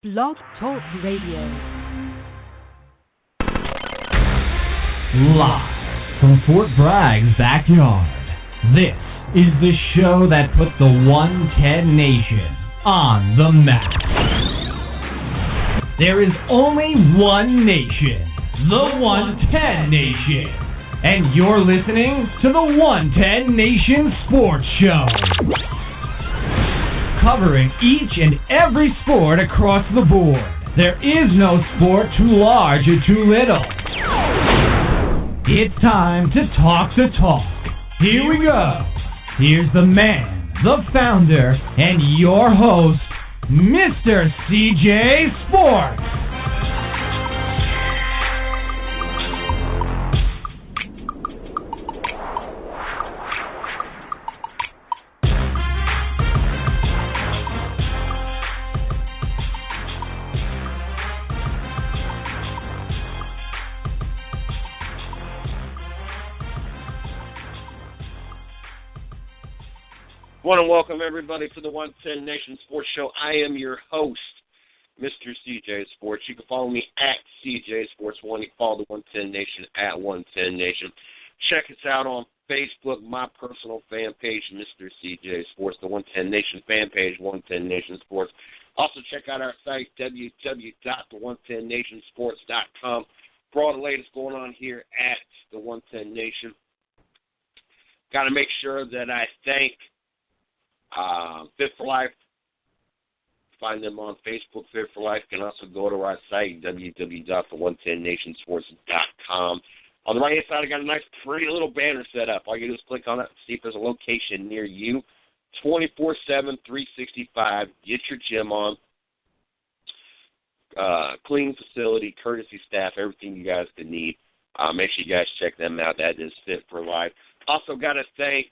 Blog Talk Radio. Live from Fort Bragg's backyard, this is the show that put the 110 Nation on the map. There is only one nation, the 110 Nation, and you're listening to the 110 Nation Sports Show, covering each and every sport across the board. There is no sport too large or too little. It's time to talk the talk. Here we go. Here's the man, the founder, and your host, Mr. CJ Sports. I want to welcome everybody to the 110 Nation Sports Show. I am your host, Mr. CJ Sports. You can follow me at CJ Sports 1. You can follow the 110 Nation at 110 Nation. Check us out on Facebook, my personal fan page, Mr. CJ Sports, the 110 Nation fan page, 110 Nation Sports. Also check out our site, www.the110nationsports.com, for all the latest going on here at the 110 Nation. Got to make sure that I thank Fit for Life. Find them on Facebook, Fit for Life. You can also go to our site, www.the110nationsports.com. On the right-hand side, I got a nice, pretty little banner set up. All you do is click on it, see if there's a location near you. 24/7, 365. Get your gym on. Clean facility, courtesy staff, everything you guys could need. Make sure you guys check them out. That is Fit for Life. Also got to thank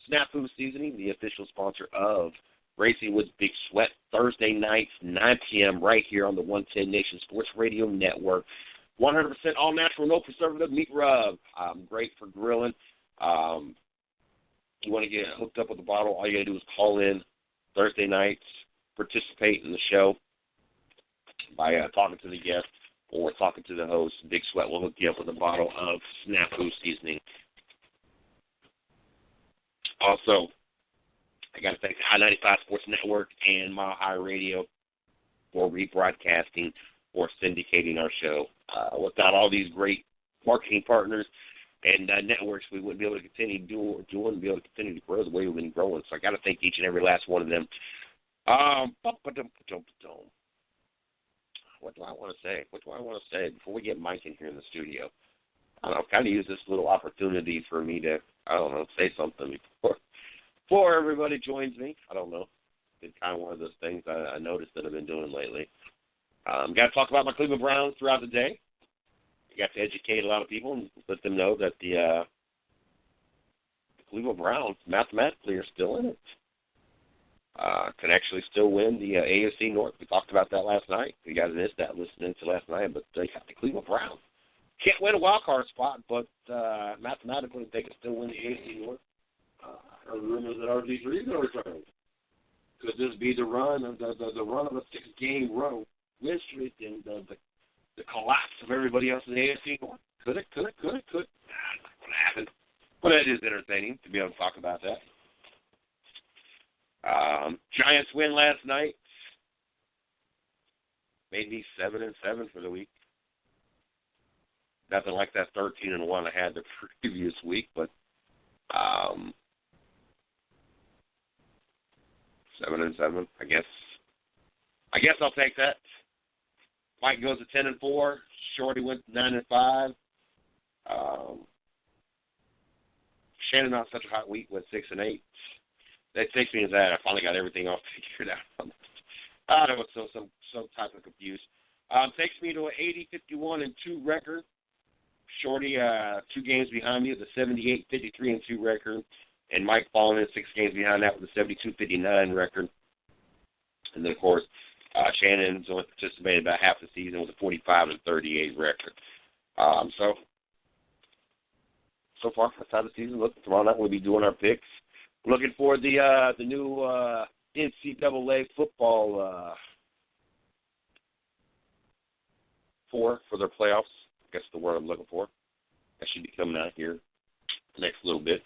Snafu Seasoning, the official sponsor of Racing with Big Sweat, Thursday nights, 9 p.m. right here on the 110 Nation Sports Radio Network. 100% all natural, no preservative meat rub. Great for grilling. You want to get hooked up with a bottle, all you got to do is call in Thursday nights, participate in the show by talking to the guest or talking to the host. Big Sweat will hook you up with a bottle of Snafu Seasoning. Also, I got to thank the I-95 Sports Network and Mile High Radio for rebroadcasting or syndicating our show. Without all these great marketing partners and networks, we wouldn't be able to continue doing and be able to continue to grow the way we've been growing. So I got to thank each and every last one of them. What do I want to say? Before we get Mike in here in the studio? I don't know, kind of use this little opportunity for me to, say something before everybody joins me. I don't know. It's kind of one of those things I noticed that I've been doing lately. Got to talk about my Cleveland Browns throughout the day. Got to educate a lot of people and let them know that the Cleveland Browns mathematically are still in it. Can actually still win the AFC North. We talked about that last night. You guys missed that listening to last night, but they got the Cleveland Browns. Can't win a wild card spot, but mathematically they can still win the AFC North. I heard rumors that RG3 is going to return. Could this be the run of the run of a 6-game win streak and the collapse of everybody else in the AFC North? Could it? Not going to happen. But it is entertaining to be able to talk about that. Giants win last night. Made me 7-7 for the week. Nothing like that 13-1 I had the previous week, but 7-7. I guess I'll take that. Mike goes to 10-4. Shorty went to 9-5. Shannon on such a hot week with 6-8. That takes me as that. I finally got everything all figured out. I was some type of confused. Takes me to an 80-51-2 record. Shorty, 2 games behind me with a 78-53-2 record. And Mike falling in 6 games behind that with a 72-59 record. And then, of course, Shannon's only participated about half the season with a 45-38 record. So far, that's how the season looks. Tomorrow night we'll be doing our picks. Looking for the new NCAA football for their playoffs. I guess the word I'm looking for. That should be coming out here the next little bit.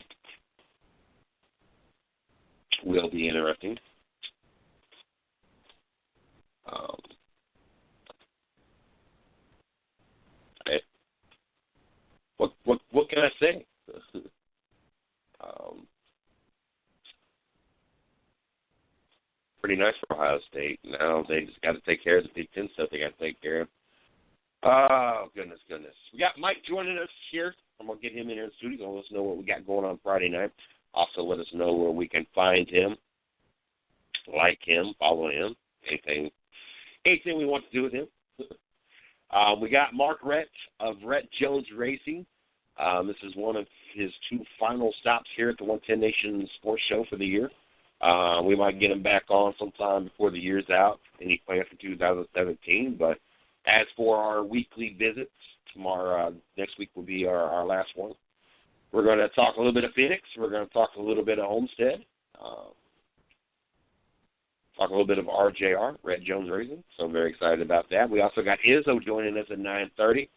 Will be interesting. What can I say? Pretty nice for Ohio State. Now they just got to take care of the Big Ten stuff they got to take care of. Oh, goodness. We got Mike joining us here. I'm going to get him in here in the studio. Let us know what we got going on Friday night. Also, let us know where we can find him, like him, follow him, anything we want to do with him. We got Mark Rette of Rette Jones Racing. This is one of his 2 final stops here at the 110 Nation Sports Show for the year. We might get him back on sometime before the year's out. Any plans for 2017? But as for our weekly visits, next week will be our last one. We're going to talk a little bit of Phoenix. We're going to talk a little bit of Homestead. Talk a little bit of RJR, Rette Jones Racing. So I'm very excited about that. We also got Izzo joining us at 9:30.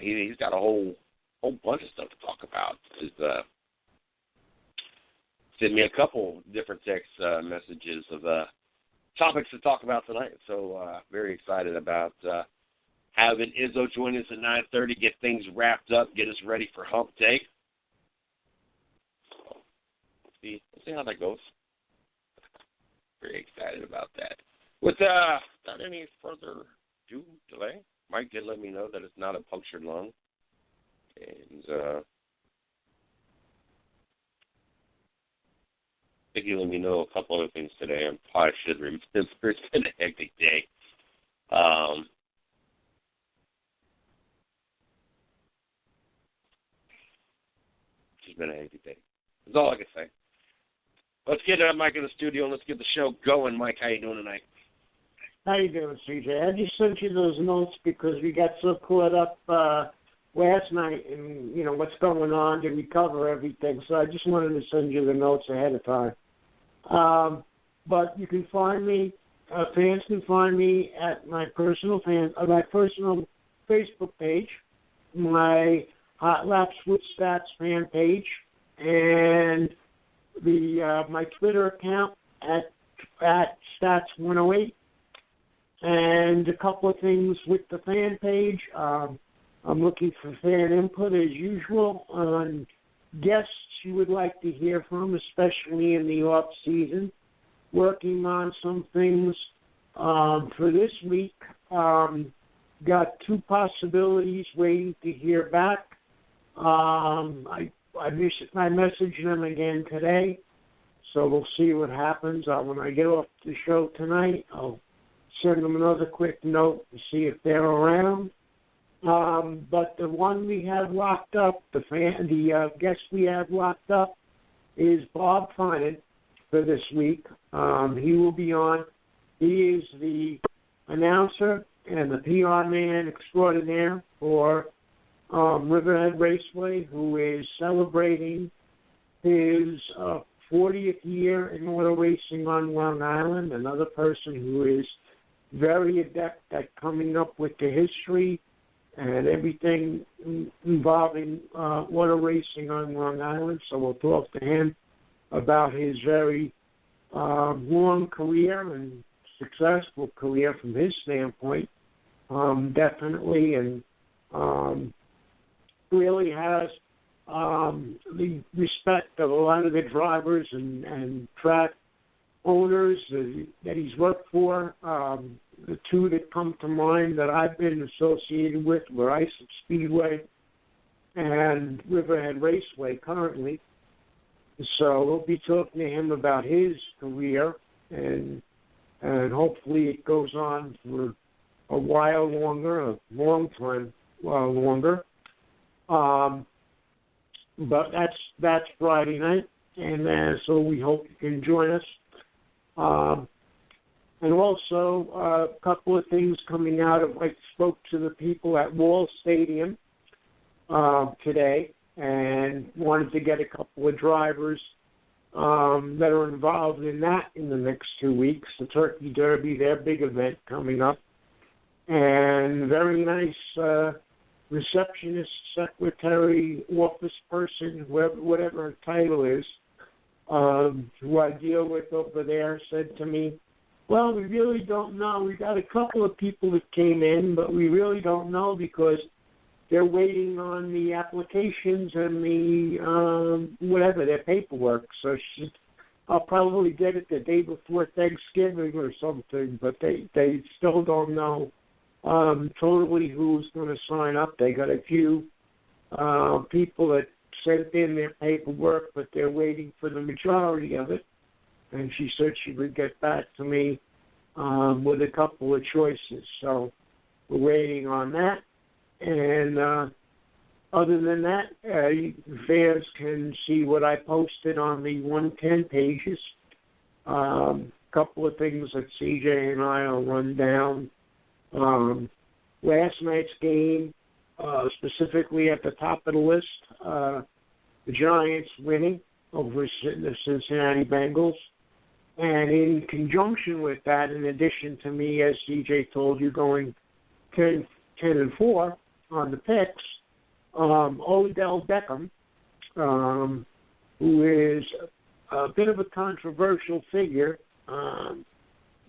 He's got a whole bunch of stuff to talk about. He's sent me a couple different text messages of topics to talk about tonight. So very excited about having Izzo join us at 9:30, get things wrapped up, get us ready for Hump Day. So, let's see how that goes. Very excited about that. Without any further delay, Mike did let me know that it's not a punctured lung. And I think he let me know a couple other things today. I probably should remember. It's been a hectic day. It's been a hectic day. That's all I can say. Let's get Mike in the studio and let's get the show going. Mike, how you doing tonight? How you doing, CJ? I just sent you those notes because we got so caught up last night in, what's going on. Did we cover everything? So I just wanted to send you the notes ahead of time. But you can find me, fans can find me at my personal Facebook page, my Hot Laps with Stats fan page, and my Twitter account at Stats108, and a couple of things with the fan page. I'm looking for fan input as usual on guests you would like to hear from, especially in the off season. Working on some things for this week. Got 2 possibilities waiting to hear back. I messaged them again today, so we'll see what happens. When I get off the show tonight, I'll send them another quick note to see if they're around. But the one we have locked up, the guest we have locked up, is Bob Finan for this week. He will be on. He is the announcer and the PR man extraordinaire for Riverhead Raceway, who is celebrating his 40th year in auto racing on Long Island. Another person who is very adept at coming up with the history and everything involving auto racing on Long Island. So we'll talk to him about his very long career and successful career from his standpoint, definitely, and really has the respect of a lot of the drivers and track owners that he's worked for. The 2 that come to mind that I've been associated with were Ice Speedway and Riverhead Raceway currently. So we'll be talking to him about his career, and hopefully it goes on for a while longer, a long time longer. But that's Friday night, and so we hope you can join us. And also a couple of things coming out of, I spoke to the people at Wall Stadium today and wanted to get a couple of drivers that are involved in that in the next 2 weeks. The Turkey Derby, their big event coming up. and very nice receptionist, secretary, office person, whatever her title is, who I deal with over there, said to me, well, we really don't know. We got a couple of people that came in, but we really don't know because they're waiting on the applications and the whatever, their paperwork. So I'll probably get it the day before Thanksgiving or something, but they still don't know totally who's going to sign up. They got a few people that sent in their paperwork, but they're waiting for the majority of it. And she said she would get back to me with a couple of choices. So we're waiting on that. And other than that, fans can see what I posted on the 110 pages. Couple of things that CJ and I will run down. Last night's game, specifically at the top of the list, the Giants winning over the Cincinnati Bengals. And in conjunction with that, in addition to me, as CJ told you, going 10-4 on the picks, Odell Beckham, who is a bit of a controversial figure,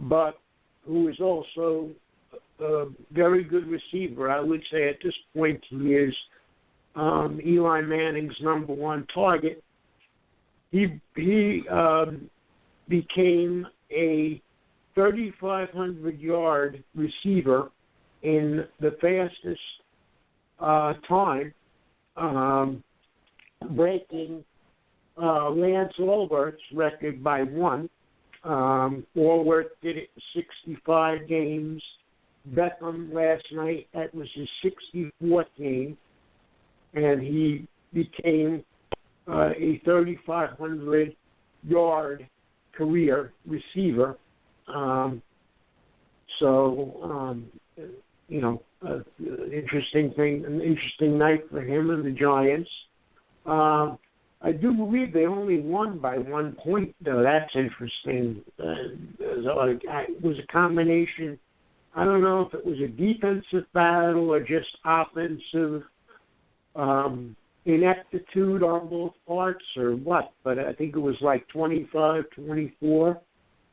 but who is also a very good receiver. I would say at this point he is Eli Manning's number one target. He became a 3,500-yard receiver in the fastest time, breaking Lance Albert's record by one. Allworth did it in 65 games. Beckham last night, that was his 64th game, and he became a 3,500-yard career receiver. Interesting thing, an interesting night for him and the Giants. I do believe they only won by 1 point, though. That's interesting. It was a combination. I don't know if it was a defensive battle or just offensive ineptitude on both parts or what, but I think it was like 25-24,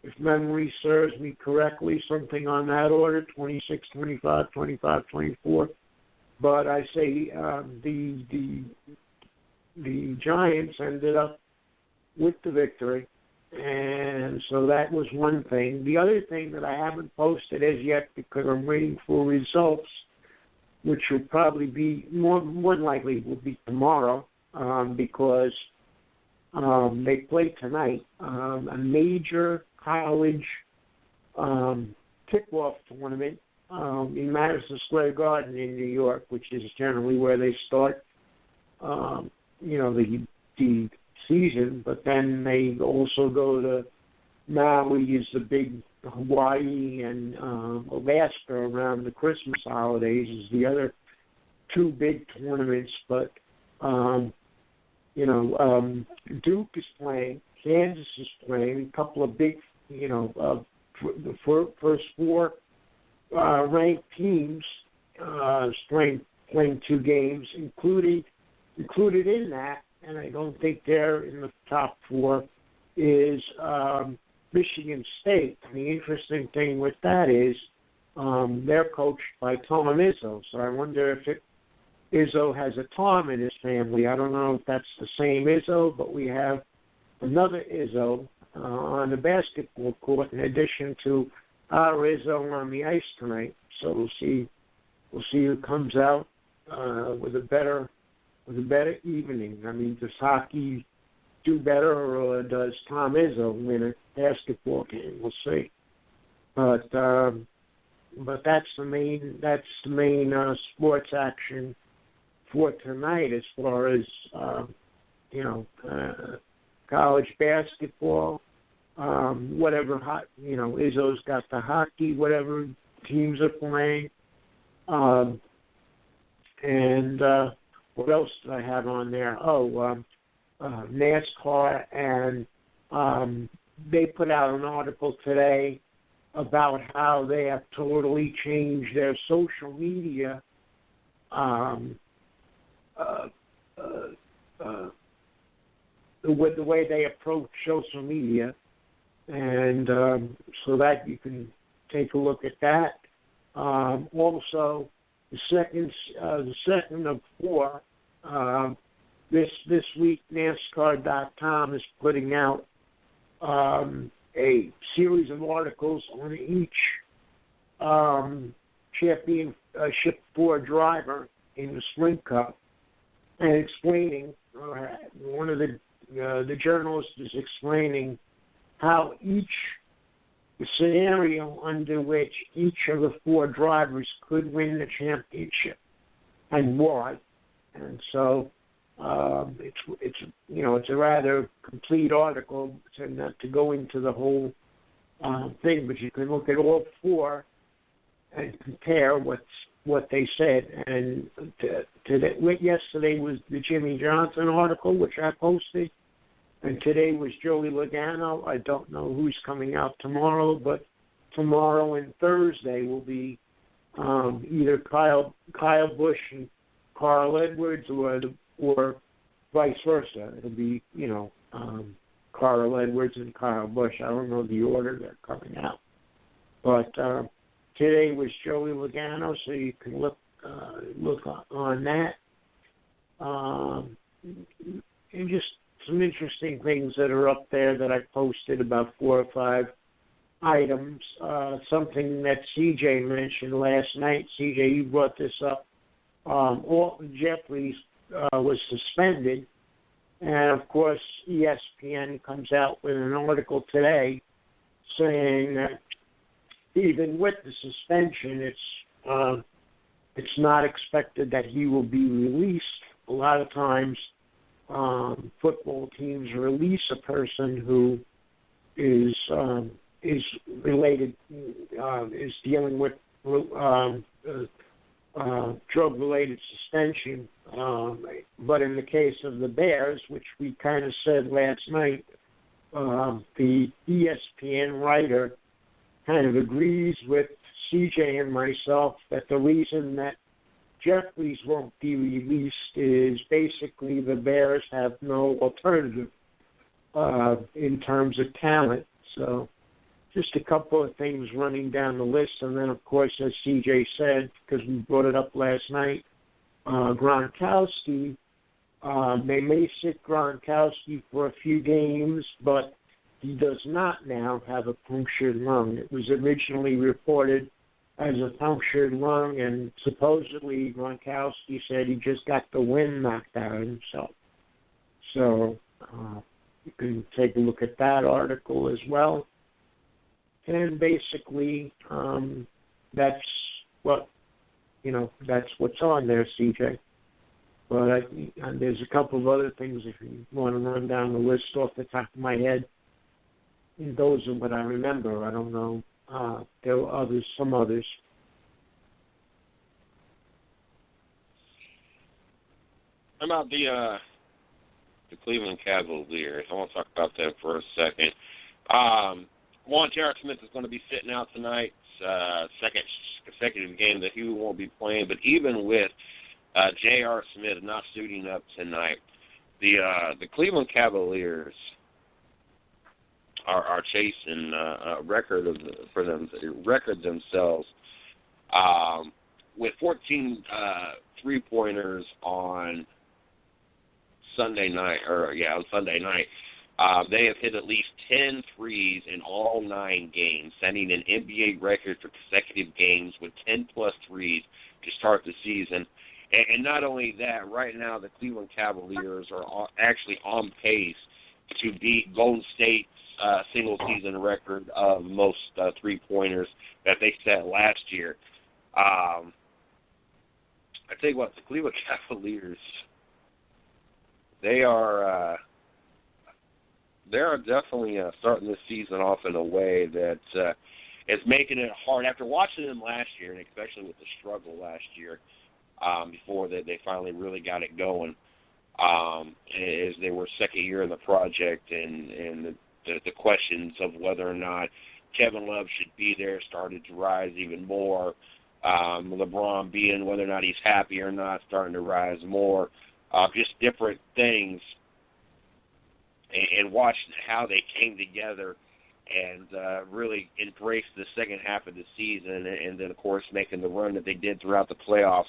if memory serves me correctly, something on that order, 26-25, 25-24. But I say the Giants ended up with the victory, and so that was one thing. The other thing that I haven't posted as yet because I'm waiting for results, which will probably be more than likely will be tomorrow, because they play tonight a major college kickoff tournament in Madison Square Garden in New York, which is generally where they start, the season. But then they also go to Maui, is the big Hawaii, and Alaska around the Christmas holidays is the other two big tournaments. But Duke is playing, Kansas is playing, a couple of big, the first four ranked teams playing 2 games, included in that, and I don't think they're in the top 4, is Michigan State. And the interesting thing with that is they're coached by Tom Izzo, so I wonder if Izzo has a Tom in his family. I don't know if that's the same Izzo, but we have another Izzo on the basketball court in addition to our Izzo on the ice tonight. So we'll see who comes out with a better evening. I mean, does hockey do better, or does Tom Izzo win a basketball game? We'll see. But that's the main sports action for tonight as far as college basketball. Whatever Izzo's got the hockey, whatever teams are playing. And what else did I have on there? NASCAR, and they put out an article today about how they have totally changed their social media with the way they approach social media, and so that you can take a look at that. Also, the second of four. This week, NASCAR.com is putting out a series of articles on each championship 4 driver in the Sprint Cup, and explaining. One of the journalists is explaining how the scenario under which each of the 4 drivers could win the championship and why. And so it's a rather complete article, so not to go into the whole thing, but you can look at all 4 and compare what they said. And yesterday was the Jimmy Johnson article, which I posted, and today was Joey Logano. I don't know who's coming out tomorrow, but tomorrow and Thursday will be either Kyle Busch and Carl Edwards, or vice versa. It'll be Carl Edwards and Kyle Busch. I don't know the order they're coming out, but today was Joey Logano, so you can look on that. And just some interesting things that are up there that I posted, about 4 or 5 items. Something that CJ mentioned last night. CJ, you brought this up. Alton Jeffries was suspended, and of course ESPN comes out with an article today saying that even with the suspension, it's not expected that he will be released. A lot of times, football teams release a person who is related, is dealing with drug-related suspension. But in the case of the Bears, which we kind of said last night, the ESPN writer kind of agrees with CJ and myself that the reason that Jeffries won't be released is basically the Bears have no alternative in terms of talent. So just a couple of things running down the list. And then, of course, as CJ said, because we brought it up last night, Gronkowski, they may sit Gronkowski for a few games, but he does not now have a punctured lung. It was originally reported as a punctured lung, and supposedly Gronkowski said he just got the wind knocked out of himself. So you can take a look at that article as well. And basically, that's what's on there, CJ. But there's a couple of other things if you want to run down the list off the top of my head. And those are what I remember. I don't know. There were some others. How about the Cleveland Cavaliers? I want to talk about that for a second. J.R. Smith is going to be sitting out tonight. Second consecutive game that he won't be playing. But even with J.R. Smith not suiting up tonight, the Cleveland Cavaliers are chasing a record themselves with 14 3-pointers on Sunday night. They have hit at least 10 threes in all 9 games, setting an NBA record for consecutive games with 10-plus threes to start the season. And not only that, right now the Cleveland Cavaliers are actually on pace to beat Golden State's single-season record of most 3-pointers that they set last year. I tell you what, the Cleveland Cavaliers, they are definitely starting this season off in a way that is making it hard. After watching them last year, and especially with the struggle last year, before they finally really got it going, as they were second year in the project, and the questions of whether or not Kevin Love should be there started to rise even more. LeBron being whether or not he's happy or not starting to rise more. Just different things. And watch how they came together and really embraced the second half of the season, and then, of course, making the run that they did throughout the playoffs.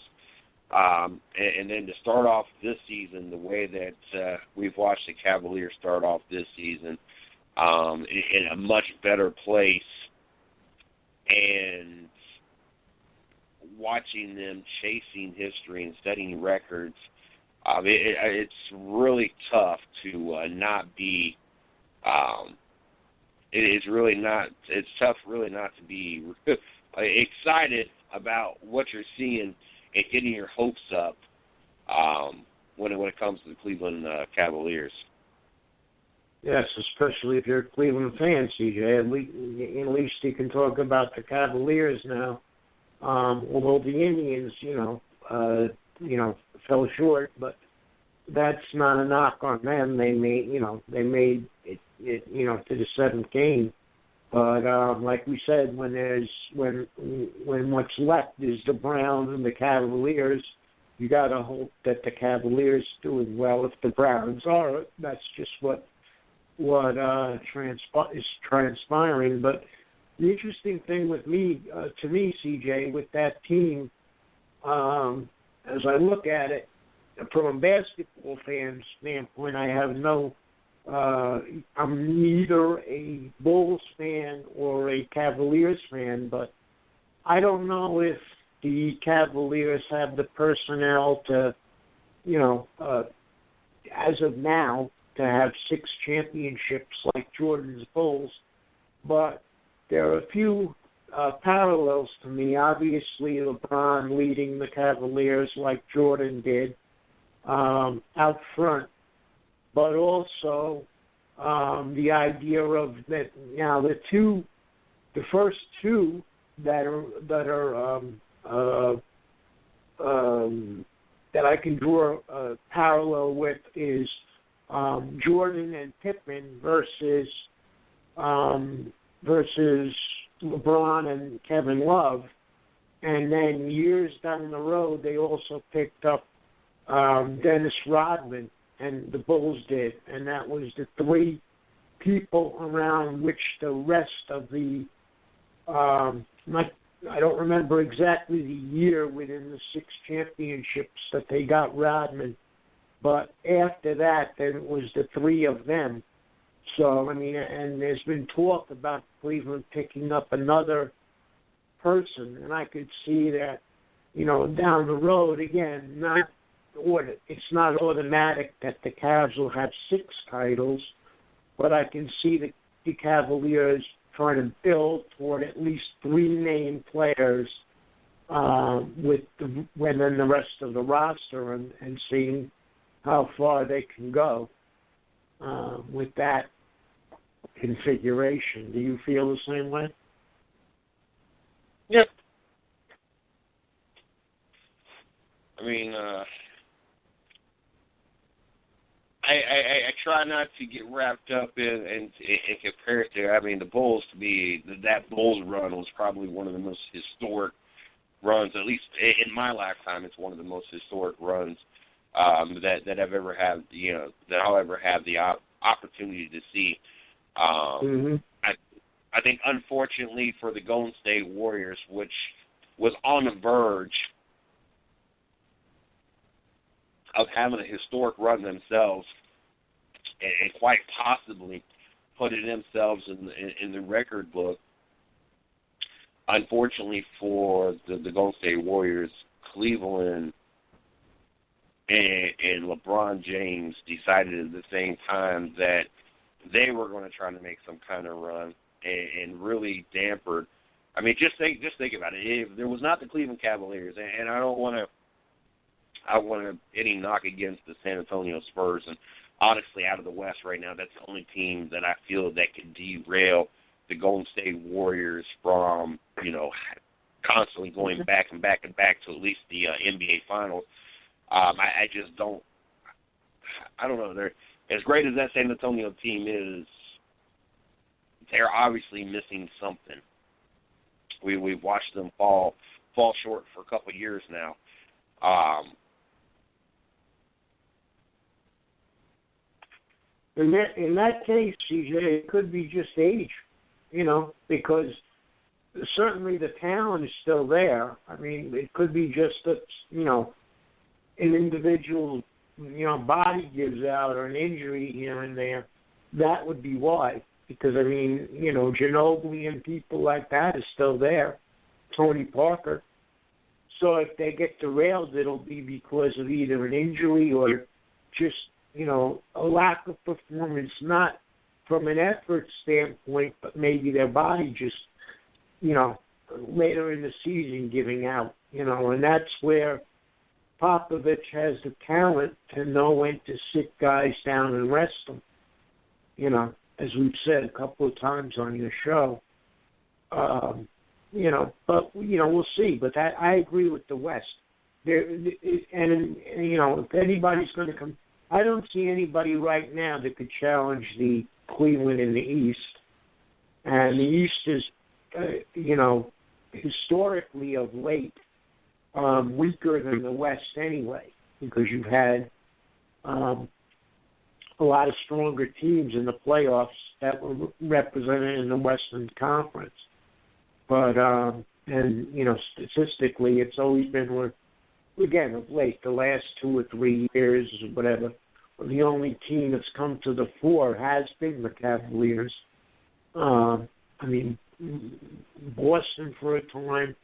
And then to start off this season the way that we've watched the Cavaliers start off this season in a much better place, and watching them chasing history and setting records, it's really tough to not be. It's tough really not to be excited about what you're seeing and getting your hopes up when it comes to the Cleveland Cavaliers. Yes, especially if you're a Cleveland fan, CJ. At least you can talk about the Cavaliers now. Although the Indians, fell short, but that's not a knock on them. They made it to the seventh game. But like we said, when what's left is the Browns and the Cavaliers, you got to hope that the Cavaliers doing well. If the Browns are, that's just what is transpiring. But the interesting thing with to me, CJ, with that team, as I look at it from a basketball fan standpoint, I have I'm neither a Bulls fan or a Cavaliers fan, but I don't know if the Cavaliers have the personnel to, as of now, to have 6 championships like Jordan's Bulls. But there are a few parallels to me. Obviously, LeBron leading the Cavaliers like Jordan did out front. But also the idea of that now the first two that I can draw a parallel with is Jordan and Pippen versus LeBron and Kevin Love, and then years down the road they also picked up Dennis Rodman. And the Bulls did, and that was the 3 people around which the rest of the I don't remember exactly the year within the 6 championships that they got Rodman, but after that, then it was the 3 of them. So, and there's been talk about Cleveland picking up another person, and I could see that, down the road, again, it's not automatic that the Cavs will have 6 titles, but I can see the Cavaliers trying to build toward at least 3 named players within the rest of the roster and seeing how far they can go with that configuration. Do you feel the same way? Yep. I try not to get wrapped up in compare it to. The Bulls, to me, that Bulls run was probably one of the most historic runs, at least in my lifetime. It's one of the most historic runs that I've ever had. That I'll ever have the opportunity to see. I think, unfortunately, for the Golden State Warriors, which was on the verge of having a historic run themselves, and quite possibly putting themselves in the record book. Unfortunately for the Golden State Warriors, Cleveland and LeBron James decided at the same time that they were going to try to make some kind of run and really dampered. Just think about it. If there was not the Cleveland Cavaliers, and I don't want any knock against the San Antonio Spurs, and honestly, out of the West right now, that's the only team that I feel that could derail the Golden State Warriors from, constantly going back and back and back to at least the NBA Finals. I just don't. I don't know. They're as great as that San Antonio team is. they're obviously missing something. We've watched them fall short for a couple of years now. In that case, CJ, it could be just age, because certainly the talent is still there. I mean, it could be just that, an individual, body gives out or an injury here and there. That would be why. Because, I mean, Ginobili and people like that is still there, Tony Parker. So if they get derailed, it'll be because of either an injury or just, a lack of performance, not from an effort standpoint, but maybe their body just, later in the season giving out, and that's where Popovich has the talent to know when to sit guys down and rest them, as we've said a couple of times on your show. But, we'll see. But I agree with the West. If anybody's going to come, I don't see anybody right now that could challenge the Cleveland in the East. And the East is, historically of late, weaker than the West anyway, because you've had a lot of stronger teams in the playoffs that were represented in the Western Conference. But, statistically, it's always been, again, of late, the last 2 or 3 years or whatever, the only team that's come to the fore has been the Cavaliers. Boston for a time,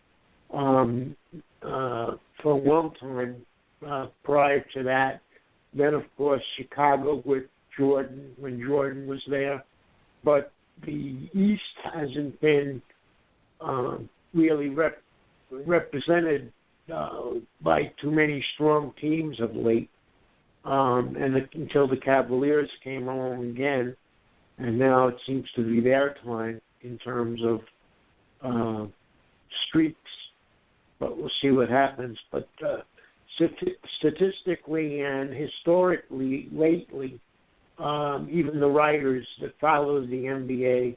for a long time prior to that. Then, of course, Chicago with Jordan, when Jordan was there. But the East hasn't been really represented by too many strong teams of late. Until the Cavaliers came along again, and now it seems to be their time in terms of streaks. But we'll see what happens. But statistically and historically, lately, even the writers that follow the NBA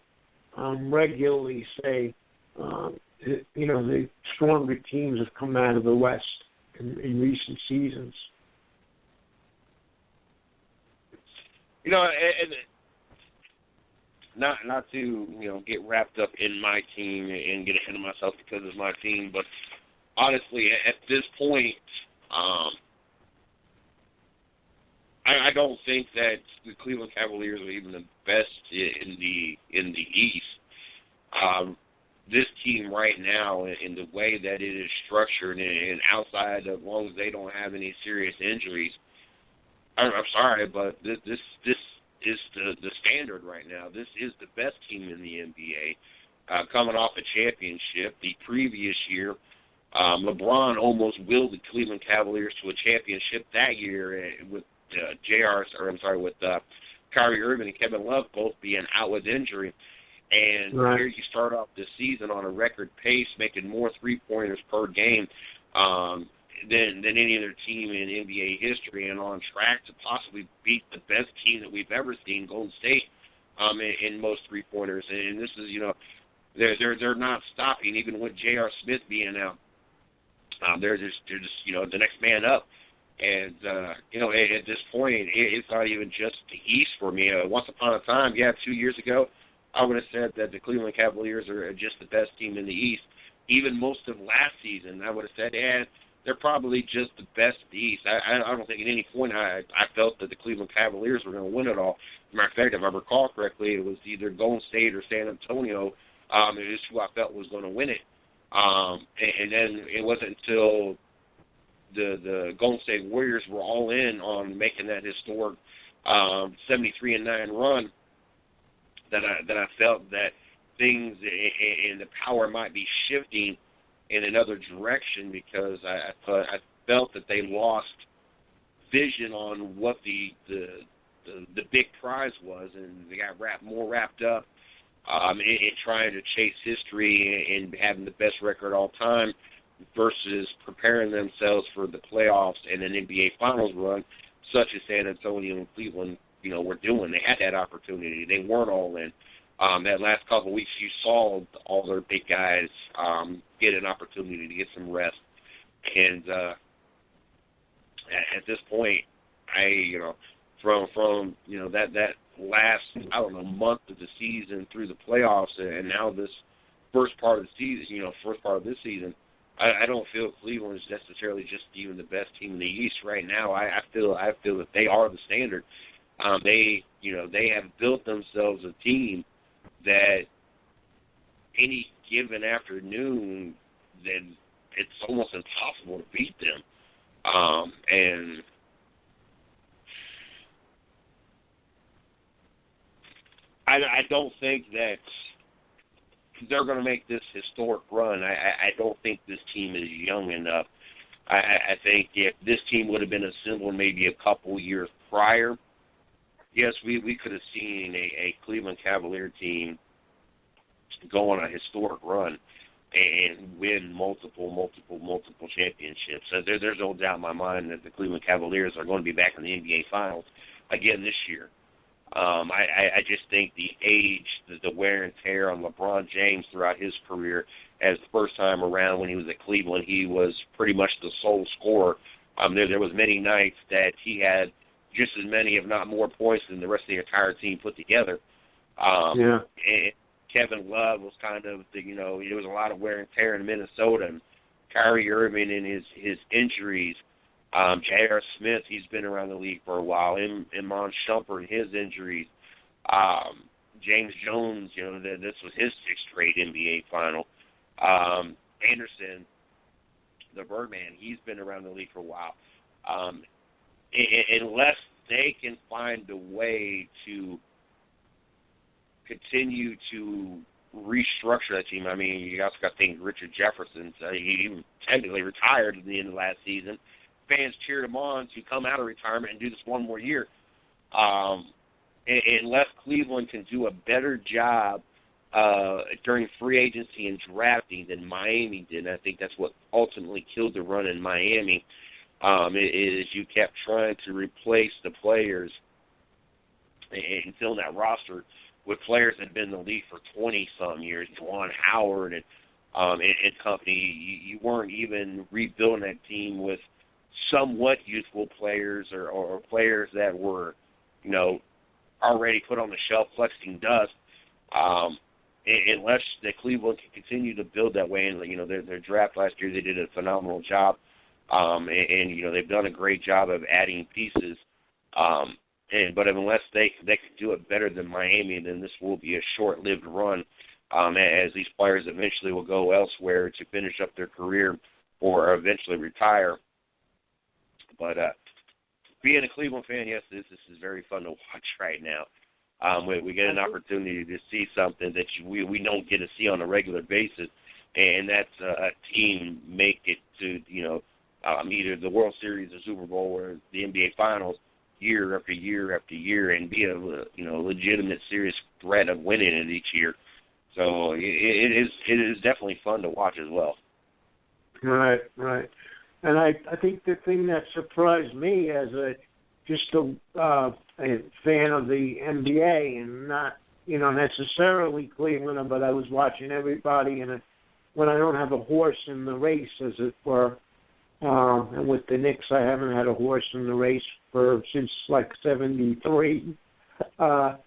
regularly say, the stronger teams have come out of the West in recent seasons. And not to get wrapped up in my team and get ahead of myself because it's my team, but honestly, at this point, I don't think that the Cleveland Cavaliers are even the best in the East. This team right now, in the way that it is structured, and outside, as long as they don't have any serious injuries, I'm sorry, but this is the standard right now. This is the best team in the NBA, coming off a championship. The previous year, LeBron almost willed the Cleveland Cavaliers to a championship that year with Kyrie Irving and Kevin Love both being out with injury. And right. Here you start off the season on a record pace, making more three-pointers per game than any other team in NBA history, and on track to possibly beat the best team that we've ever seen, Golden State, in most three-pointers. And this is, they're not stopping, even with J.R. Smith being out. They're just the next man up. And, at this point, it's not even just the East for me. Once upon a time, 2 years ago, I would have said that the Cleveland Cavaliers are just the best team in the East. Even most of last season, I would have said, they're probably just the best in the East. I don't think at any point I felt that the Cleveland Cavaliers were going to win it all. As a matter of fact, if I recall correctly, it was either Golden State or San Antonio is who I felt was going to win it. And then it wasn't until the Golden State Warriors were all in on making that historic 73-9 run that I felt that things and the power might be shifting in another direction, because I felt that they lost vision on what the big prize was, and they got more wrapped up in trying to chase history and having the best record all time versus preparing themselves for the playoffs and an NBA Finals run, such as San Antonio and Cleveland, were doing. They had that opportunity. They weren't all in. That last couple of weeks, you saw all their big guys get an opportunity to get some rest. And at this point, from that last, month of the season through the playoffs, and now this first part of this season, I don't feel Cleveland is necessarily just even the best team in the East right now. I feel that they are the standard. They have built themselves a team that any given afternoon, then it's almost impossible to beat them. And I don't think that they're going to make this historic run. I don't think this team is young enough. I think if this team would have been assembled maybe a couple years prior, yes, we could have seen a Cleveland Cavalier team go on a historic run and win multiple championships. So there's no doubt in my mind that the Cleveland Cavaliers are going to be back in the NBA Finals again this year. I just think the age, the wear and tear on LeBron James throughout his career, as the first time around when he was at Cleveland, he was pretty much the sole scorer. There was many nights that he had just as many, if not more, points than the rest of the entire team put together. And Kevin Love was kind of, there was a lot of wear and tear in Minnesota. And Kyrie Irving and his injuries. J.R. Smith, he's been around the league for a while. Iman Shumpert and his injuries. James Jones, this was his sixth straight NBA final. Anderson, the Birdman, he's been around the league for a while. Unless they can find a way to continue to restructure that team. I mean, you also got to think Richard Jefferson. He technically retired at the end of last season. Fans cheered him on to come out of retirement and do this one more year. Unless Cleveland can do a better job during free agency and drafting than Miami did, and I think that's what ultimately killed the run in Miami, is you kept trying to replace the players and fill that roster with players that have been in the league for 20-some years, Juwan Howard and company. You weren't even rebuilding that team with somewhat youthful players or players that were, already put on the shelf collecting dust, unless the Cleveland can continue to build that way. And, their draft last year, they did a phenomenal job. And they've done a great job of adding pieces. But unless they can do it better than Miami, then this will be a short-lived run, as these players eventually will go elsewhere to finish up their career or eventually retire. But being a Cleveland fan, yes, this is very fun to watch right now. We get an opportunity to see something that we don't get to see on a regular basis, and that's a team make it to either the World Series or Super Bowl or the NBA Finals year after year after year, and be a legitimate serious threat of winning it each year. So it is definitely fun to watch as well. Right. And I think the thing that surprised me as a fan of the NBA and not, necessarily Cleveland, but I was watching everybody, and when I don't have a horse in the race, as it were, and with the Knicks, I haven't had a horse in the race since like 73. But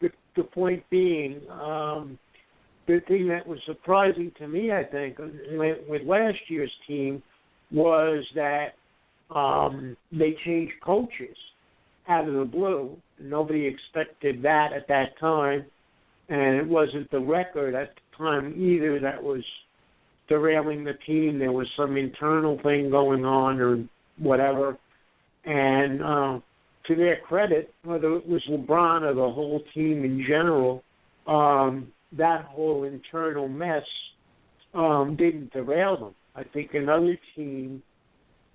the point being, the thing that was surprising to me, I think, with last year's team was that they changed coaches out of the blue. Nobody expected that at that time, and it wasn't the record at the time either that was derailing the team. There was some internal thing going on or whatever. And to their credit, whether it was LeBron or the whole team in general, that whole internal mess didn't derail them. I think another team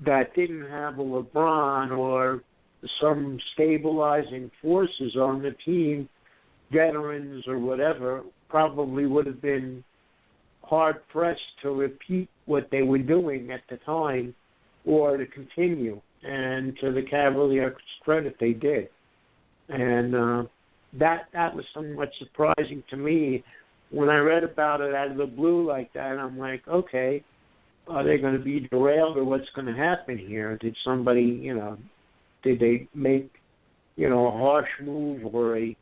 that didn't have a LeBron or some stabilizing forces on the team, veterans or whatever, probably would have been hard-pressed to repeat what they were doing at the time or to continue. And to the Cavaliers' credit, they did. And that was somewhat surprising to me when I read about it out of the blue like that. I'm like, okay, are they going to be derailed or what's going to happen here? Did somebody, did they make, a harsh move or a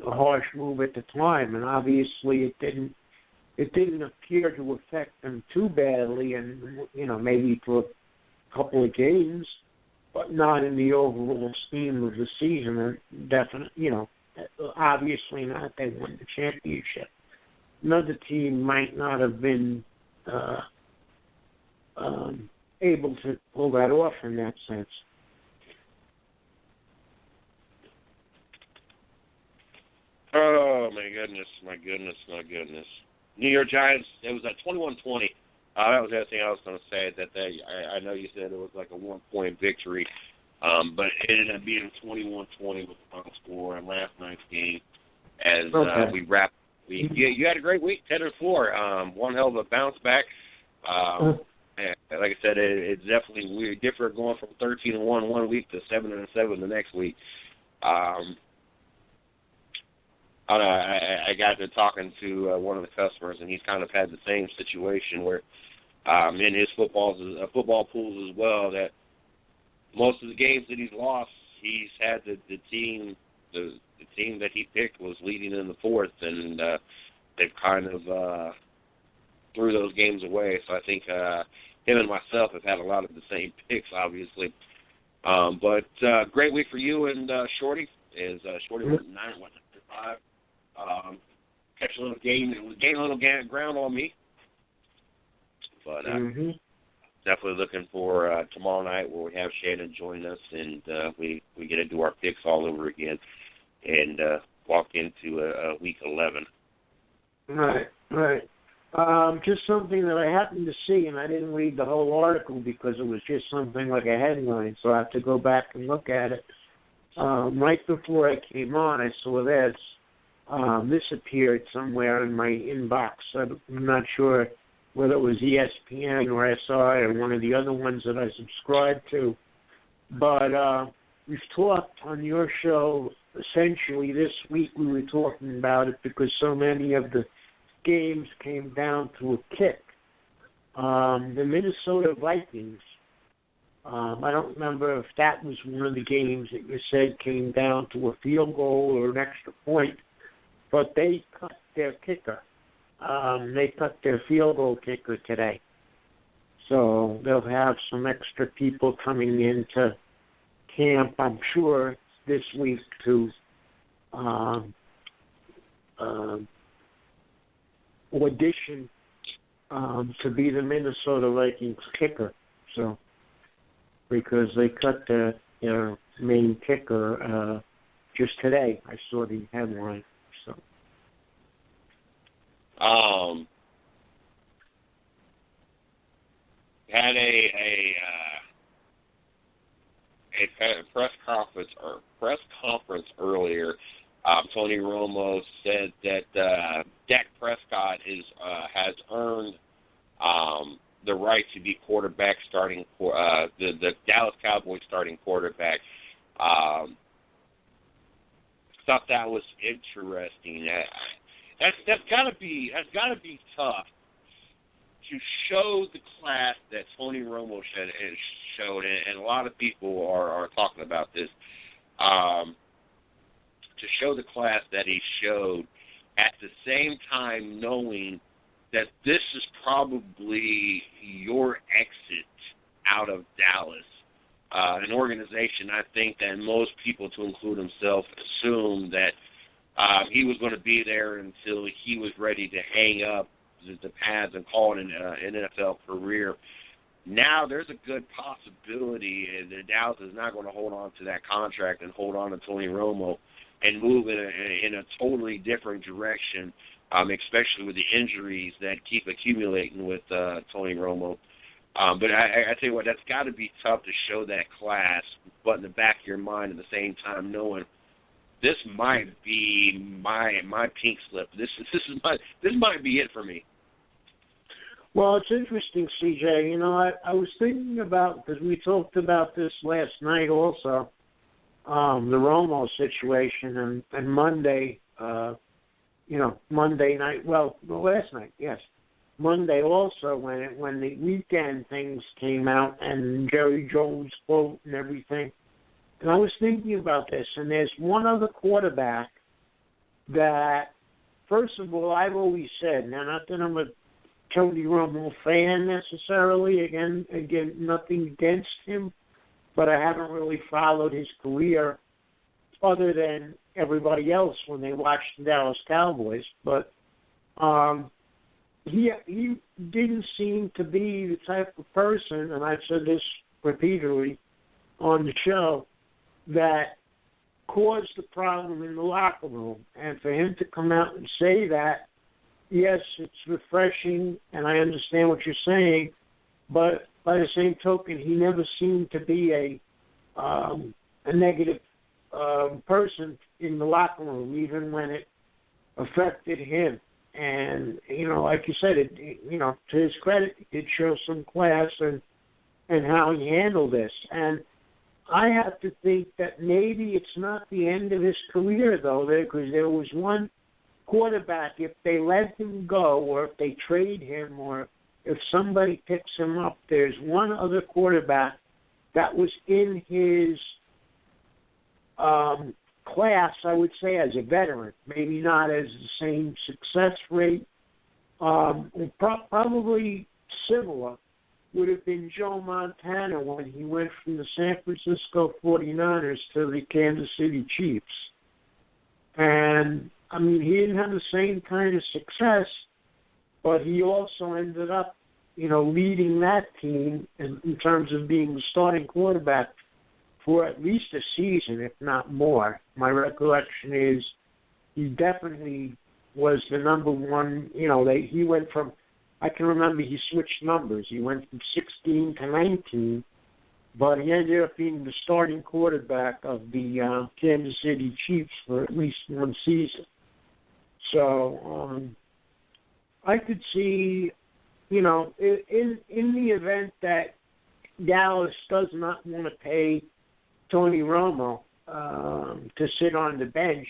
harsh move at the time? And obviously it didn't appear to affect them too badly, and maybe for a couple of games, but not in the overall scheme of the season. And definitely, obviously not. They won the championship. Another team might not have been able to pull that off in that sense. Oh, my goodness. New York Giants, it was at 21-20. That was the other thing I was going to say, that I know you said it was like a 1-point victory, but it ended up being 21-20 with the final score in last night's game. As we wrapped, you had a great week, 10-4. One hell of a bounce back. And like I said, it's definitely weird, different going from 13-1 one week to 7-7 the next week. I got to talking to one of the customers, and he's kind of had the same situation where in his football pools as well, that most of the games that he's lost, he's had the team that he picked was leading in the fourth, and they've kind of threw those games away. So I think him and myself have had a lot of the same picks, obviously. But great week for you and Shorty. Shorty went 9-5. Catch a little gain a little ground on me. But definitely looking for tomorrow night where we have Shannon join us, and we get to do our picks all over again and walk into week 11. Right. Just something that I happened to see, and I didn't read the whole article because it was just something like a headline, so I have to go back and look at it. Right before I came on, I saw this. This appeared somewhere in my inbox. I'm not sure whether it was ESPN or SI or one of the other ones that I subscribe to. But we've talked on your show, essentially this week we were talking about it because so many of the games came down to a kick. The Minnesota Vikings, I don't remember if that was one of the games that you said came down to a field goal or an extra point, but they cut their kicker. They cut their field goal kicker today. So they'll have some extra people coming into camp, I'm sure, this week to audition to be the Minnesota Vikings kicker. So because they cut their main kicker just today, I saw the headline. So. Had a press conference earlier. Tony Romo said that Dak Prescott has earned the right to be quarterback starting for the Dallas Cowboys starting quarterback. Thought that was interesting. That's got to be tough to show the class that Tony Romo showed, and a lot of people are talking about this. To show the class that he showed, at the same time knowing that this is probably your exit out of Dallas. An organization, I think, that most people, to include himself, assumed that he was going to be there until he was ready to hang up the pads and call it an NFL career. Now there's a good possibility that Dallas is not going to hold on to that contract and hold on to Tony Romo and move in a totally different direction, especially with the injuries that keep accumulating with Tony Romo. But I tell you what, that's got to be tough to show that class, but in the back of your mind at the same time knowing this might be my pink slip. This might be it for me. Well, it's interesting, CJ. I was thinking about, because we talked about this last night also, the Romo situation, and Monday, Monday night. Well, last night, yes. Monday also, when the weekend things came out and Jerry Jones' quote and everything. And I was thinking about this, and there's one other quarterback that, first of all, I've always said, now not that I'm a Tony Romo fan necessarily, again, nothing against him, but I haven't really followed his career other than everybody else when they watched the Dallas Cowboys. But he didn't seem to be the type of person, and I've said this repeatedly on the show, that caused the problem in the locker room. And for him to come out and say that, yes, it's refreshing, and I understand what you're saying, but by the same token, he never seemed to be a negative person in the locker room, even when it affected him. And, like you said, to his credit, it shows some class and how he handled this. And I have to think that maybe it's not the end of his career, though, because there was one quarterback, if they let him go or if they trade him or if somebody picks him up, there's one other quarterback that was in his class, I would say, as a veteran. Maybe not as the same success rate. Probably similar would have been Joe Montana when he went from the San Francisco 49ers to the Kansas City Chiefs. And, he didn't have the same kind of success, but he also ended up, leading that team in terms of being the starting quarterback for at least a season, if not more. My recollection is he definitely was the number one. He went from, I can remember he switched numbers. He went from 16 to 19, but he ended up being the starting quarterback of the Kansas City Chiefs for at least one season. So I could see, in the event that Dallas does not want to pay Tony Romo to sit on the bench,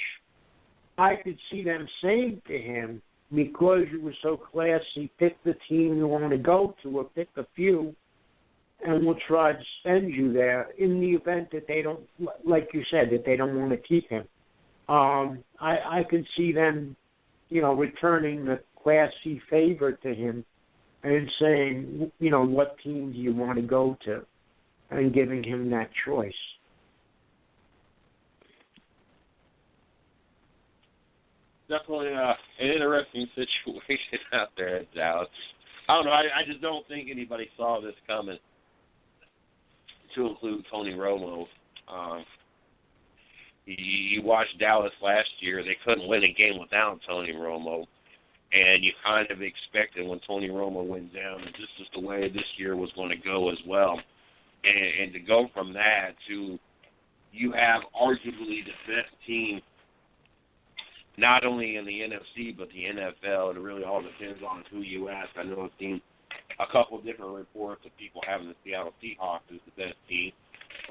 I could see them saying to him, because you were so classy, pick the team you want to go to or pick a few, and we'll try to send you there in the event that they don't, like you said, that they don't want to keep him. I could see them, returning the classy favor to him and saying, what team do you want to go to, and giving him that choice. Definitely an interesting situation out there at Dallas. I don't know. I just don't think anybody saw this coming, to include Tony Romo. You watched Dallas last year. They couldn't win a game without Tony Romo. And you kind of expected when Tony Romo went down that this is the way this year was going to go as well. And to go from that to you have arguably the best team, not only in the NFC, but the NFL. It really all depends on who you ask. I know I've seen a couple of different reports of people having the Seattle Seahawks as the best team.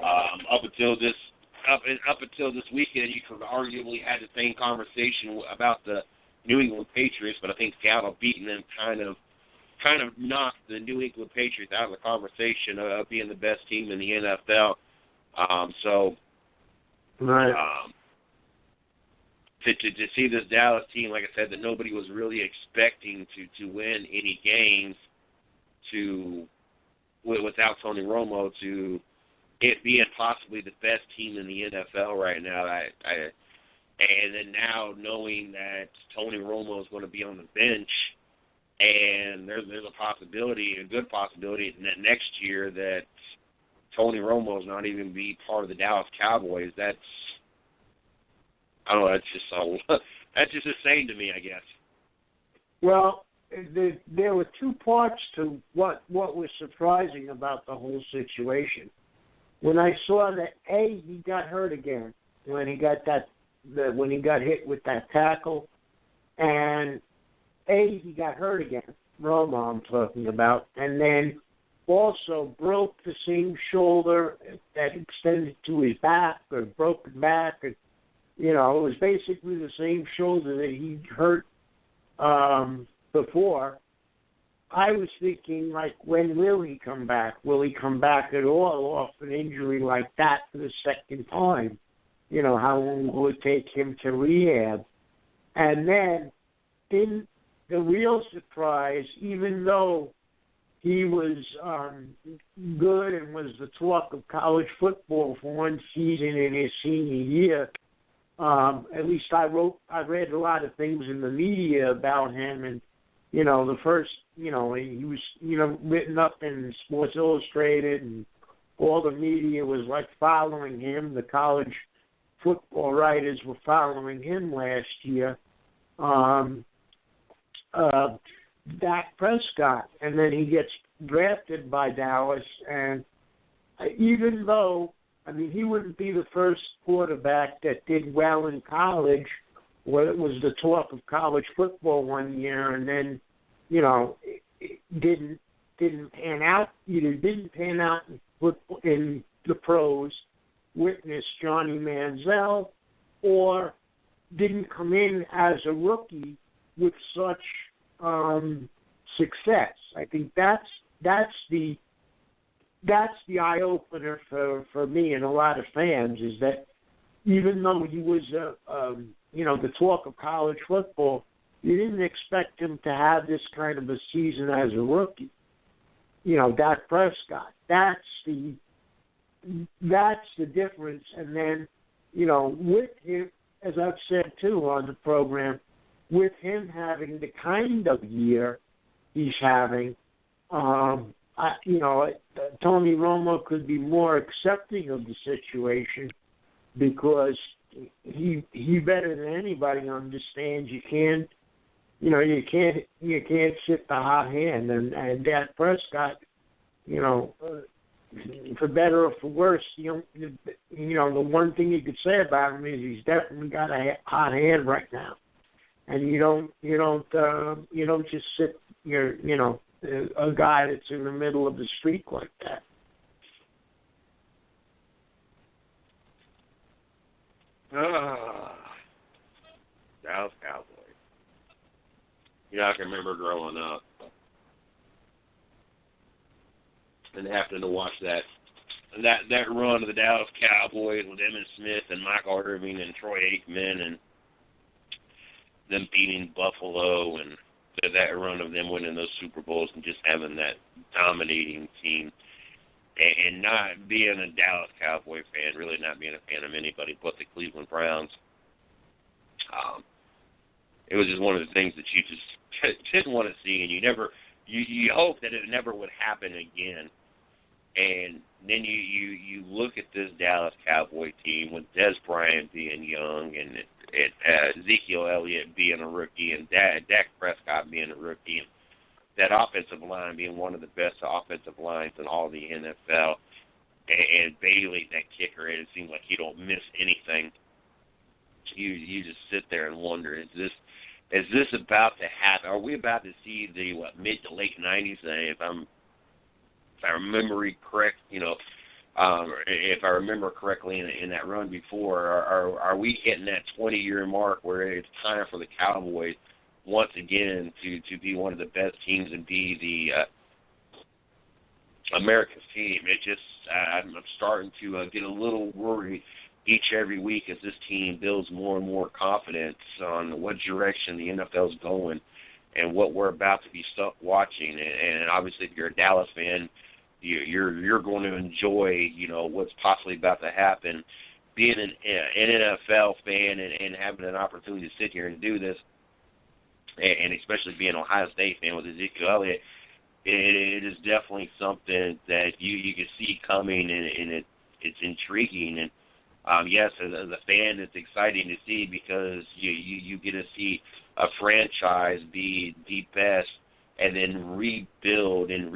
Up until this weekend, you could arguably had the same conversation about the New England Patriots, but I think Seattle beating them kind of knocked the New England Patriots out of the conversation of being the best team in the NFL. Right. To see this Dallas team, like I said, that nobody was really expecting to win any games without Tony Romo, to it being possibly the best team in the NFL right now. And then now knowing that Tony Romo is going to be on the bench, and there's a possibility, a good possibility, that next year that Tony Romo is not even be part of the Dallas Cowboys. That's insane to me, I guess. Well, there were two parts to what was surprising about the whole situation. When I saw that he got hurt again when he got hit with that tackle, and he got hurt again. Romo, I'm talking about, and then also broke the same shoulder that extended to his back, or broke his back. Or, it was basically the same shoulder that he hurt before. I was thinking, like, when will he come back? Will he come back at all off an injury like that for the second time? How long will it take him to rehab? And then, in the real surprise, even though he was good and was the talk of college football for one season in his senior year, at least I read a lot of things in the media about him, and the first, he was, written up in Sports Illustrated, and all the media was like following him. The college football writers were following him last year. Dak Prescott, and then he gets drafted by Dallas, and even though, he wouldn't be the first quarterback that did well in college, where it was the talk of college football one year, and then, it didn't pan out. Either didn't pan out in the pros, witness Johnny Manziel, or didn't come in as a rookie with such success. I think that's the eye opener for me and a lot of fans, is that even though he was the talk of college football, you didn't expect him to have this kind of a season as a rookie. Dak Prescott. That's the difference. And then, with him, as I've said too on the program, with him having the kind of year he's having, Tony Romo could be more accepting of the situation, because he better than anybody understands you can't sit the hot hand, and Dak Prescott, for better or for worse, the one thing you could say about him is he's definitely got a hot hand right now, and you don't just sit a guy that's in the middle of the street like that. Dallas Cowboys. I can remember growing up and having to watch that run of the Dallas Cowboys with Emmitt Smith and Michael Irvin and Troy Aikman, and them beating Buffalo, and that run of them winning those Super Bowls, and just having that dominating team, and not being a Dallas Cowboy fan, really not being a fan of anybody but the Cleveland Browns. It was just one of the things that you just didn't want to see, and you hope that it never would happen again. And then you look at this Dallas Cowboy team with Des Bryant being young, and Ezekiel Elliott being a rookie, and Dak Prescott being a rookie, and that offensive line being one of the best offensive lines in all the NFL, and Bailey, that kicker, and it seems like he don't miss anything. You just sit there and wonder, is this about to happen? Are we about to see the mid to late 90s? If I remember correct, if I remember correctly in that run before, are we hitting that 20-year mark where it's time for the Cowboys once again to be one of the best teams and be the America's team? I'm starting to get a little worried every week as this team builds more and more confidence on what direction the NFL is going and what we're about to be stuck watching. And obviously, if you're a Dallas fan, you're going to enjoy, what's possibly about to happen. Being an NFL fan and having an opportunity to sit here and do this, and especially being an Ohio State fan with Ezekiel Elliott, it is definitely something that you can see coming, and it's intriguing. And yes, as a fan, it's exciting to see, because you get to see a franchise be the best, and then rebuild and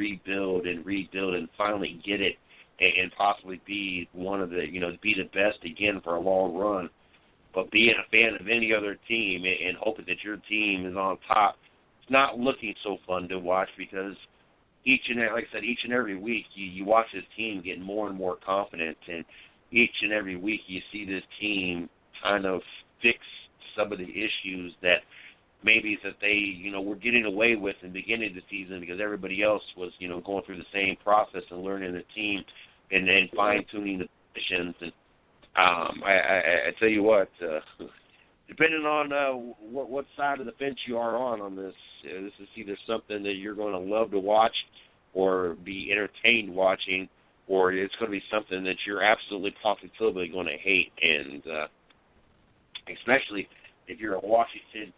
finally get it, and possibly be one of the, be the best again for a long run. But being a fan of any other team and hoping that your team is on top, it's not looking so fun to watch, because each and every week you watch this team get more and more confident, and each and every week you see this team kind of fix some of the issues that maybe that they, were getting away with in the beginning of the season because everybody else was, going through the same process and learning the team and then fine-tuning the positions. And I tell you what, depending on what side of the fence you are on this is either something that you're going to love to watch or be entertained watching, or it's going to be something that you're absolutely positively going to hate. And especially if you're a Washington,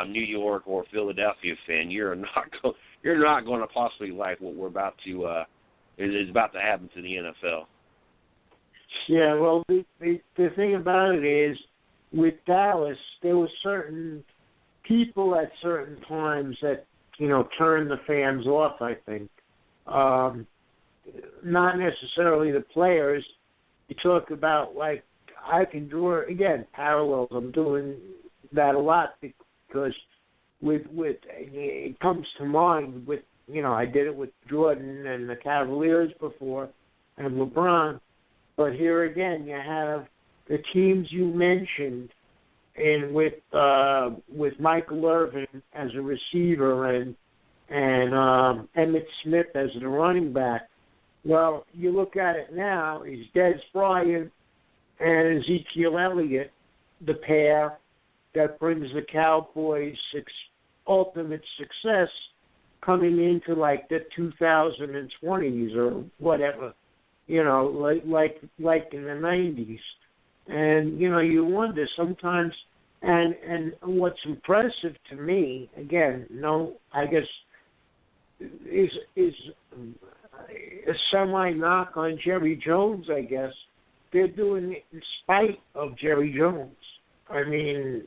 New York, or Philadelphia fan, you're not going to possibly like what we're about to is about to happen to the NFL. Yeah, well, the thing about it is, with Dallas, there were certain people at certain times that, turned the fans off, I think. Not necessarily the players. You talk about, like, I can draw, again, parallels. I'm doing that a lot because with it comes to mind with, I did it with Jordan and the Cavaliers before and LeBron. But here again, you have the teams you mentioned, and with Michael Irvin as a receiver and Emmitt Smith as the running back. Well, you look at it now, it's Des Bryant and Ezekiel Elliott, the pair that brings the Cowboys ultimate success coming into like the 2020s or whatever, like in the 90s. And, you wonder sometimes, and what's impressive to me, again, I guess, is a semi-knock on Jerry Jones, I guess. They're doing it in spite of Jerry Jones. I mean,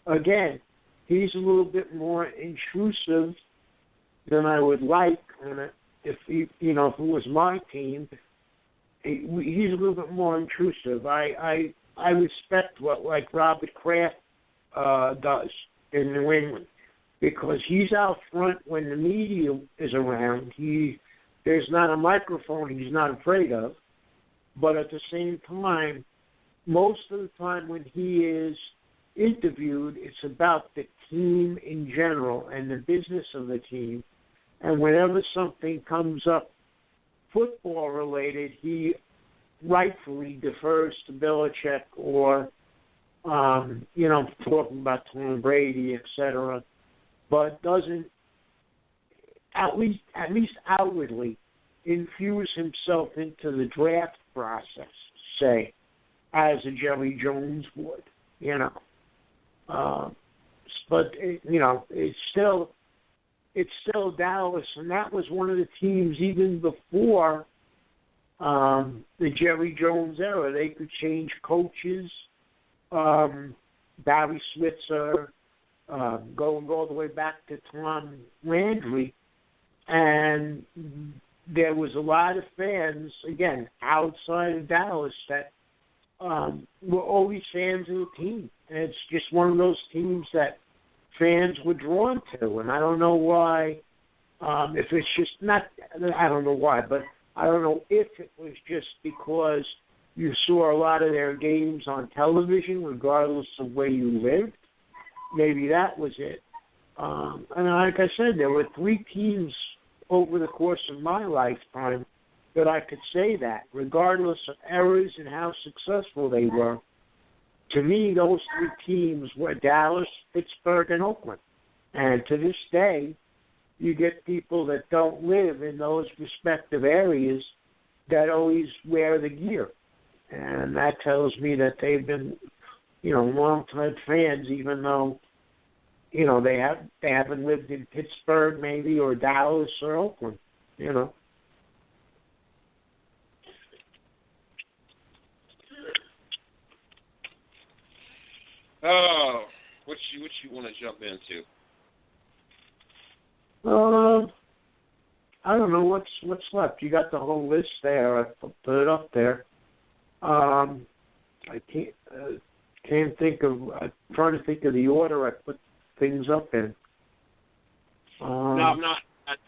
again, he's a little bit more intrusive than I would like. And if it was my team, he's a little bit more intrusive. I respect what like Robert Kraft does in New England because he's out front when the media is around. There's not a microphone he's not afraid of, but at the same time, most of the time when he is interviewed, it's about the team in general and the business of the team. And whenever something comes up football related, he rightfully defers to Belichick or, talking about Tom Brady, etc., but doesn't, at least outwardly, infuse himself into the draft process, say, as a Jerry Jones would, But, it's still Dallas, and that was one of the teams even before the Jerry Jones era. They could change coaches, Barry Switzer, going all the way back to Tom Landry, and there was a lot of fans, again, outside of Dallas that were always fans of the team. And it's just one of those teams that fans were drawn to, and I don't know why. If it's just not, I don't know why, but I don't know if it was just because you saw a lot of their games on television, regardless of where you lived. Maybe that was it. And like I said, there were 3 teams over the course of my lifetime that I could say that, regardless of errors and how successful they were. To me, those 3 teams were Dallas, Pittsburgh, and Oakland. And to this day, you get people that don't live in those respective areas that always wear the gear. And that tells me that they've been, long-time fans, even though, they haven't lived in Pittsburgh maybe or Dallas or Oakland, Oh, what you want to jump into? I don't know what's left. You got the whole list there. I put it up there. I can't think of. I'm trying to think of the order I put things up in. No, I'm not.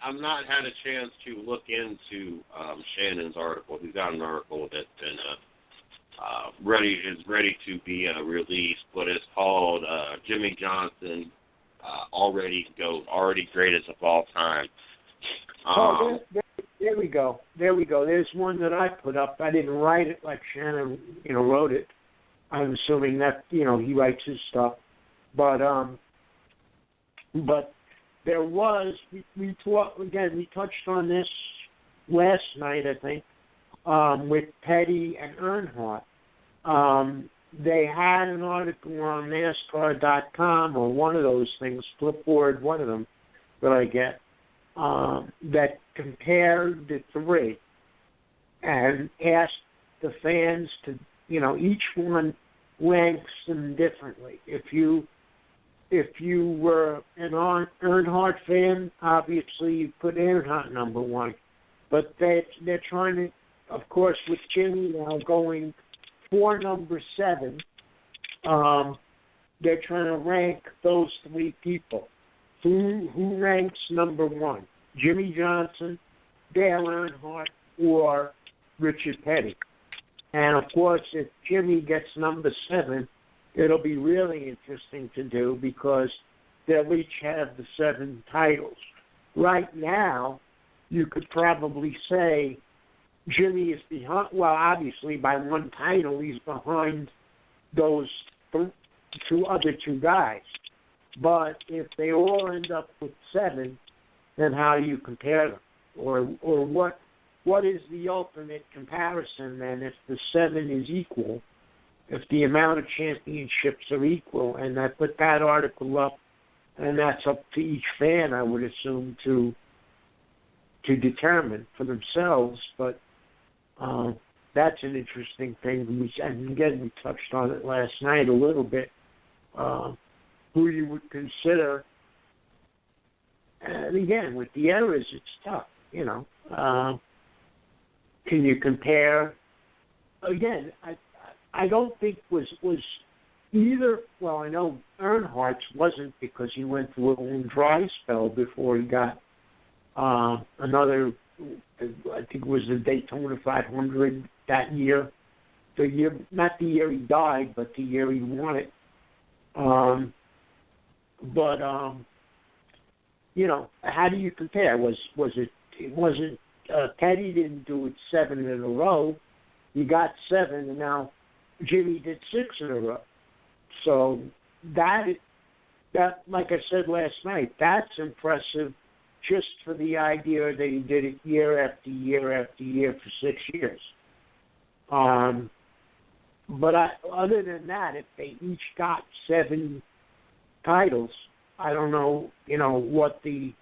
I've not had a chance to look into Shannon's article. He's got an article that's been ready to be released, but it's called Jimmy Johnson, already GOAT, already greatest of all time. There we go. There's one that I put up. I didn't write it like Shannon, wrote it. I'm assuming that, he writes his stuff. But there was, we touched on this last night, I think, with Petty and Earnhardt. They had an article on NASCAR.com or one of those things, Flipboard, one of them that I get, that compared the three and asked the fans to, each one ranks them differently. If you were an Earnhardt fan, obviously you put Earnhardt number one. But they're trying to, of course, with Jimmy now going for number 7, they're trying to rank those three people. Who ranks number 1? Jimmy Johnson, Dale Earnhardt, or Richard Petty? And, of course, if Jimmy gets number 7, it'll be really interesting to do because they'll each have the 7 titles. Right now, you could probably say Jimmy is behind, well, obviously by 1 title, he's behind those other two guys. But if they all end up with 7, then how do you compare them? Or what is the ultimate comparison then if the 7 is equal, if the amount of championships are equal? And I put that article up, and that's up to each fan, I would assume, to determine for themselves. But that's an interesting thing. And again, we touched on it last night a little bit, who you would consider. And again, with the eras, it's tough, Can you compare? Again, I don't think was either. Well, I know Earnhardt's wasn't because he went through a little dry spell before he got another. I think it was the Daytona 500 that year. The year, not the year he died, but the year he won it. How do you compare? Was it? It wasn't. Petty didn't do it 7 in a row. He got 7, and now Jimmy did 6 in a row. So that, like I said last night, that's impressive just for the idea that he did it year after year after year for 6 years. But other than that, if they each got 7 titles, I don't know, what the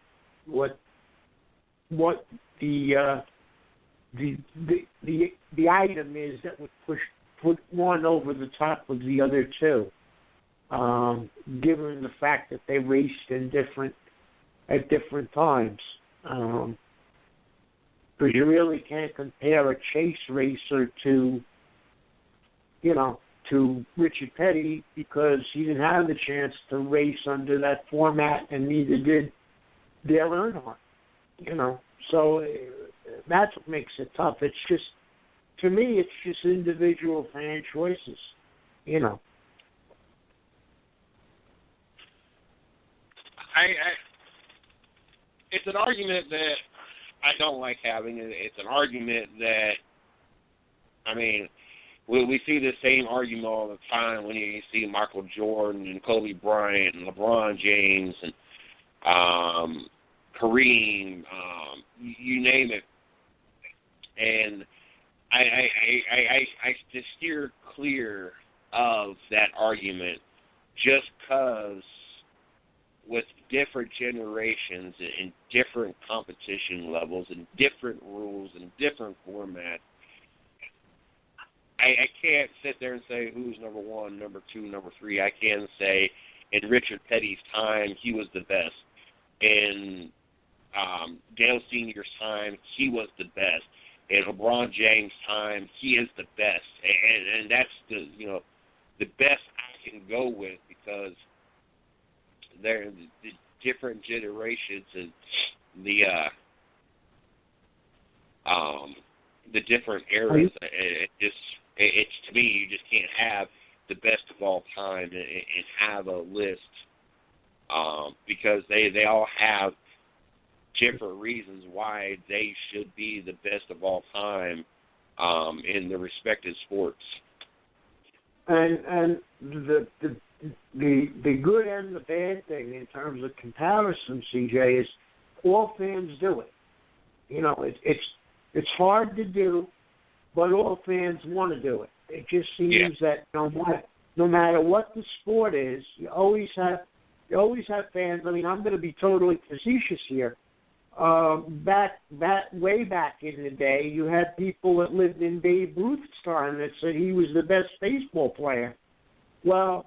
item is that would put one over the top of the other two, given the fact that they raced at different times. Because you really can't compare a chase racer to Richard Petty because he didn't have the chance to race under that format, and neither did Dale Earnhardt. So that's what makes it tough. It's just, to me, it's just individual fan choices, It's an argument that I don't like having. It's an argument that, we see the same argument all the time when you see Michael Jordan and Kobe Bryant and LeBron James and Kareem, you name it. And I just steer clear of that argument just because with different generations and different competition levels and different rules and different formats, I can't sit there and say who's number 1, number 2, number 3. I can say in Richard Petty's time, he was the best. In Dale Sr.'s time, he was the best. In LeBron James' time, he is the best. And that's the best I can go with because they're the different generations and the different eras. It's to me, you just can't have the best of all time and have a list because they all have different reasons why they should be the best of all time in the respective sports. And the good and the bad thing in terms of comparison, CJ, is all fans do it. You know, it's hard to do, but all fans want to do it. It just seems that no matter what the sport is, you always have fans. I mean, I'm going to be totally facetious here. Way back in the day, you had people that lived in Babe Ruth's time that said he was the best baseball player. Well,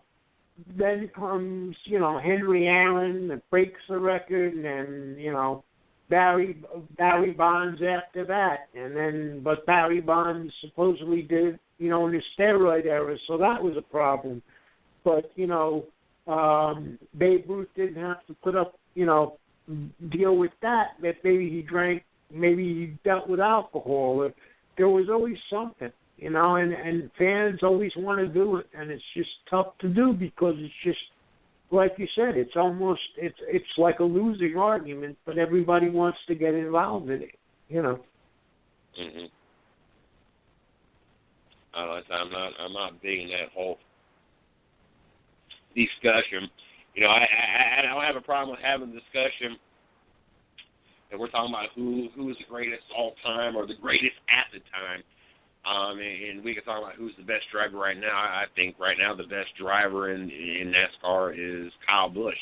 then comes, Henry Aaron that breaks the record, and Barry Bonds after that, but Barry Bonds supposedly did, in the steroid era, so that was a problem. But Babe Ruth didn't have to put up, deal with that maybe he drank, maybe he dealt with alcohol. There was always something, and fans always want to do it, and it's just tough to do because it's just, like you said, it's like a losing argument, but everybody wants to get involved in it, Mm-hmm. I'm not big in that whole discussion. I don't have a problem with having a discussion that we're talking about who is the greatest all time or the greatest at the time. And we can talk about who's the best driver right now. I think right now the best driver in NASCAR is Kyle Busch.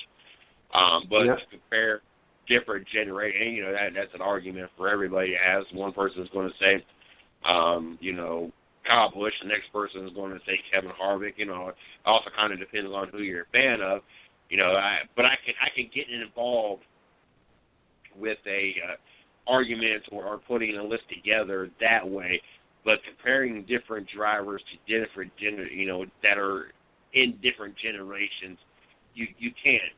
But to compare different generations, that's an argument for everybody. As one person is going to say, Kyle Busch, the next person is going to say Kevin Harvick. It also kind of depends on who you're a fan of. But I can get involved with a argument or putting a list together that way. But comparing different drivers to different that are in different generations, you can't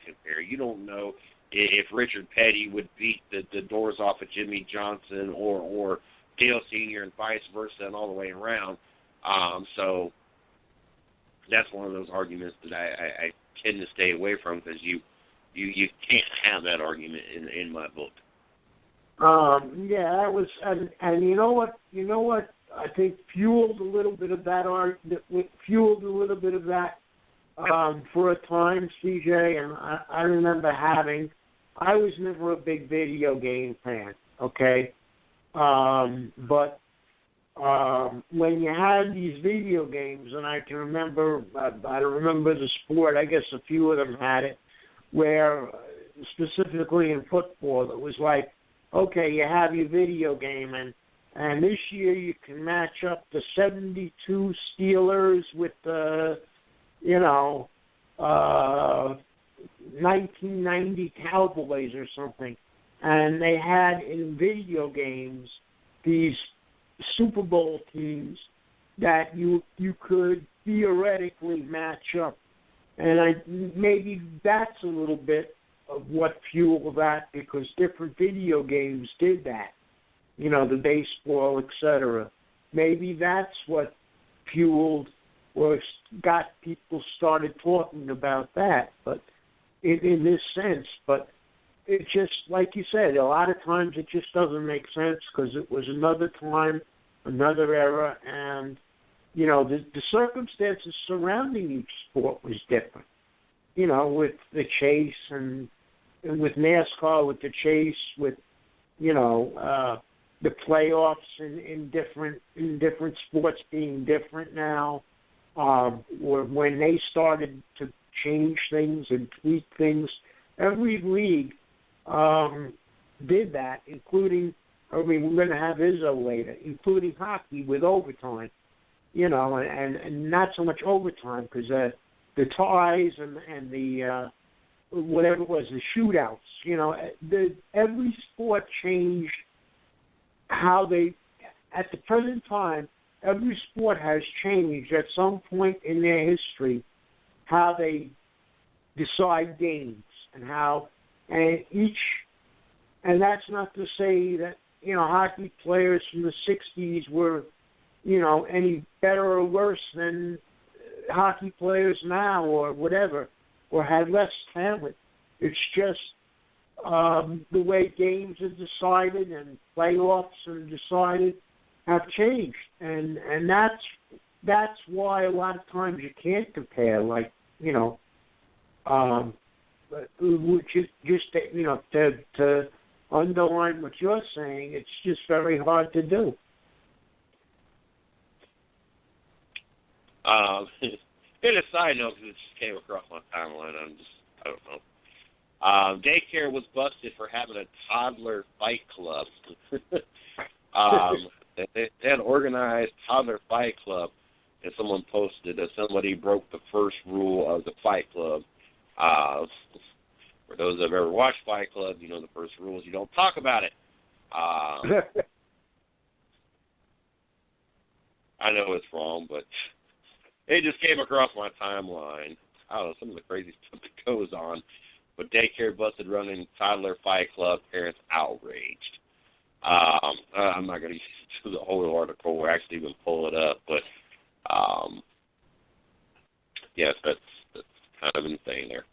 compare. You don't know if Richard Petty would beat the doors off of Jimmy Johnson or Dale Sr. and vice versa and all the way around. So that's one of those arguments that I tend to stay away from because you can't have that argument in my book. That was, and you know what I think fueled a little bit of that for a time, CJ, and I remember I was never a big video game fan, okay? But when you had these video games, and I can remember, I don't remember the sport, I guess a few of them had it, where specifically in football, it was like, okay, you have your video game, and this year you can match up the 72 Steelers with the, 1990 Cowboys or something. And they had in video games these Super Bowl teams that you could theoretically match up. And maybe that's a little bit of what fueled that, because different video games did that, the baseball, etc. Maybe that's what fueled or got people started talking about that, but in this sense. But it just, like you said, a lot of times it just doesn't make sense because it was another time, another era, and, the circumstances surrounding each sport was different. With the chase and with NASCAR, with the chase, with, the playoffs in different sports being different now, or when they started to change things and tweak things, every league did that, including, we're going to have Izzo later, including hockey with overtime, and not so much overtime because the ties and the whatever it was, the shootouts, every sport changed how they, at the present time, every sport has changed at some point in their history how they decide games and each And that's not to say that, hockey players from the 60s were, any better or worse than hockey players now or whatever, or had less talent. It's just the way games are decided and playoffs are decided have changed. And that's why a lot of times you can't compare, like, which is just, to underline what you're saying, it's just very hard to do. In a side note, because it just came across my timeline, I don't know. Daycare was busted for having a toddler fight club. They had an organized toddler fight club, and someone posted that somebody broke the first rule of the fight club. For those that have ever watched Fight Club, the first rule is you don't talk about it. I know it's wrong, but it just came across my timeline. I don't know, some of the crazy stuff that goes on. But daycare busted running toddler fight club, parents outraged. I'm not going to do the whole article. We're actually going to pull it up. But, yes, that's kind of insane there.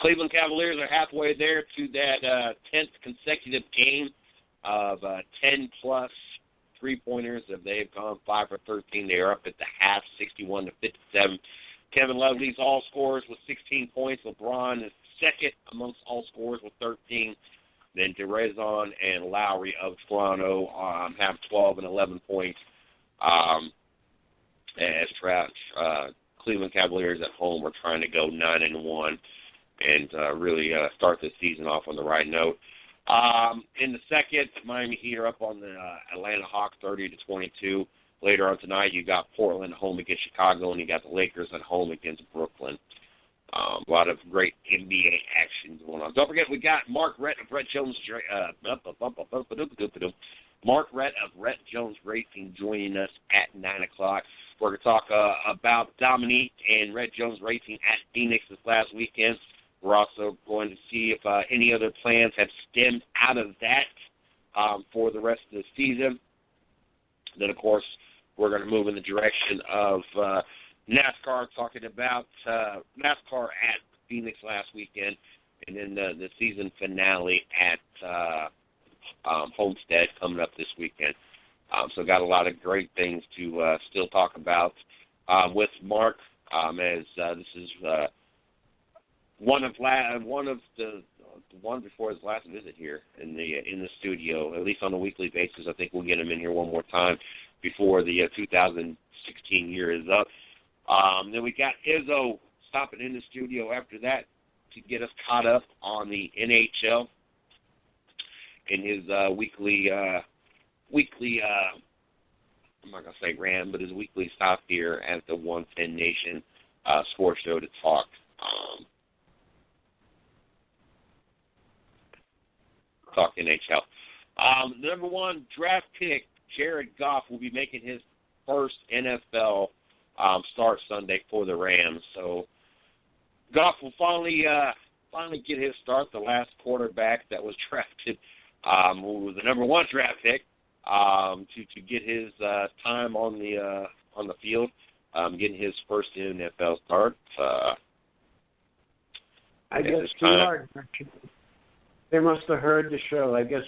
Cleveland Cavaliers are halfway there to that 10th consecutive game of 10-plus three-pointers. They've gone 5 for 13. They are up at the half, 61-57. Kevin Love's all scorers with 16 points. LeBron is second amongst all scorers with 13. Then DeRozan and Lowry of Toronto have 12 and 11 points. As Cleveland Cavaliers at home are trying to go 9-1 and really start the season off on the right note. In the second, Miami Heat are up on the Atlanta Hawks 30-22. Later on tonight, you got Portland at home against Chicago, and you got the Lakers at home against Brooklyn. A lot of great NBA action going on. Don't forget, we got Mark Rette of Rette Jones Racing joining us at 9 o'clock. We're going to talk about Dominique and Rette Jones Racing at Phoenix this last weekend. We're also going to see if any other plans have stemmed out of that for the rest of the season. Then, of course, we're going to move in the direction of NASCAR, talking about NASCAR at Phoenix last weekend, and then the season finale at Homestead coming up this weekend. So got a lot of great things to still talk about with Mark, as this is one before his last visit here in the studio, at least on a weekly basis. I think we'll get him in here one more time before the 2016 year is up. Then we got Izzo stopping in the studio after that to get us caught up on the NHL in his weekly I'm not going to say rant, but his weekly stop here at the 110 Nation Sports Show to talk NHL. Number one draft pick, Jared Goff, will be making his first NFL start Sunday for the Rams. So Goff will finally get his start. The last quarterback that was drafted, who was the number one draft pick, to get his time on the field, getting his first NFL start. I guess they must have heard the show. I guess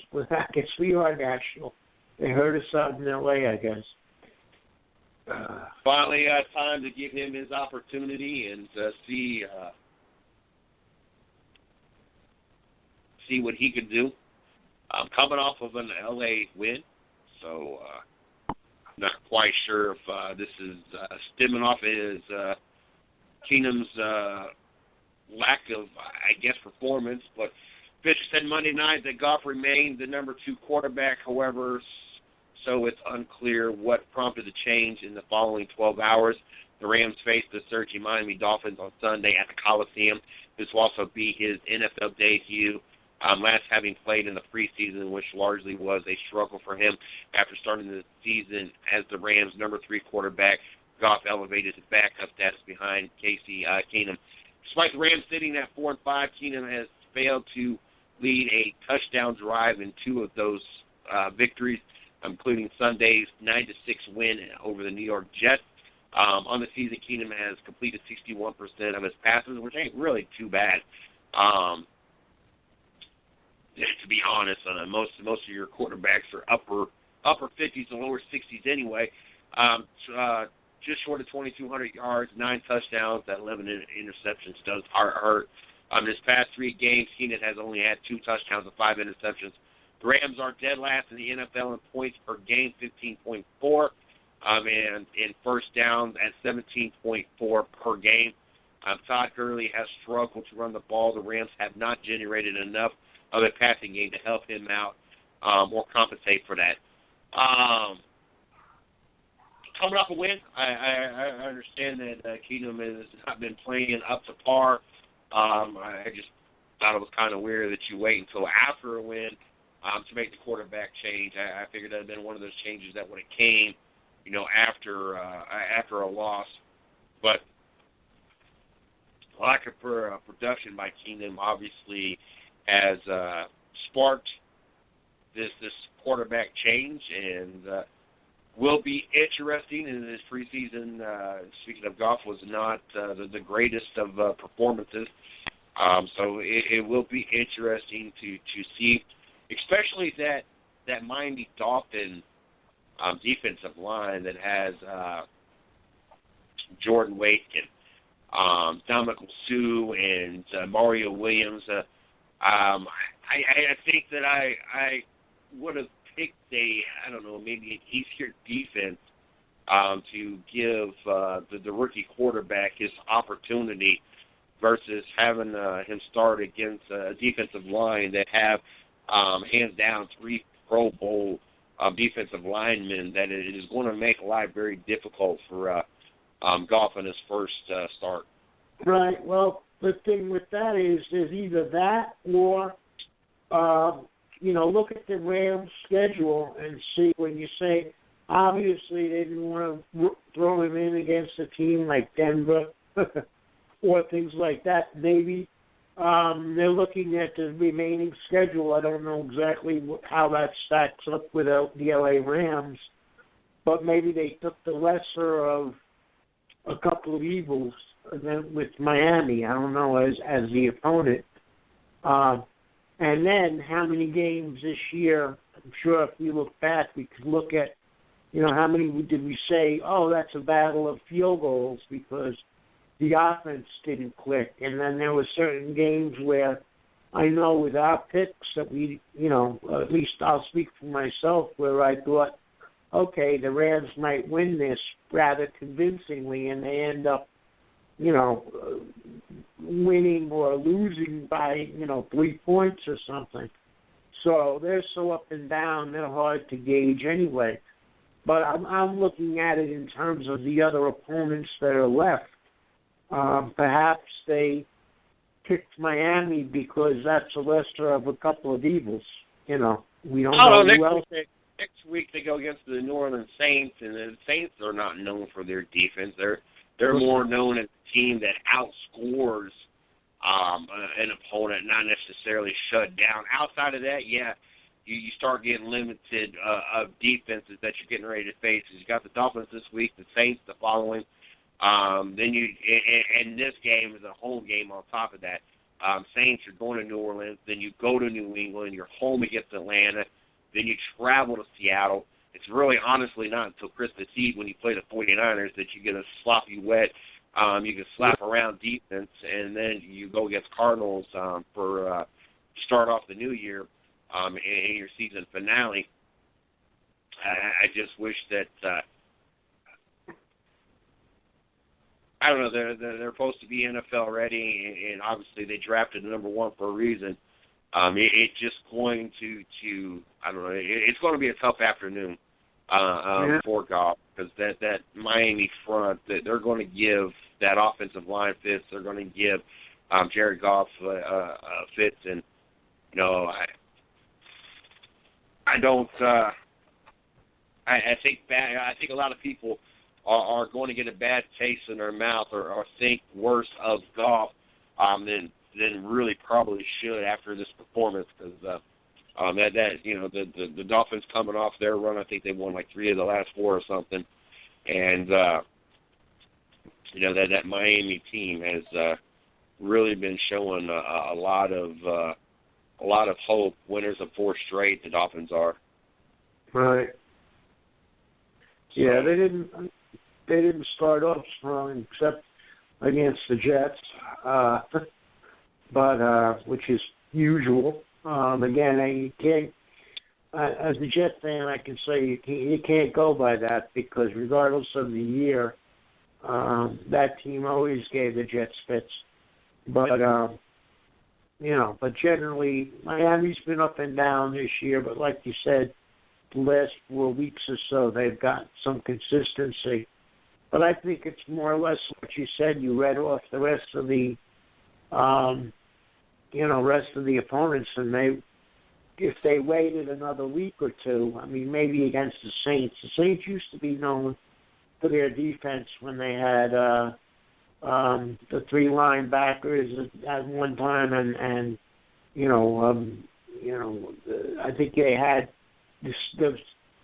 we are national. They heard us out in L.A., I guess. Finally, time to give him his opportunity and see what he could do. Coming off of an L.A. win, so I'm not quite sure if this is stemming off his Keenum's lack of, I guess, performance. But Fisher said Monday night that Goff remained the number 2 quarterback. However, so it's unclear what prompted the change in the following 12 hours. The Rams face the surging Miami Dolphins on Sunday at the Coliseum. This will also be his NFL debut, last having played in the preseason, which largely was a struggle for him. After starting the season as the Rams' number 3 quarterback, Goff elevated his backup status behind Casey Keenum Despite the Rams sitting at 4-5, Keenum has failed to lead a touchdown drive in 2 of those victories, including Sunday's 9-6 win over the New York Jets. On the season, Keenum has completed 61% of his passes, which ain't really too bad. To be honest, most of your quarterbacks are upper 50s and lower 60s anyway. Just short of 2,200 yards, 9 touchdowns, that 11 interceptions does hurt. This past 3 games, Keenan has only had 2 touchdowns and 5 interceptions. The Rams are dead last in the NFL in points per game, 15.4, and in first downs at 17.4 per game. Todd Gurley has struggled to run the ball. The Rams have not generated enough of a passing game to help him out or compensate for that. Coming off a win, I understand that Keenum has not been playing up to par. I just thought it was kind of weird that you wait until after a win to make the quarterback change. I figured that had been one of those changes that would have came, after a loss. But lack of production by Keenum obviously has sparked this quarterback change, and will be interesting. In this preseason, speaking of Goff, was not the greatest of performances. So it will be interesting to see, especially that Miami Dolphin defensive line that has Jordan Waitkin, Dominical Sue, and Mario Williams. I think that I would have picked maybe an easier defense to give the rookie quarterback his opportunity versus having him start against a defensive line that have hands down 3 Pro Bowl defensive linemen. That it is going to make life very difficult for Goff in his first start. Right. Well, the thing with that is either that or look at the Rams' schedule and see when you say, obviously they didn't want to throw him in against a team like Denver or things like that. Maybe they're looking at the remaining schedule. I don't know exactly how that stacks up with the LA Rams, but maybe they took the lesser of a couple of evils with Miami. I don't know, as the opponent. And then how many games this year? I'm sure if we look back, we could look at, how many did we say, oh, that's a battle of field goals because the offense didn't click. And then there were certain games where I know with our picks that we, at least I'll speak for myself, where I thought, okay, the Rams might win this rather convincingly, and they end up, winning or losing by, 3 points or something. So they're so up and down, they're hard to gauge anyway. But I'm looking at it in terms of the other opponents that are left. Perhaps they picked Miami because that's a lesser of a couple of evils. We don't know who else. Next week they go against the New Orleans Saints, and the Saints are not known for their defense. They're more known as a team that outscores an opponent, not necessarily shut down. Outside of that, you start getting limited of defenses that you're getting ready to face. You got the Dolphins this week, the Saints the following. And this game is a home game on top of that. Saints are going to New Orleans, then you go to New England, you're home against Atlanta, then you travel to Seattle. It's really honestly not until Christmas Eve when you play the 49ers that you get a sloppy wet. You can slap around defense, and then you go against Cardinals for start off the new year in your season finale. I just wish that I don't know. They're supposed to be NFL ready, and obviously they drafted the number 1 for a reason. It's just going to I don't know. It's going to be a tough afternoon for Goff because that Miami front that they're going to give that offensive line fits. They're going to give Jared Goff fits, and I don't. I think a lot of people are going to get a bad taste in their mouth or think worse of Goff than really probably should after this performance, because the Dolphins coming off their run, I think they won like 3 of the last 4 or something, and that Miami team has really been showing a lot of hope. Winners of 4 straight, the Dolphins are. Right. Yeah, they didn't start off strong except against the Jets, but which is usual. Again, you can't. As a Jet fan, I can say you can't go by that, because regardless of the year, that team always gave the Jets fits. But but generally, Miami's been up and down this year. But like you said, the last 4 weeks or so, they've got some consistency. But I think it's more or less what you said. You read off the rest of the, rest of the opponents, and if they waited another week or two, I mean, maybe against the Saints. The Saints used to be known for their defense when they had the 3 linebackers at one time, and I think they had the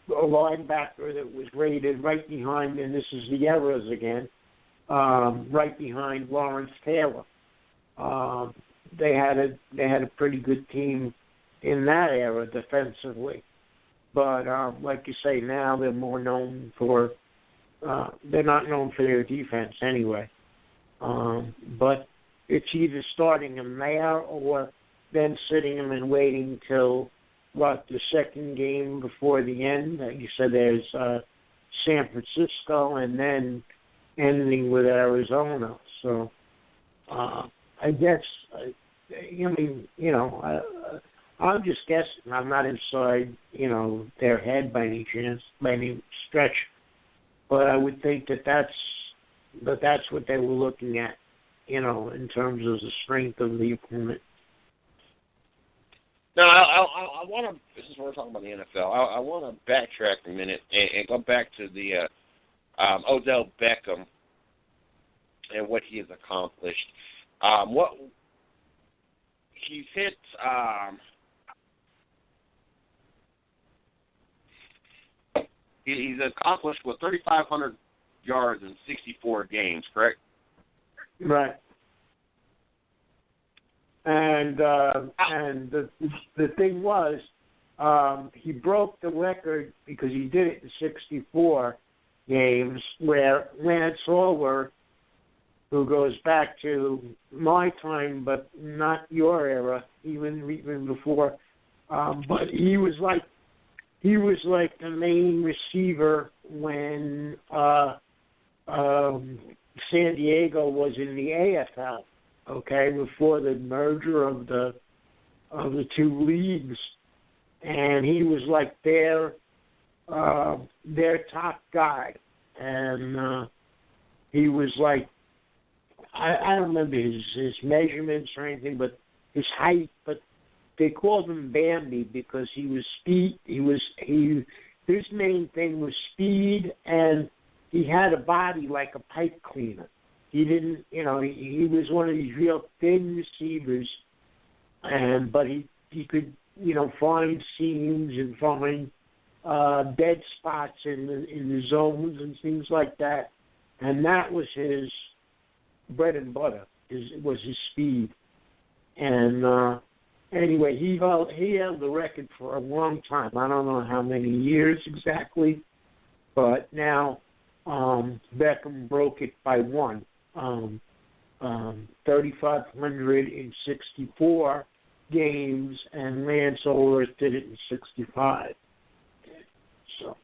linebacker that was rated right behind, and this is the errors again, right behind Lawrence Taylor. They had a pretty good team in that era defensively, but like you say, now they're more known for they're not known for their defense anyway. But it's either starting them there or then sitting them and waiting till the second game before the end. Like you said, there's San Francisco, and then ending with Arizona. So I guess I'm just guessing. I'm not inside their head by any chance, by any stretch. But I would think that's what they were looking at, in terms of the strength of the opponent. No, I want to. This is what we're talking about the NFL. I want to backtrack a minute and go back to the Odell Beckham and what he has accomplished. What he's hit. He's accomplished 3,500 yards in 64 games, correct? Right. And the thing was, he broke the record because he did it in 64 games, where Lance Allworth, who goes back to my time but not your era, even before, but he was like the main receiver when San Diego was in the AFL. Okay, before the merger of the 2 leagues, and he was like their top guy, and he was like, I don't remember his measurements or anything, but his height. But they called him Bambi because he was speed. His main thing was speed, and he had a body like a pipe cleaner. He didn't, he was one of these real thin receivers, but he could, find seams and find dead spots in the zones and things like that, and that was his bread and butter. Was his speed, and anyway, he held the record for a long time. I don't know how many years exactly, but now Beckham broke it by 1. 3,564 games, and Lance Allworth did it in 65. So,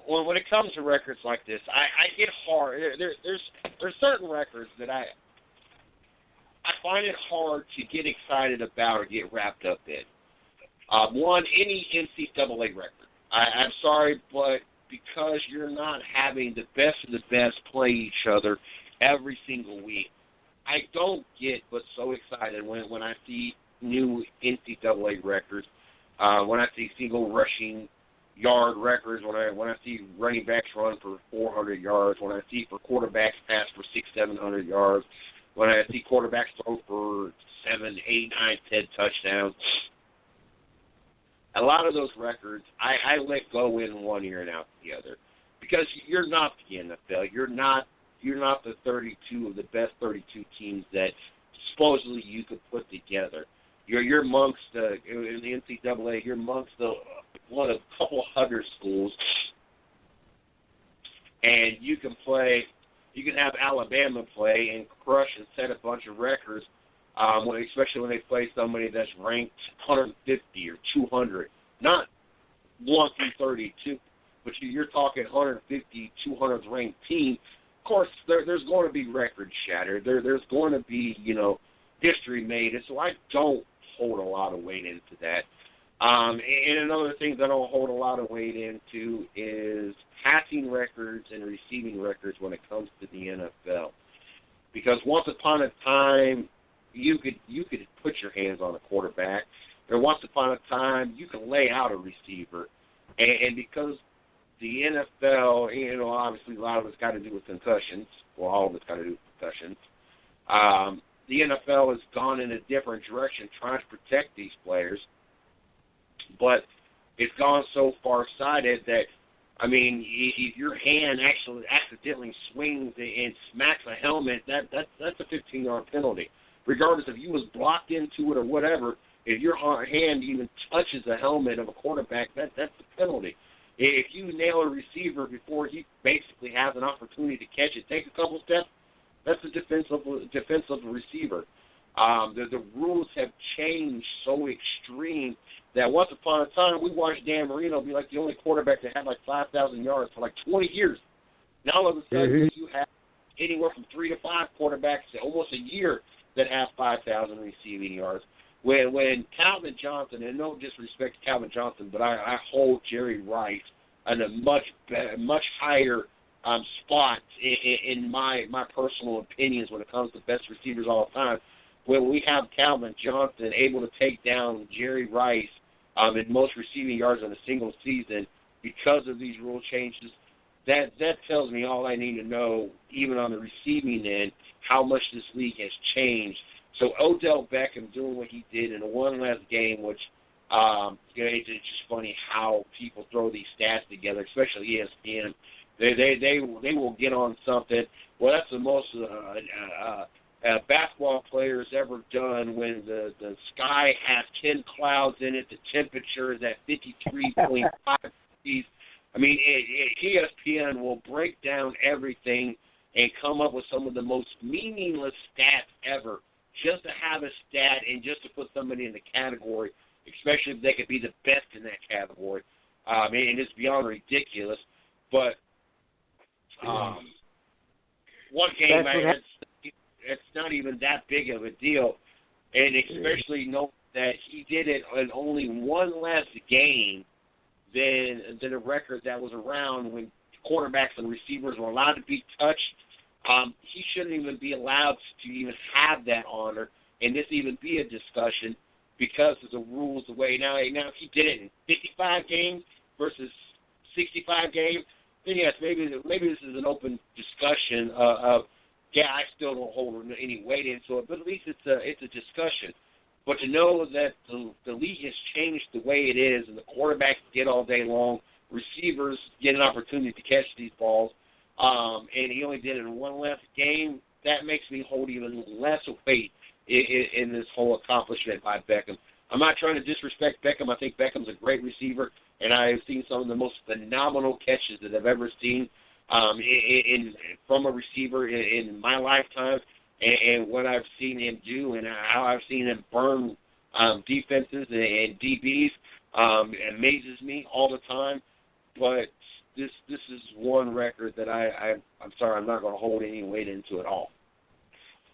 when it comes to records like this, I get hard. There's certain records that I find it hard to get excited about or get wrapped up in. One, any NCAA record. I'm sorry, but because you're not having the best of the best play each other every single week, I don't get but so excited when I see new NCAA records, when I see single rushing yard records, when I see running backs run for 400 yards, when I see for quarterbacks pass for 600-700 yards, when I see quarterbacks throw for 7, 8, 9, 10 touchdowns. A lot of those records, I let go in one ear and out the other, because you're not the NFL. You're not the 32 of the best 32 teams that supposedly you could put together. You're amongst in the NCAA. You're amongst one of a couple hundred schools, and you can play. You can have Alabama play and crush and set a bunch of records, especially when they play somebody that's ranked 150 or 200, not 1 through 32, but you're talking 150, 200th ranked team. Of course, there's going to be records shattered. There's going to be, history made. And so I don't hold a lot of weight into that. And another thing that I don't hold a lot of weight into is passing records and receiving records when it comes to the NFL. Because once upon a time, you could put your hands on a quarterback. Or once upon a time, you could lay out a receiver. And because the NFL, obviously a lot of it's got to do with concussions. Well, all of it's got to do with concussions. The NFL has gone in a different direction trying to protect these players. But it's gone so far-sighted that, if your hand actually accidentally swings and smacks a helmet, that's a 15-yard penalty. Regardless if you was blocked into it or whatever, if your hand even touches the helmet of a quarterback, that's a penalty. If you nail a receiver before he basically has an opportunity to catch it, take a couple steps, that's a defensive receiver. The rules have changed so extreme that once upon a time we watched Dan Marino be like the only quarterback that had like 5,000 yards for like 20 years. Now all of a sudden you have anywhere from 3 to 5 quarterbacks almost a year that have 5,000 receiving yards. When Calvin Johnson, and no disrespect to Calvin Johnson, but I hold Jerry Rice in a much higher spot in my personal opinions when it comes to best receivers all the time. When we have Calvin Johnson able to take down Jerry Rice in most receiving yards in a single season because of these rule changes, that tells me all I need to know, even on the receiving end, how much this league has changed. So Odell Beckham doing what he did in a one last game, which it's just funny how people throw these stats together, especially ESPN. They will get on something. Well, that's the most basketball players ever done when the sky has 10 clouds in it, the temperature is at 53.5 degrees. ESPN will break down everything and come up with some of the most meaningless stats ever, just to have a stat and just to put somebody in the category, especially if they could be the best in that category. And it's beyond ridiculous. But one game, it's not even that big of a deal, and especially know that he did it in only one less game than a record that was around when quarterbacks and receivers were allowed to be touched. He shouldn't even be allowed to even have that honor and this even be a discussion because of the rules the way now. If he did it in 55 games versus 65 games, then yes, maybe this is an open discussion of I still don't hold any weight into it, but at least it's a discussion. But to know that the league has changed the way it is, and the quarterbacks get all day long, receivers get an opportunity to catch these balls, and he only did it in one less game, that makes me hold even less weight in this whole accomplishment by Beckham. I'm not trying to disrespect Beckham. I think Beckham's a great receiver, and I've seen some of the most phenomenal catches that I've ever seen from a receiver in my lifetime, and what I've seen him do and how I've seen him burn defenses and DBs amazes me all the time. But this is one record that I'm sorry, I'm not going to hold any weight into at all.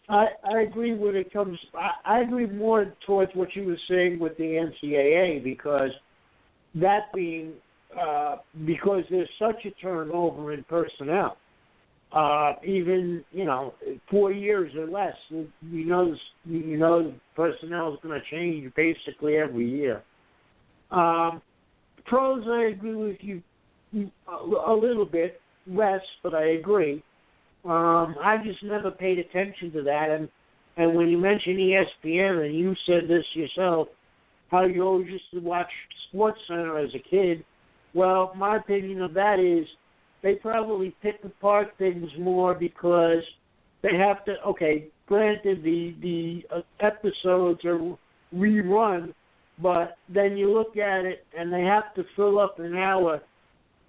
I agree when it comes. I agree more towards what you were saying with the NCAA because that being because there's such a turnover in personnel. Even 4 years or less, personnel is going to change basically every year. pros, I agree with you a little bit less, but I agree. I just never paid attention to that. And when you mention ESPN, and you said this yourself, how you always used to watch SportsCenter as a kid, well, my opinion of that is they probably pick apart things more because they have to, okay, granted the episodes are rerun, but then you look at it and they have to fill up an hour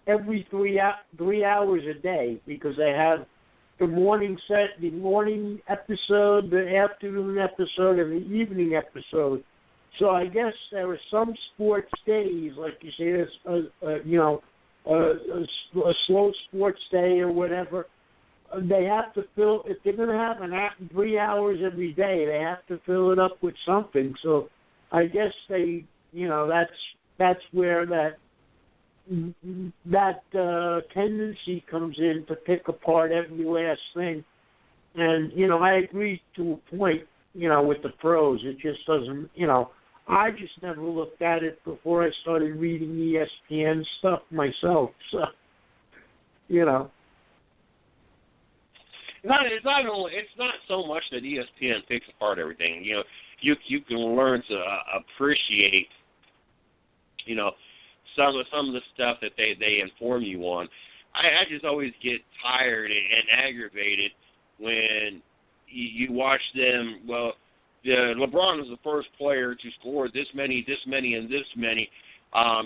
every 3 hours a day because they have the morning episode, the afternoon episode, and the evening episode. So I guess there are some sports days, like you say, a slow sports day or whatever. They have to fill, if they're going to have 3 hours every day, they have to fill it up with something. So I guess they, that's where that tendency comes in to pick apart every last thing. And, I agree to a point, with the pros. It just doesn't, I just never looked at it before I started reading ESPN stuff myself. So, It's not so much that ESPN picks apart everything. You can learn to appreciate, some of the stuff that they inform you on. I just always get tired and aggravated when you watch them. Well, LeBron was the first player to score this many, and this many.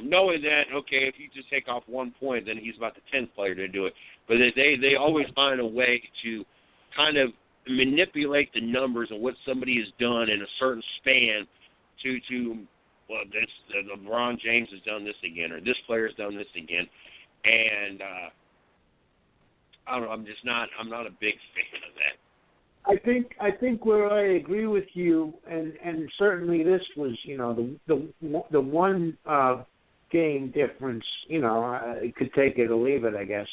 Knowing that, okay, if you just take off 1 point, then he's about the 10th player to do it. But they always find a way to kind of manipulate the numbers and what somebody has done in a certain span to LeBron James has done this again, or this player's done this again. And I don't know, I'm not a big fan of that. I think where I agree with you, and certainly this was, the one game difference, you could take it or leave it, I guess.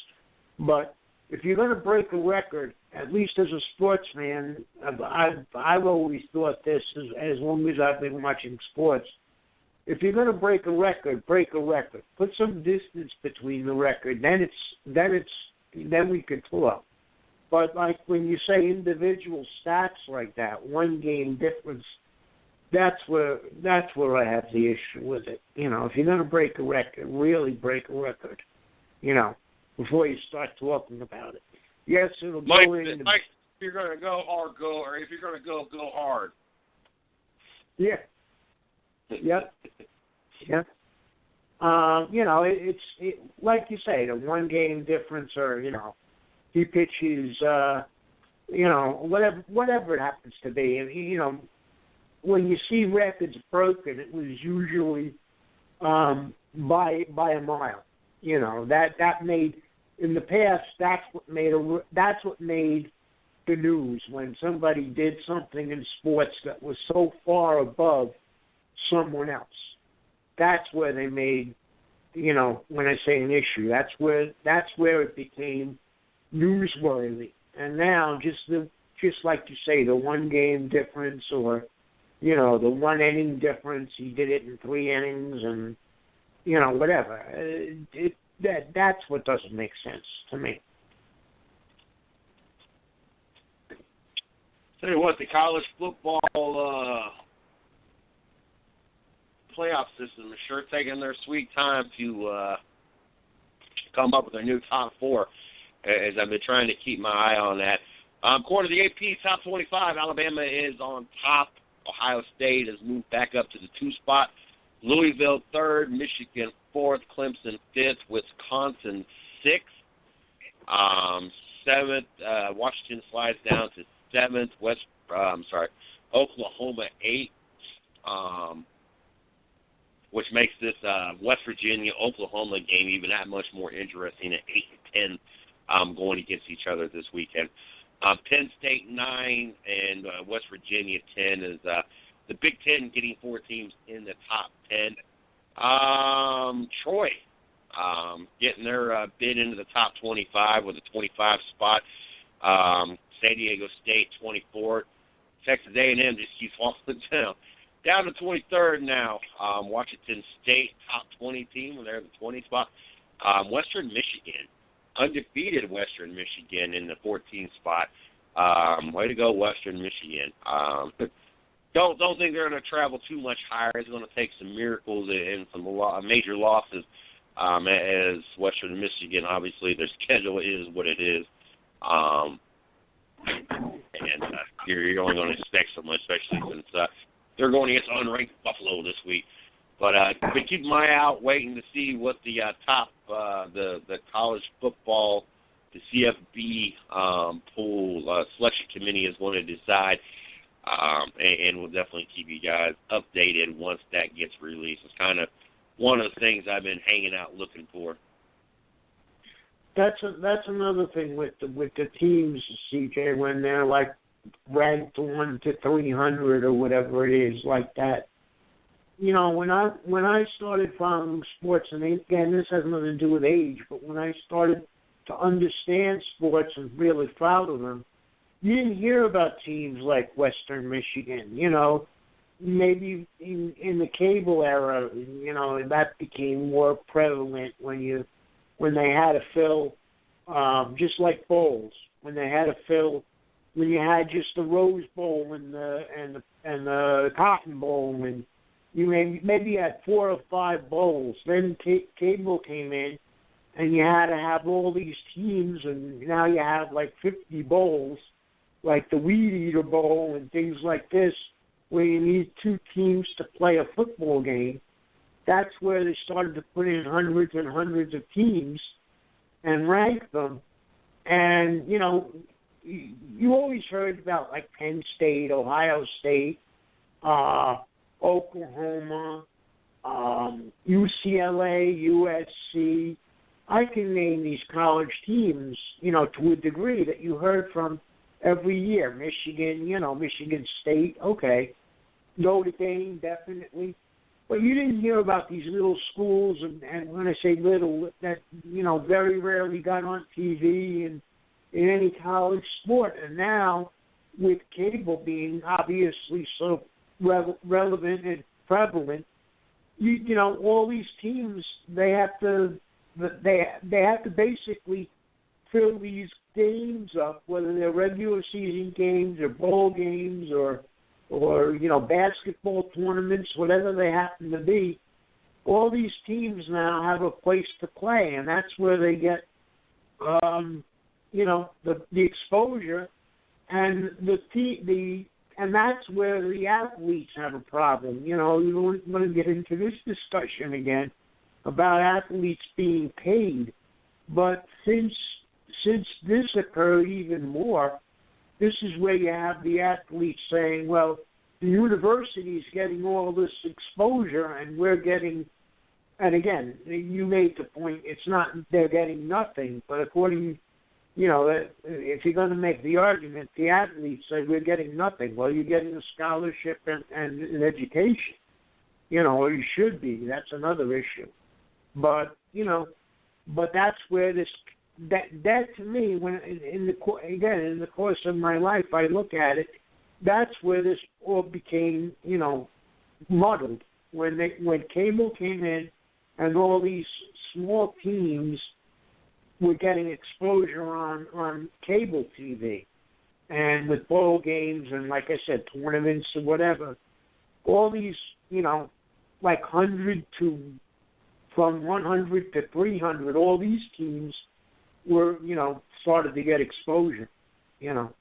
But if you're going to break a record, at least as a sportsman, I've always thought this as long as I've been watching sports. If you're going to break a record, break a record. Put some distance between the record. Then we could talk. But like when you say individual stats like that, 1 game difference, that's where I have the issue with it. If you're going to break a record, really break a record. Before you start talking about it. Yes, it'll go in. If you're going to go hard, go, or if you're going to go hard. Yeah. Yep. Yep. It's like you say, the 1 game difference, or he pitches, whatever it happens to be, and when you see records broken, it was usually by a mile. That made, in the past, that's what made the news, when somebody did something in sports that was so far above someone else. That's where they made, when I say an issue, that's where it became newsworthy. And now, just like you say, the 1 game difference, or the 1 inning difference, he did it in 3 innings, and whatever. That's what doesn't make sense to me. Tell you what, the college football playoff system is sure taking their sweet time to come up with their new top 4, as I've been trying to keep my eye on that. According to the AP top 25, Alabama is on top. Ohio State has moved back up to the 2 spot. Louisville 3rd, Michigan 4th, Clemson 5th, Wisconsin 6th. 7th, Washington slides down to 7th. Oklahoma 8th, which makes this West Virginia-Oklahoma game even that much more interesting at 8 and 10 going against each other this weekend. Penn State 9 and West Virginia 10 is the Big Ten getting 4 teams in the top 10. Troy getting their bid into the top 25 with a 25 spot. San Diego State 24. Texas A&M just keeps falling down. Down to 23rd now. Washington State, top 20 team. They're in the 20 spot. Western Michigan, undefeated Western Michigan in the 14th spot. Way to go, Western Michigan. Don't think they're going to travel too much higher. It's going to take some miracles and some major losses. As Western Michigan, obviously, their schedule is what it is. And you're only going to expect so much, especially since they're going against unranked Buffalo this week. But keep my eye out, waiting to see what the top, the college football, the CFB pool selection committee is going to decide. And we'll definitely keep you guys updated once that gets released. It's kind of one of the things I've been hanging out looking for. That's another thing with the teams, CJ, when they're like ranked 1 to 300 or whatever it is, like that. You know, when I started following sports, and again, this has nothing to do with age, but when I started to understand sports and really follow them, you didn't hear about teams like Western Michigan. You know, maybe in the cable era, you know, that became more prevalent when they had to fill, just like bowls, when they had to fill, when you had just the Rose Bowl and the Cotton Bowl, and you maybe had 4 or 5 bowls. Then cable came in, and you had to have all these teams, and now you have like 50 bowls, like the Weed Eater Bowl and things like this, where you need 2 teams to play a football game. That's where they started to put in hundreds and hundreds of teams and rank them. And, you know, you always heard about, like, Penn State, Ohio State, Oklahoma, UCLA, USC. I can name these college teams, you know, to a degree that you heard from every year. Michigan, you know, Michigan State, okay. Notre Dame, definitely. But you didn't hear about these little schools, and when I say little, that, you know, very rarely got on TV and in any college sport. And now, with cable being obviously so relevant and prevalent, you know, all these teams, they have to basically fill these games up, whether they're regular season games or bowl games or you know, basketball tournaments, whatever they happen to be. All these teams now have a place to play, and that's where they get, you know, the exposure, and and that's where the athletes have a problem. You know, you don't want to get into this discussion again about athletes being paid, but since this occurred even more, this is where you have the athletes saying, well, the university is getting all this exposure and we're getting, and again, you made the point, it's not they're getting nothing, but according, you know, if you're going to make the argument, the athletes say we're getting nothing. Well, you're getting a scholarship and an education, you know, or you should be. That's another issue. But, you know, but that's where that to me, when in the course of my life, I look at it. That's where this all became, you know, muddled. When cable came in, and all these small teams were getting exposure on cable TV, and with bowl games and, like I said, tournaments or whatever. All these, you know, like from 100 to 300, all these teams were, you know, started to get exposure, you know.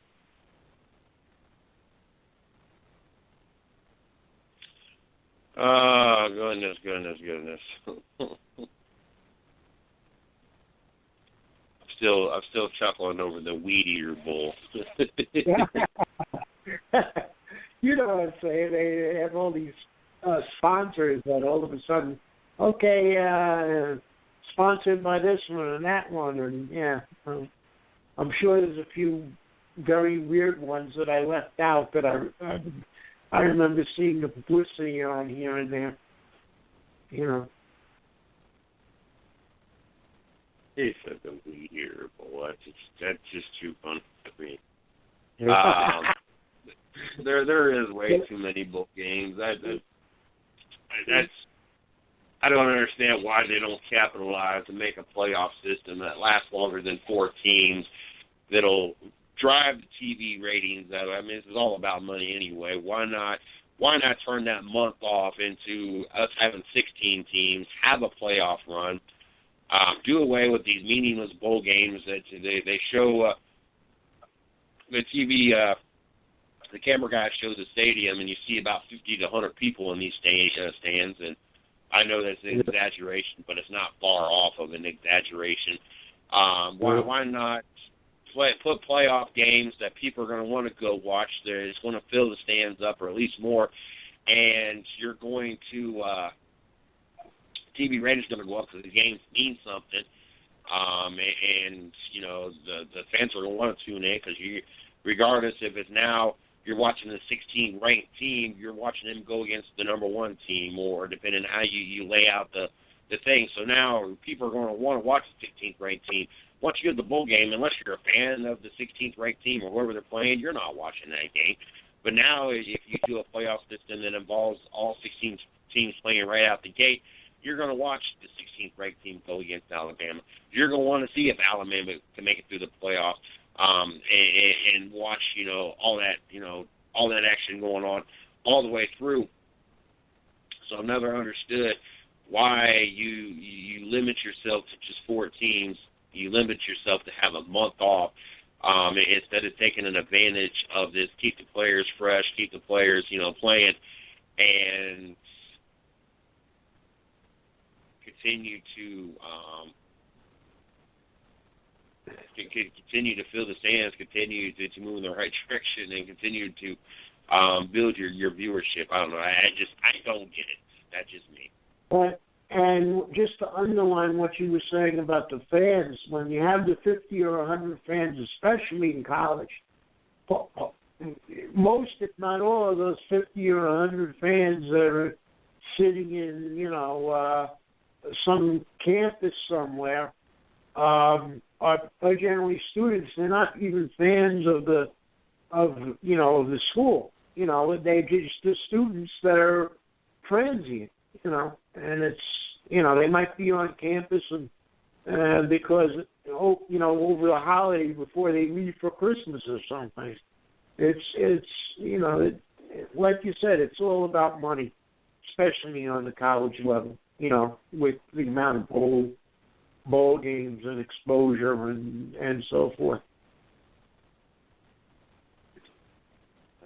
Oh, goodness. I'm still chuckling over the Weed Eater Bowl. You know what I'm saying? They have all these sponsors that all of a sudden, okay, sponsored by this one and that one, and yeah, I'm sure there's a few very weird ones that I left out that I remember seeing the publicity on here and there, you know. He said the Weed Eater Bowl. That's just too fun for me. There is way too many bowl games. I don't understand why they don't capitalize and make a playoff system that lasts longer than 4 teams that'll drive the TV ratings up. I mean, this is all about money anyway. Why not turn that month off into us having 16 teams, have a playoff run, do away with these meaningless bowl games that they show the TV. The camera guy shows the stadium, and you see about 50 to 100 people in these stands, and I know that's an exaggeration, but it's not far off of an exaggeration. Why not put playoff games that people are going to want to go watch? It's going to fill the stands up, or at least more, and you're going to TV ratings are going to go up because the games mean something, and you know the fans are going to want to tune in because regardless if it's now you're watching the 16th ranked team, you're watching them go against the number 1 team, or depending on how you lay out the thing. So now people are going to want to watch the 16th ranked team. Once you get the bowl game, unless you're a fan of the 16th ranked team or whoever they're playing, you're not watching that game. But now if you do a playoff system that involves all 16 teams playing right out the gate, you're going to watch the 16th ranked team go against Alabama. You're going to want to see if Alabama can make it through the playoffs. And watch, all that action going on all the way through. So I've never understood why you limit yourself to just 4 teams. You limit yourself to have a month off instead of taking an advantage of this. Keep the players fresh, keep the players, playing, and continue to fill the stands, continue to move in the right direction, and continue to build your viewership. I don't know. I don't get it. That's just me. And just to underline what you were saying about the fans, when you have the 50 or 100 fans, especially in college, most, if not all, of those 50 or 100 fans that are sitting in, some campus somewhere, are generally students. They're not even fans of the school. They're just the students that are transient. And it's they might be on campus and because over the holiday before they leave for Christmas or something. It's like you said, it's all about money, especially on the college level. With the amount of bowl games and exposure and so forth.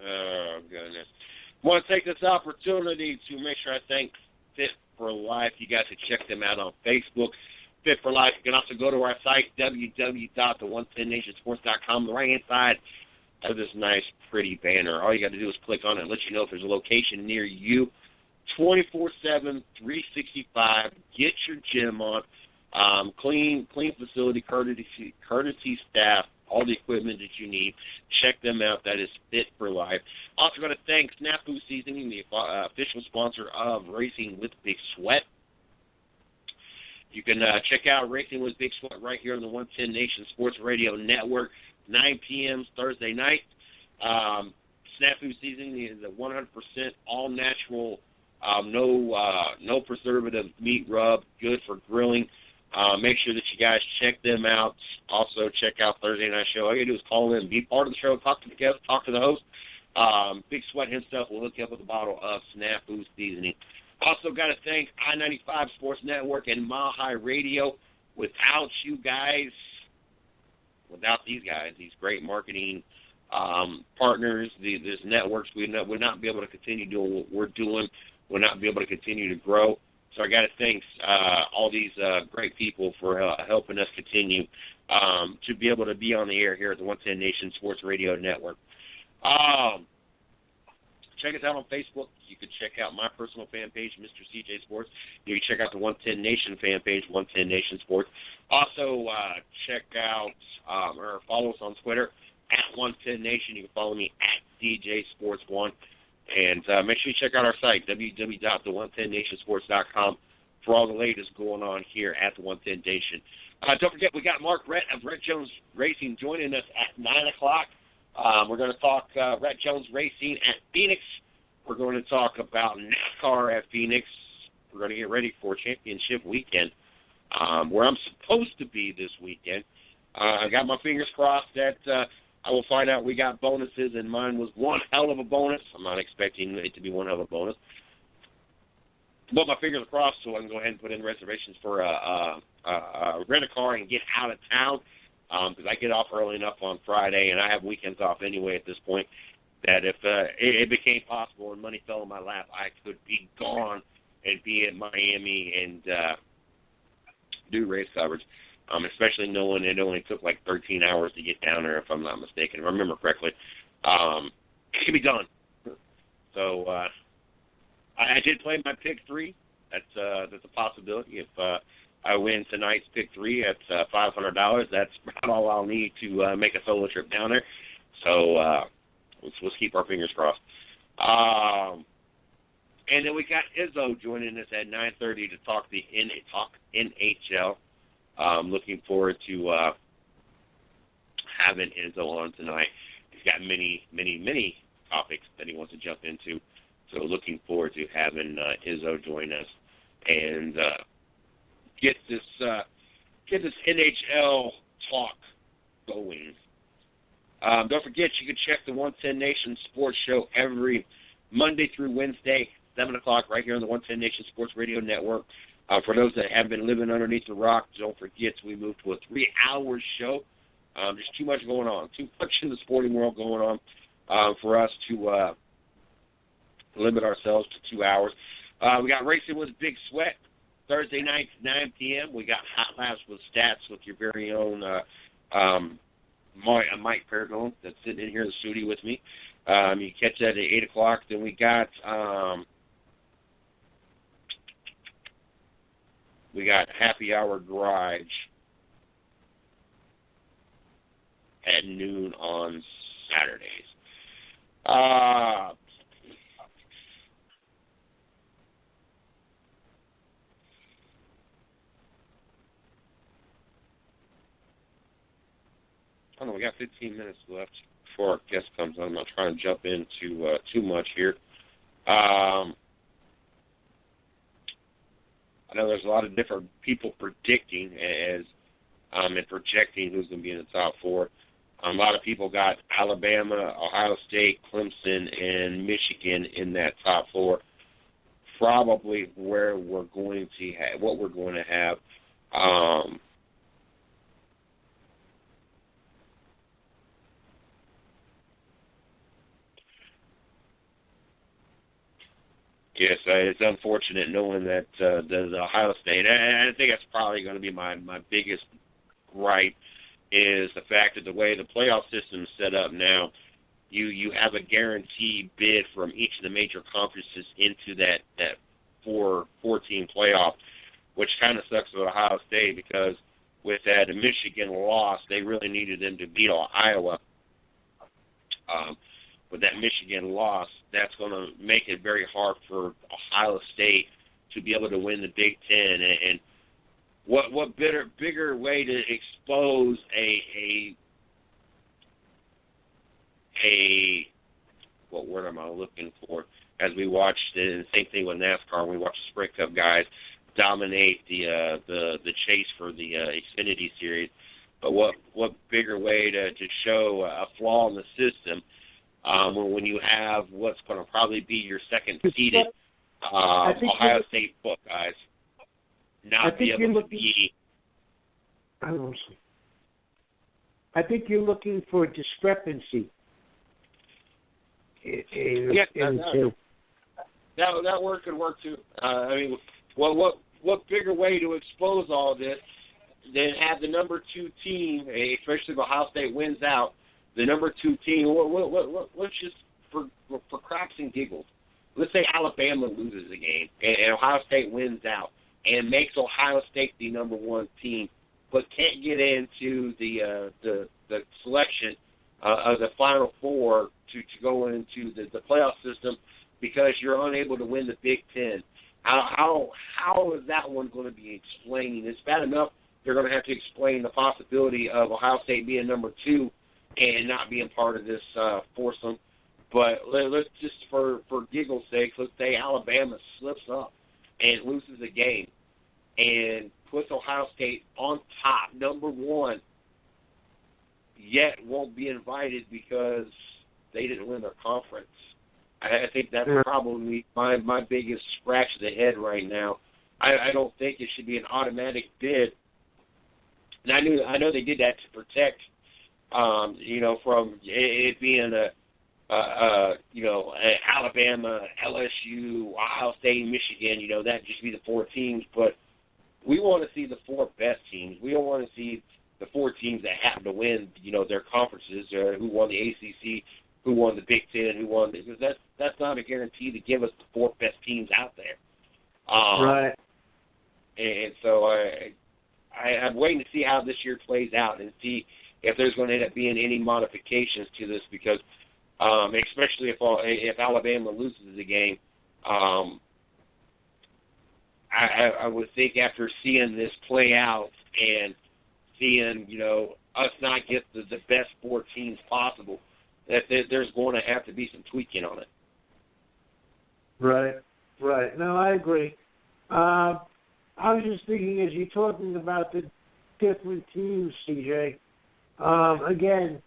Oh, goodness. I want to take this opportunity to make sure I thank Fit for Life. You guys can check them out on Facebook. Fit for Life. You can also go to our site, www.the110nationsports.com. On the right-hand side of this nice, pretty banner. All you got to do is click on it and let you know if there's a location near you. 24/7, 365. Get your gym on. Clean facility, courtesy staff, all the equipment that you need. Check them out. That is Fit for Life. Also going to thank Snafu Seasoning, the official sponsor of Racing with Big Sweat. You can check out Racing with Big Sweat right here on the 110 Nation Sports Radio Network, 9 p.m. Thursday night. Snafu Seasoning is a 100% all-natural, no preservative meat rub, good for grilling. Make sure that you guys check them out. Also, check out Thursday Night Show. All you do is call in, be part of the show, talk to the guest, talk to the host. Big Sweat himself will hook you up with a bottle of Snafu Seasoning. Also, got to thank I-95 Sports Network and Mile High Radio. Without you guys, without these guys, these great marketing partners, these networks, we would not be able to continue doing what we're doing. We'll not be able to continue to grow. So I got to thank all these great people for helping us continue to be able to be on the air here at the 110 Nation Sports Radio Network. Check us out on Facebook. You can check out my personal fan page, Mr. CJ Sports. You can check out the 110 Nation fan page, 110 Nation Sports. Also, check out or follow us on Twitter at 110 Nation. You can follow me at DJ Sports 1. And make sure you check out our site, www.the110nationsports.com, for all the latest going on here at the 110 Nation. Don't forget, we got Mark Rette of Rette Jones Racing joining us at 9 o'clock We're going to talk Rette Jones Racing at Phoenix. We're going to talk about NASCAR at Phoenix. We're going to get ready for championship weekend, where I'm supposed to be this weekend. I got my fingers crossed that I will find out we got bonuses, and mine was one hell of a bonus. I'm not expecting it to be one hell of a bonus. But my fingers are crossed, so I can go ahead and put in reservations for rent a car and get out of town, because I get off early enough on Friday, and I have weekends off anyway at this point, that if it became possible and money fell in my lap, I could be gone and be in Miami and do race coverage, especially knowing it only took like 13 hours to get down there, if I'm not mistaken. If I remember correctly. It can be done. So I did play my pick 3. That's a possibility. If I win tonight's pick 3 at $500, that's about all I'll need to make a solo trip down there. So let's keep our fingers crossed. And then we got Izzo joining us at 9:30 to talk NHL. Looking forward to having Izzo on tonight. He's got many, many, many topics that he wants to jump into. So looking forward to having Izzo join us and get this NHL talk going. Don't forget, you can check the 110 Nation Sports Show every Monday through Wednesday, 7 o'clock, right here on the 110 Nation Sports Radio Network. For those that have been living underneath the rock, don't forget we moved to a 3-hour show. There's too much going on, too much in the sporting world going on for us to limit ourselves to 2 hours. We got Racing with Big Sweat Thursday night, 9 p.m. We got Hot Laughs with Stats with your very own Mike Pergone that's sitting in here in the studio with me. You can catch that at 8 o'clock. Then we got Happy Hour Garage at noon on Saturdays. I don't know, we got 15 minutes left before our guest comes on. I'm not trying to jump into too much here. I know there's a lot of different people predicting and projecting who's going to be in the top 4. A lot of people got Alabama, Ohio State, Clemson, and Michigan in that top 4. Probably where we're going to have what we're going to have. Yes, it's unfortunate knowing that the Ohio State, and I think that's probably going to be my biggest gripe, is the fact that the way the playoff system is set up now, you have a guaranteed bid from each of the major conferences into that four-team playoff, which kind of sucks with Ohio State because with that Michigan loss, they really needed them to beat Iowa. With that Michigan loss, that's going to make it very hard for Ohio State to be able to win the Big Ten. And what bigger way to expose a what word am I looking for? As we watched the same thing with NASCAR, we watched the Sprint Cup guys dominate the chase for the Xfinity Series. But what bigger way to show a flaw in the system? When you have what's going to probably be your second-seeded Ohio State Buckeyes not be able to be. I don't see. I think you're looking for a discrepancy. That word could work too. I mean, what bigger way to expose all this than have the number 2 team, especially if Ohio State wins out, the number 2 team, let's just, for craps and giggles, let's say Alabama loses a game and Ohio State wins out and makes Ohio State the number 1 team, but can't get into the selection of the Final Four to go into the playoff system because you're unable to win the Big Ten. How is that one going to be explained? It's bad enough they're going to have to explain the possibility of Ohio State being number 2 and not being part of this foursome. But let's just, for giggle's sake, let's say Alabama slips up and loses a game and puts Ohio State on top, number one, yet won't be invited because they didn't win their conference. I think that's probably my biggest scratch of the head right now. I don't think it should be an automatic bid. And I know they did that to protect, from it being Alabama, LSU, Ohio State, Michigan, that just be the four teams. But we want to see the four best teams. We don't want to see the four teams that happen to win, their conferences, who won the ACC, who won the Big Ten, who won, because that's not a guarantee to give us the four best teams out there. Right. And so I'm waiting to see how this year plays out and see if there's going to end up being any modifications to this, because especially if Alabama loses the game, I would think after seeing this play out and seeing, us not get the best four teams possible, that there's going to have to be some tweaking on it. Right. No, I agree. I was just thinking, as you're talking about the different teams, CJ, again,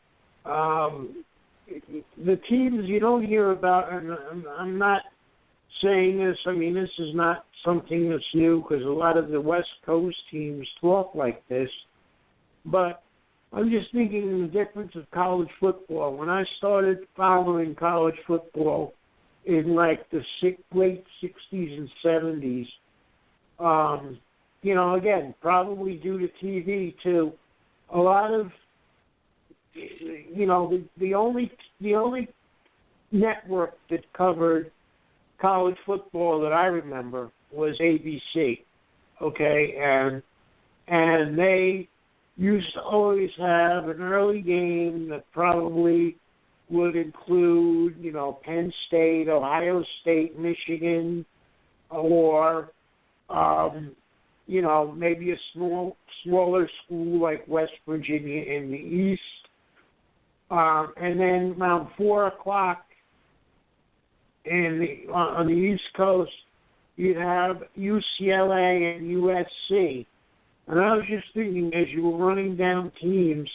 the teams you don't hear about, and I'm not saying this, this is not something that's new, because a lot of the West Coast teams talk like this, but I'm just thinking the difference of college football. When I started following college football in like the late 60s and 70s, again, probably due to TV too, a lot of, the only network that covered college football that I remember was ABC, okay, and they used to always have an early game that probably would include, Penn State, Ohio State, Michigan, or, maybe a smaller school like West Virginia in the East. And then around 4 o'clock on the East Coast, you'd have UCLA and USC. And I was just thinking, as you were running down teams,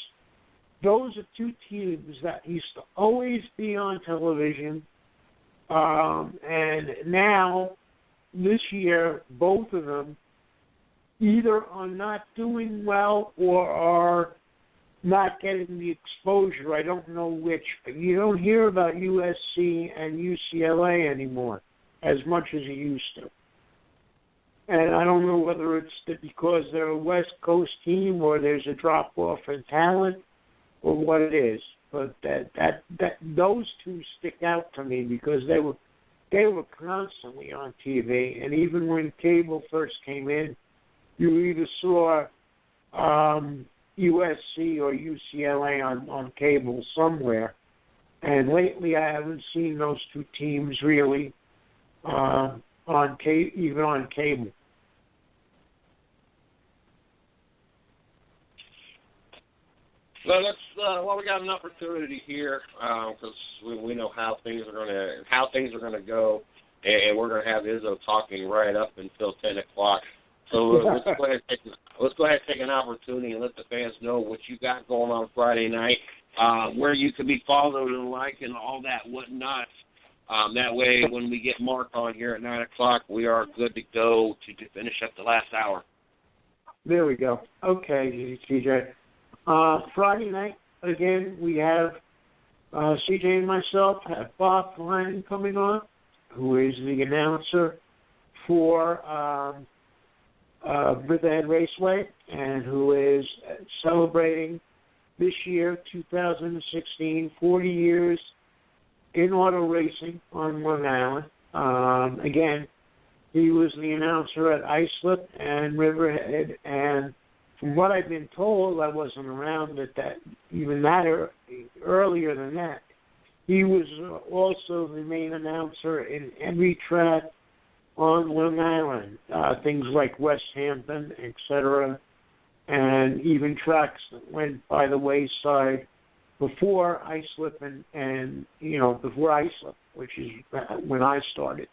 those are two teams that used to always be on television. And now, this year, both of them either are not doing well or are not getting the exposure. I don't know which, but you don't hear about USC and UCLA anymore as much as you used to. And I don't know whether it's because they're a West Coast team or there's a drop-off in talent or what it is. But that those two stick out to me because they were constantly on TV. And even when cable first came in, you either saw USC or UCLA on cable somewhere. And lately I haven't seen those two teams really even on cable. So let's. We got an opportunity here because we know how things are going to go, and we're going to have Izzo talking right up until 10 o'clock. So let's go ahead and take an opportunity and let the fans know what you got going on Friday night, where you can be followed and liked and all that whatnot. That way, when we get Mark on here at 9 o'clock, we are good to go to finish up the last hour. There we go. Okay, CJ. Friday night, again, we have CJ and myself have Bob Flanagan coming on, who is the announcer for Riverhead Raceway and who is celebrating this year, 2016, 40 years in auto racing on Long Island. Again, he was the announcer at Islip and Riverhead, and from what I've been told, I wasn't around at that earlier than that. He was also the main announcer in every track on Long Island, things like West Hampton, etc., and even tracks that went by the wayside before Islip and before Islip, which is when I started.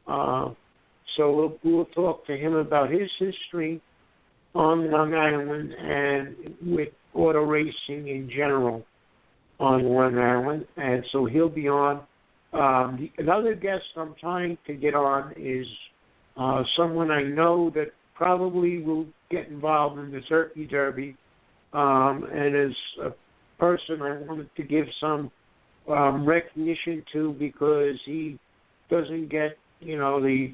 So we'll talk to him about his history on Long Island and with auto racing in general on Long Island. And so he'll be on. Another guest I'm trying to get on is someone I know that probably will get involved in the Turkey Derby, and is a person I wanted to give some recognition to because he doesn't get the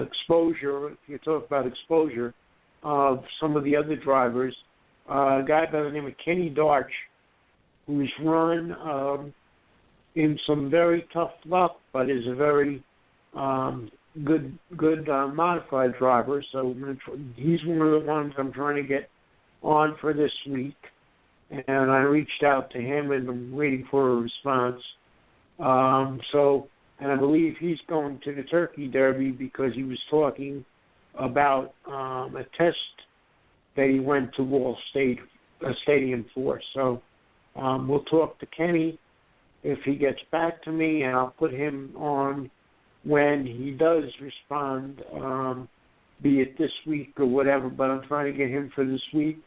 exposure. If you talk about exposure of some of the other drivers, a guy by the name of Kenny Darch, who's run in some very tough luck, but is a very good modified driver. So he's one of the ones I'm trying to get on for this week. And I reached out to him, and I'm waiting for a response. And I believe he's going to the Turkey Derby because he was talking about a test that he went to Wall Stadium for. So we'll talk to Kenny if he gets back to me, and I'll put him on when he does respond, be it this week or whatever, but I'm trying to get him for this week.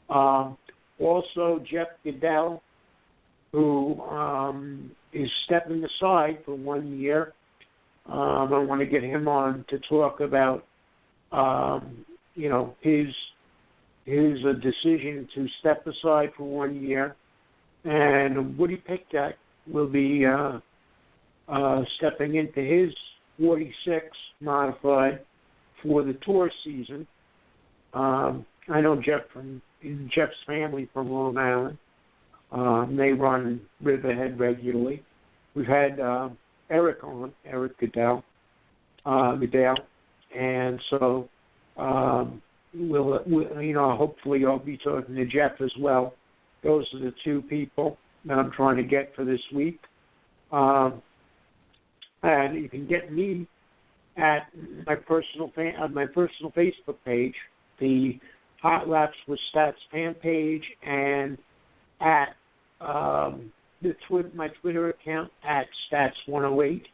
Also, Jeff Goodell, who is stepping aside for 1 year. I want to get him on to talk about, his decision to step aside for 1 year. And Woody Pickett will be stepping into his 46 modified for the tour season. I know Jeff from Jeff's family from Long Island. They run Riverhead regularly. We've had Eric on, Eric Goodell, and so we'll hopefully I'll be talking to Jeff as well. Those are the two people that I'm trying to get for this week. And you can get me at my personal Facebook page, the Hot Laps with Stats fan page, and at my Twitter account at Stats108.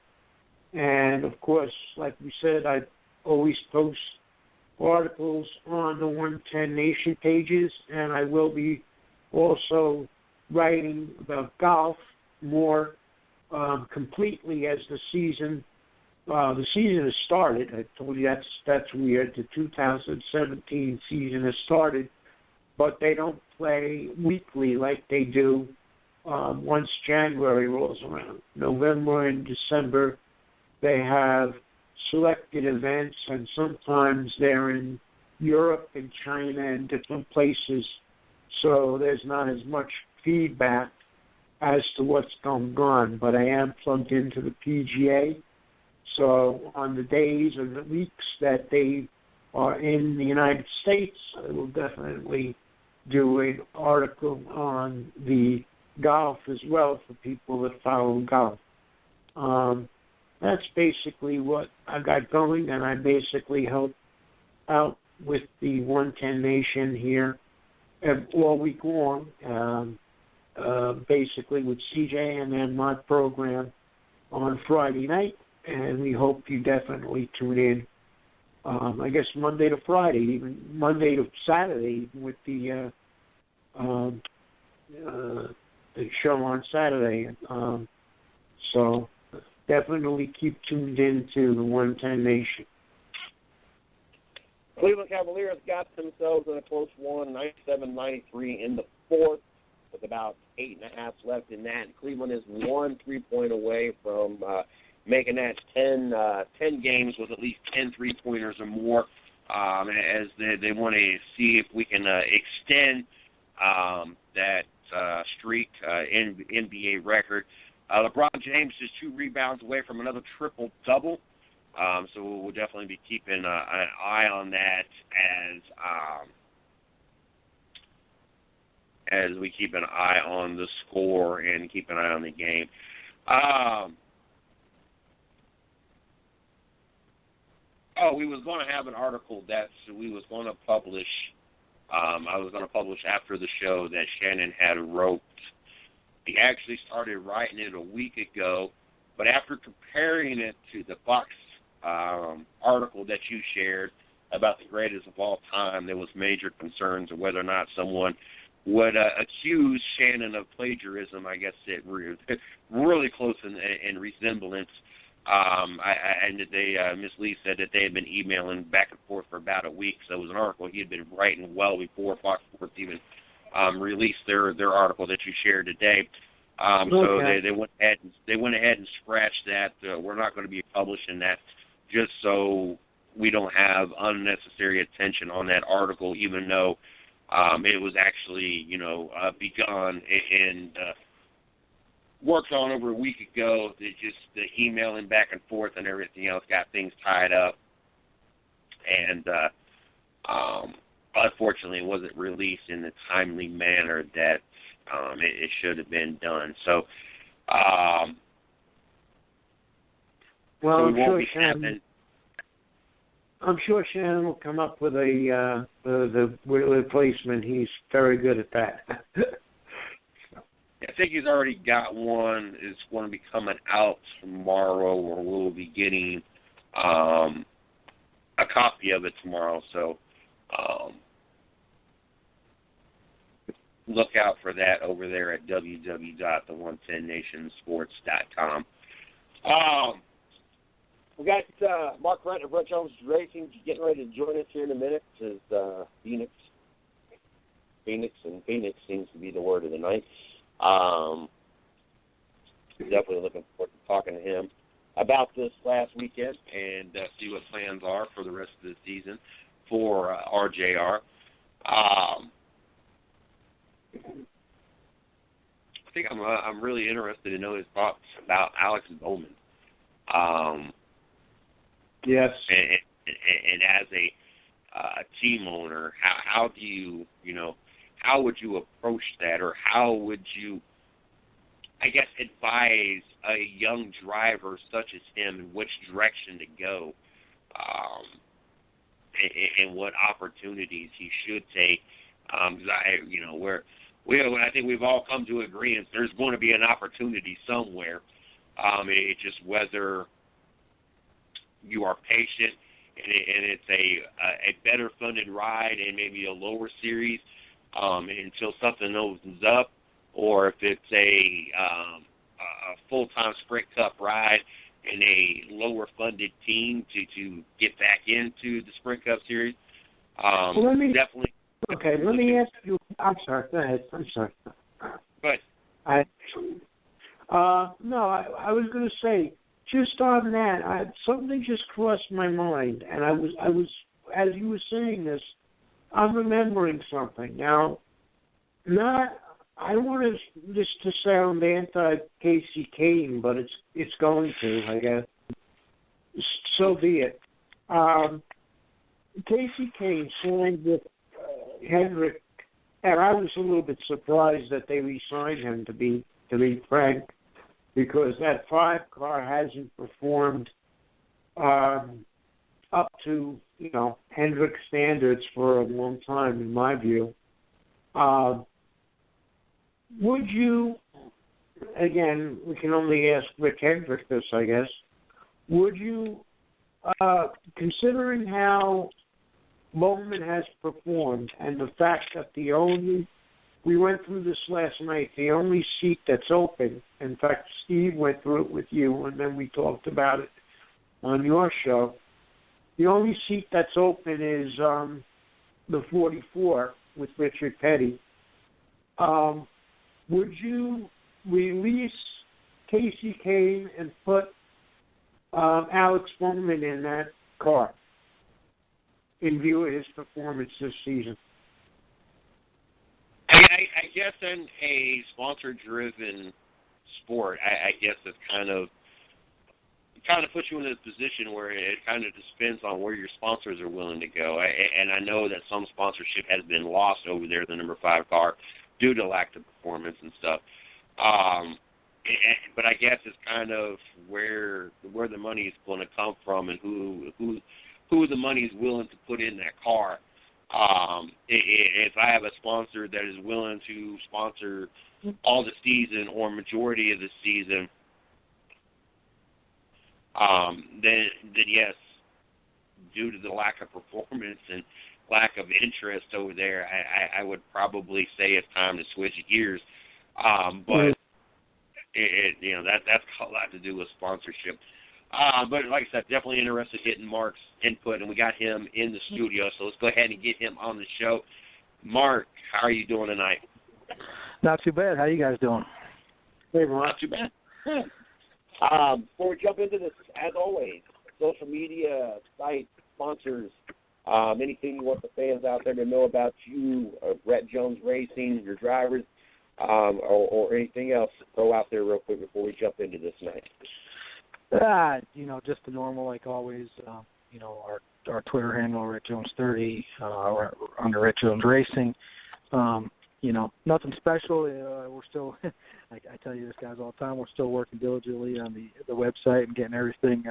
And of course, like we said, I always post articles on the 110 Nation pages, and I will be also writing about golf more completely as the season has started. I told you that's weird. The 2017 season has started, but they don't play weekly like they do once January rolls around. November and December, they have selected events, and sometimes they're in Europe and China and different places, so there's not as much feedback as to what's going on. But I am plugged into the PGA, so on the days or the weeks that they are in the United States, I will definitely do an article on the golf as well for people that follow golf. That's basically what I got going, and I basically help out with the 110 Nation here all week long, basically with CJ and then my program on Friday night, and we hope you definitely tune in. I guess Monday to Friday, even Monday to Saturday with the show on Saturday. So definitely keep tuned in to the 110 Nation. Cleveland Cavaliers got themselves in a close one, 97-93 in the fourth, with about 8.5 left in that. Cleveland is 1 3-point away from making that 10 games with at least 10 3-pointers or more, as they want to see if we can extend that streak, NBA record. LeBron James is 2 rebounds away from another triple-double. So we'll definitely be keeping an eye on that as we keep an eye on the score and keep an eye on the game. We was going to have an article that we was going to publish I was going to publish after the show that Shannon had wrote. He actually started writing it a week ago, but after comparing it to the Fox article that you shared about the greatest of all time, there was major concerns of whether or not someone would accuse Shannon of plagiarism. I guess it really close in resemblance. And Miss Lee said that they had been emailing back and forth for about a week. So it was an article he had been writing well before Fox Sports even released their article that you shared today. So they went ahead and scratched that. We're not going to be publishing that, just so we don't have unnecessary attention on that article, even though it was actually, begun and worked on over a week ago. The emailing back and forth and everything else got things tied up, and unfortunately, it wasn't released in the timely manner that it should have been done. So, well, so I'm sure Shannon will come up with the replacement. He's very good at that. I think he's already got one. It's going to be coming out tomorrow, or we'll be getting a copy of it tomorrow. So look out for that over there at www.the110nationsports.com. We got Mark Rette of Brett Jones Racing getting ready to join us here in a minute. As Phoenix seems to be the word of the night. Definitely looking forward to talking to him about this last weekend and see what plans are for the rest of the season for RJR. I think I'm really interested to know his thoughts about Alex Bowman. Yes. And as a team owner, how do you how would you approach that, or how would you, I guess, advise a young driver such as him in which direction to go, and what opportunities he should take? Because I think we've all come to agreement there's going to be an opportunity somewhere. It's just whether you are patient and it's a better funded ride and maybe a lower series until something opens up, or if it's a full-time Sprint Cup ride and a lower funded team to get back into the Sprint Cup series. Let me ask you. I'm sorry. Go ahead. I'm sorry. But I was going to say, just on that, something just crossed my mind, and I was as you were saying this, I'm remembering something. Now, I don't want this to sound anti-Casey Kane, but it's going to, I guess. So be it. Casey Kane signed with Hendrick, and I was a little bit surprised that they re-signed him, to be frank, because that 5 car hasn't performed up to Hendrick standards for a long time, in my view. Would you, again, we can only ask Rick Hendrick this, I guess, would you, considering how Bowman has performed and the fact that we went through this last night, the only seat that's open, in fact, Steve went through it with you, and then we talked about it on your show, the only seat that's open is the 44 with Richard Petty. Would you release Casey Kane and put Alex Bowman in that car in view of his performance this season? I guess in a sponsor-driven sport, I guess it's kind of puts you in a position where it kind of depends on where your sponsors are willing to go. And I know that some sponsorship has been lost over there, the number 5 car, due to lack of performance and stuff. But I guess it's kind of where the money is going to come from and who the money is willing to put in that car. If I have a sponsor that is willing to sponsor all the season or majority of the season, then yes, due to the lack of performance and lack of interest over there, I would probably say it's time to switch gears. But that's a lot to do with sponsorship. But like I said, definitely interested in getting Mark's input, and we got him in the studio, so let's go ahead and get him on the show. Mark, how are you doing tonight? Not too bad. How you guys doing? Hey, not too bad. Before we jump into this, as always, social media, sites, sponsors, anything you want the fans out there to know about you, Rette Jones Racing, your drivers, or anything else, throw out there real quick before we jump into this night. Just the normal, like always. Our Twitter handle, RetteJones30, under Rette Jones Racing. Nothing special. We're still, I tell you this guys all the time, we're still working diligently on the website and getting everything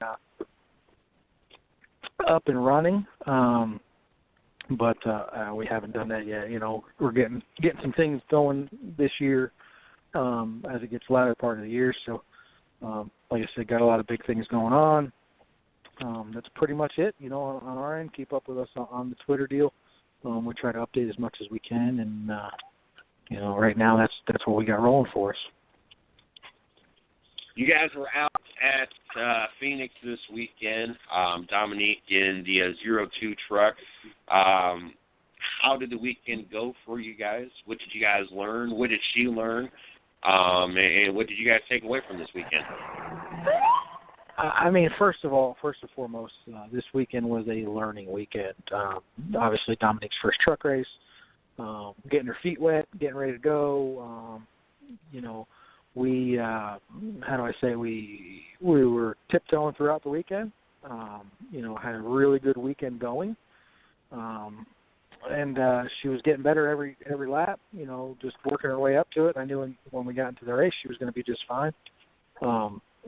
up and running. But we haven't done that yet. We're getting some things going this year as it gets latter part of the year. So, like I said, got a lot of big things going on. That's pretty much it, on our end. Keep up with us on the Twitter deal. We try to update as much as we can, and right now that's what we got rolling for us. You guys were out at Phoenix this weekend, Dominique in the 02 truck. How did the weekend go for you guys? What did you guys learn? What did she learn? And what did you guys take away from this weekend? First and foremost, this weekend was a learning weekend. Obviously, Dominique's first truck race, getting her feet wet, getting ready to go. We were tiptoeing throughout the weekend. Had a really good weekend going. And she was getting better every lap, just working her way up to it. I knew when we got into the race she was going to be just fine.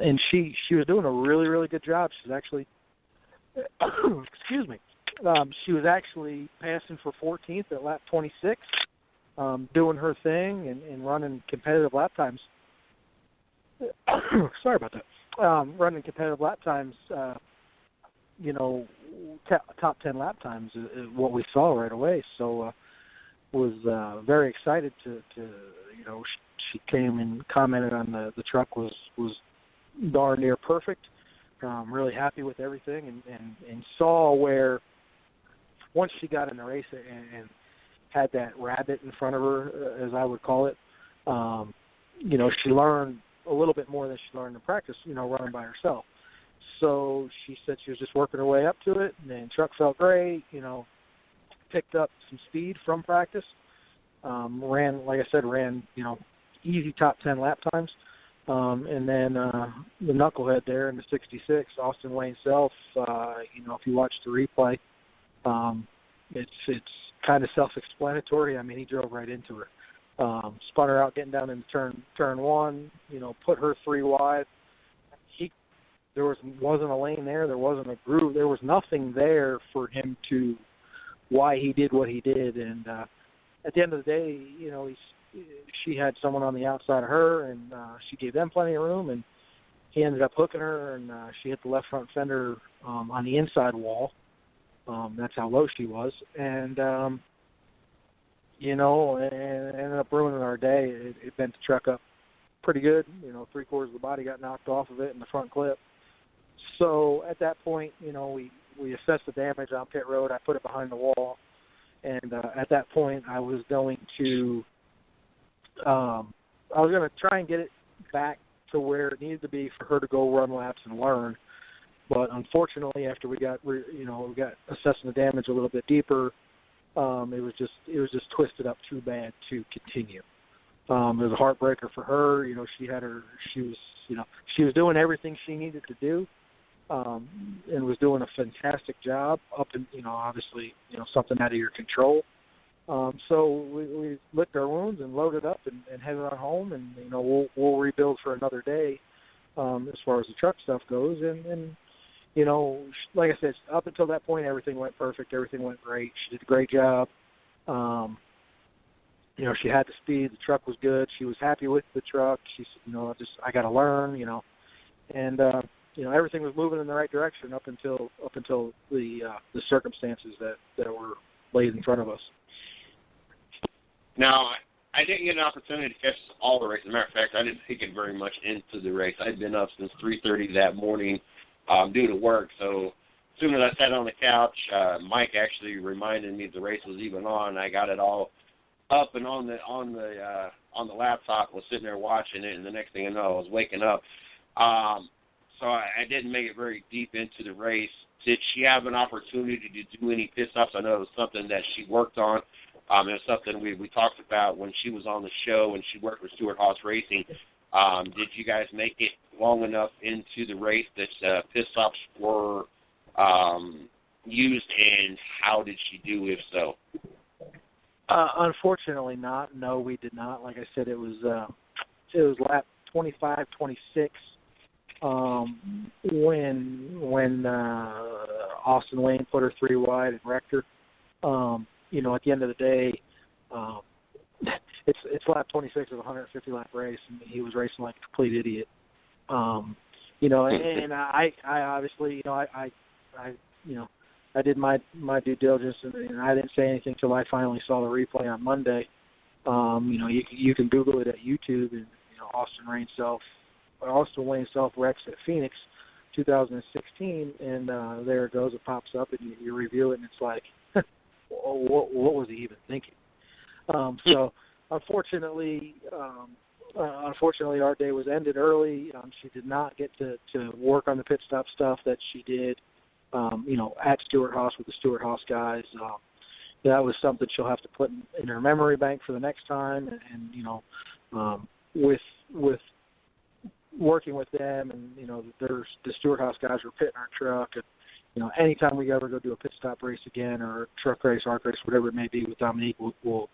And she was doing a really, really good job. She was actually, she was actually passing for 14th at lap 26, doing her thing and running competitive lap times. Sorry about that. Running competitive lap times, top 10 lap times is what we saw right away. So was very excited to she came and commented on the truck was darn near perfect. Really happy with everything and saw where once she got in the race and had that rabbit in front of her, as I would call it, she learned a little bit more than she learned in practice, running by herself. So she said she was just working her way up to it, and the truck felt great, picked up some speed from practice, ran, easy top 10 lap times. And then the knucklehead there in the 66, Austin Wayne Self, if you watch the replay, it's kind of self-explanatory. He drove right into her. Spun her out getting down into turn one, put her 3 wide. There wasn't a lane there. There wasn't a groove. There was nothing there for him to why he did what he did. And at the end of the day, she had someone on the outside of her, and she gave them plenty of room, and he ended up hooking her, and she hit the left front fender on the inside wall. That's how low she was. And, and ended up ruining our day. It bent the truck up pretty good. 3/4 of the body got knocked off of it in the front clip. So at that point, we assessed the damage on pit road. I put it behind the wall. And at that point, I was going to try and get it back to where it needed to be for her to go run laps and learn. But unfortunately, after we got assessing the damage a little bit deeper, it was just twisted up too bad to continue. It was a heartbreaker for her. She was doing everything she needed to do, and was doing a fantastic job up in, obviously, something out of your control. So we licked our wounds and loaded up and headed on home, and we'll rebuild for another day as far as the truck stuff goes. And like I said, up until that point, everything went perfect. Everything went great. She did a great job. She had the speed. The truck was good. She was happy with the truck. She said, I got to learn, and everything was moving in the right direction up until the circumstances that were laid in front of us. Now, I didn't get an opportunity to catch all the races. As a matter of fact, I didn't make it very much into the race. I'd been up since 3:30 that morning due to work. So as soon as I sat on the couch, Mike actually reminded me the race was even on. I got it all up and on the laptop, was sitting there watching it, and the next thing I know, I was waking up. So I didn't make it very deep into the race. Did she have an opportunity to do any pit stops? I know it was something that she worked on. It was something we talked about when she was on the show and she worked with Stewart-Haas Racing. Did you guys make it long enough into the race that pit stops were used, and how did she do, if so? Unfortunately not. No, we did not. Like I said, it was lap 25, 26 when Austin Wayne put her 3 wide and wrecked her. At the end of the day, it's lap 26 of a 150-lap race, and he was racing like a complete idiot. And I obviously, I did my due diligence, and I didn't say anything until I finally saw the replay on Monday. You can Google it at YouTube, and Austin Wayne self wrecks at Phoenix, 2016, and there it goes. It pops up, and you review it, and it's like, what was he even thinking? So unfortunately, our day was ended early. She did not get to work on the pit stop stuff that she did, at Stewart-Haas with the Stewart-Haas guys. That was something she'll have to put in her memory bank for the next time. And with working with them, and the Stewart-Haas guys were pitting our truck, and anytime we ever go do a pit stop race again, or a truck race, arc race, whatever it may be with Dominique, we'll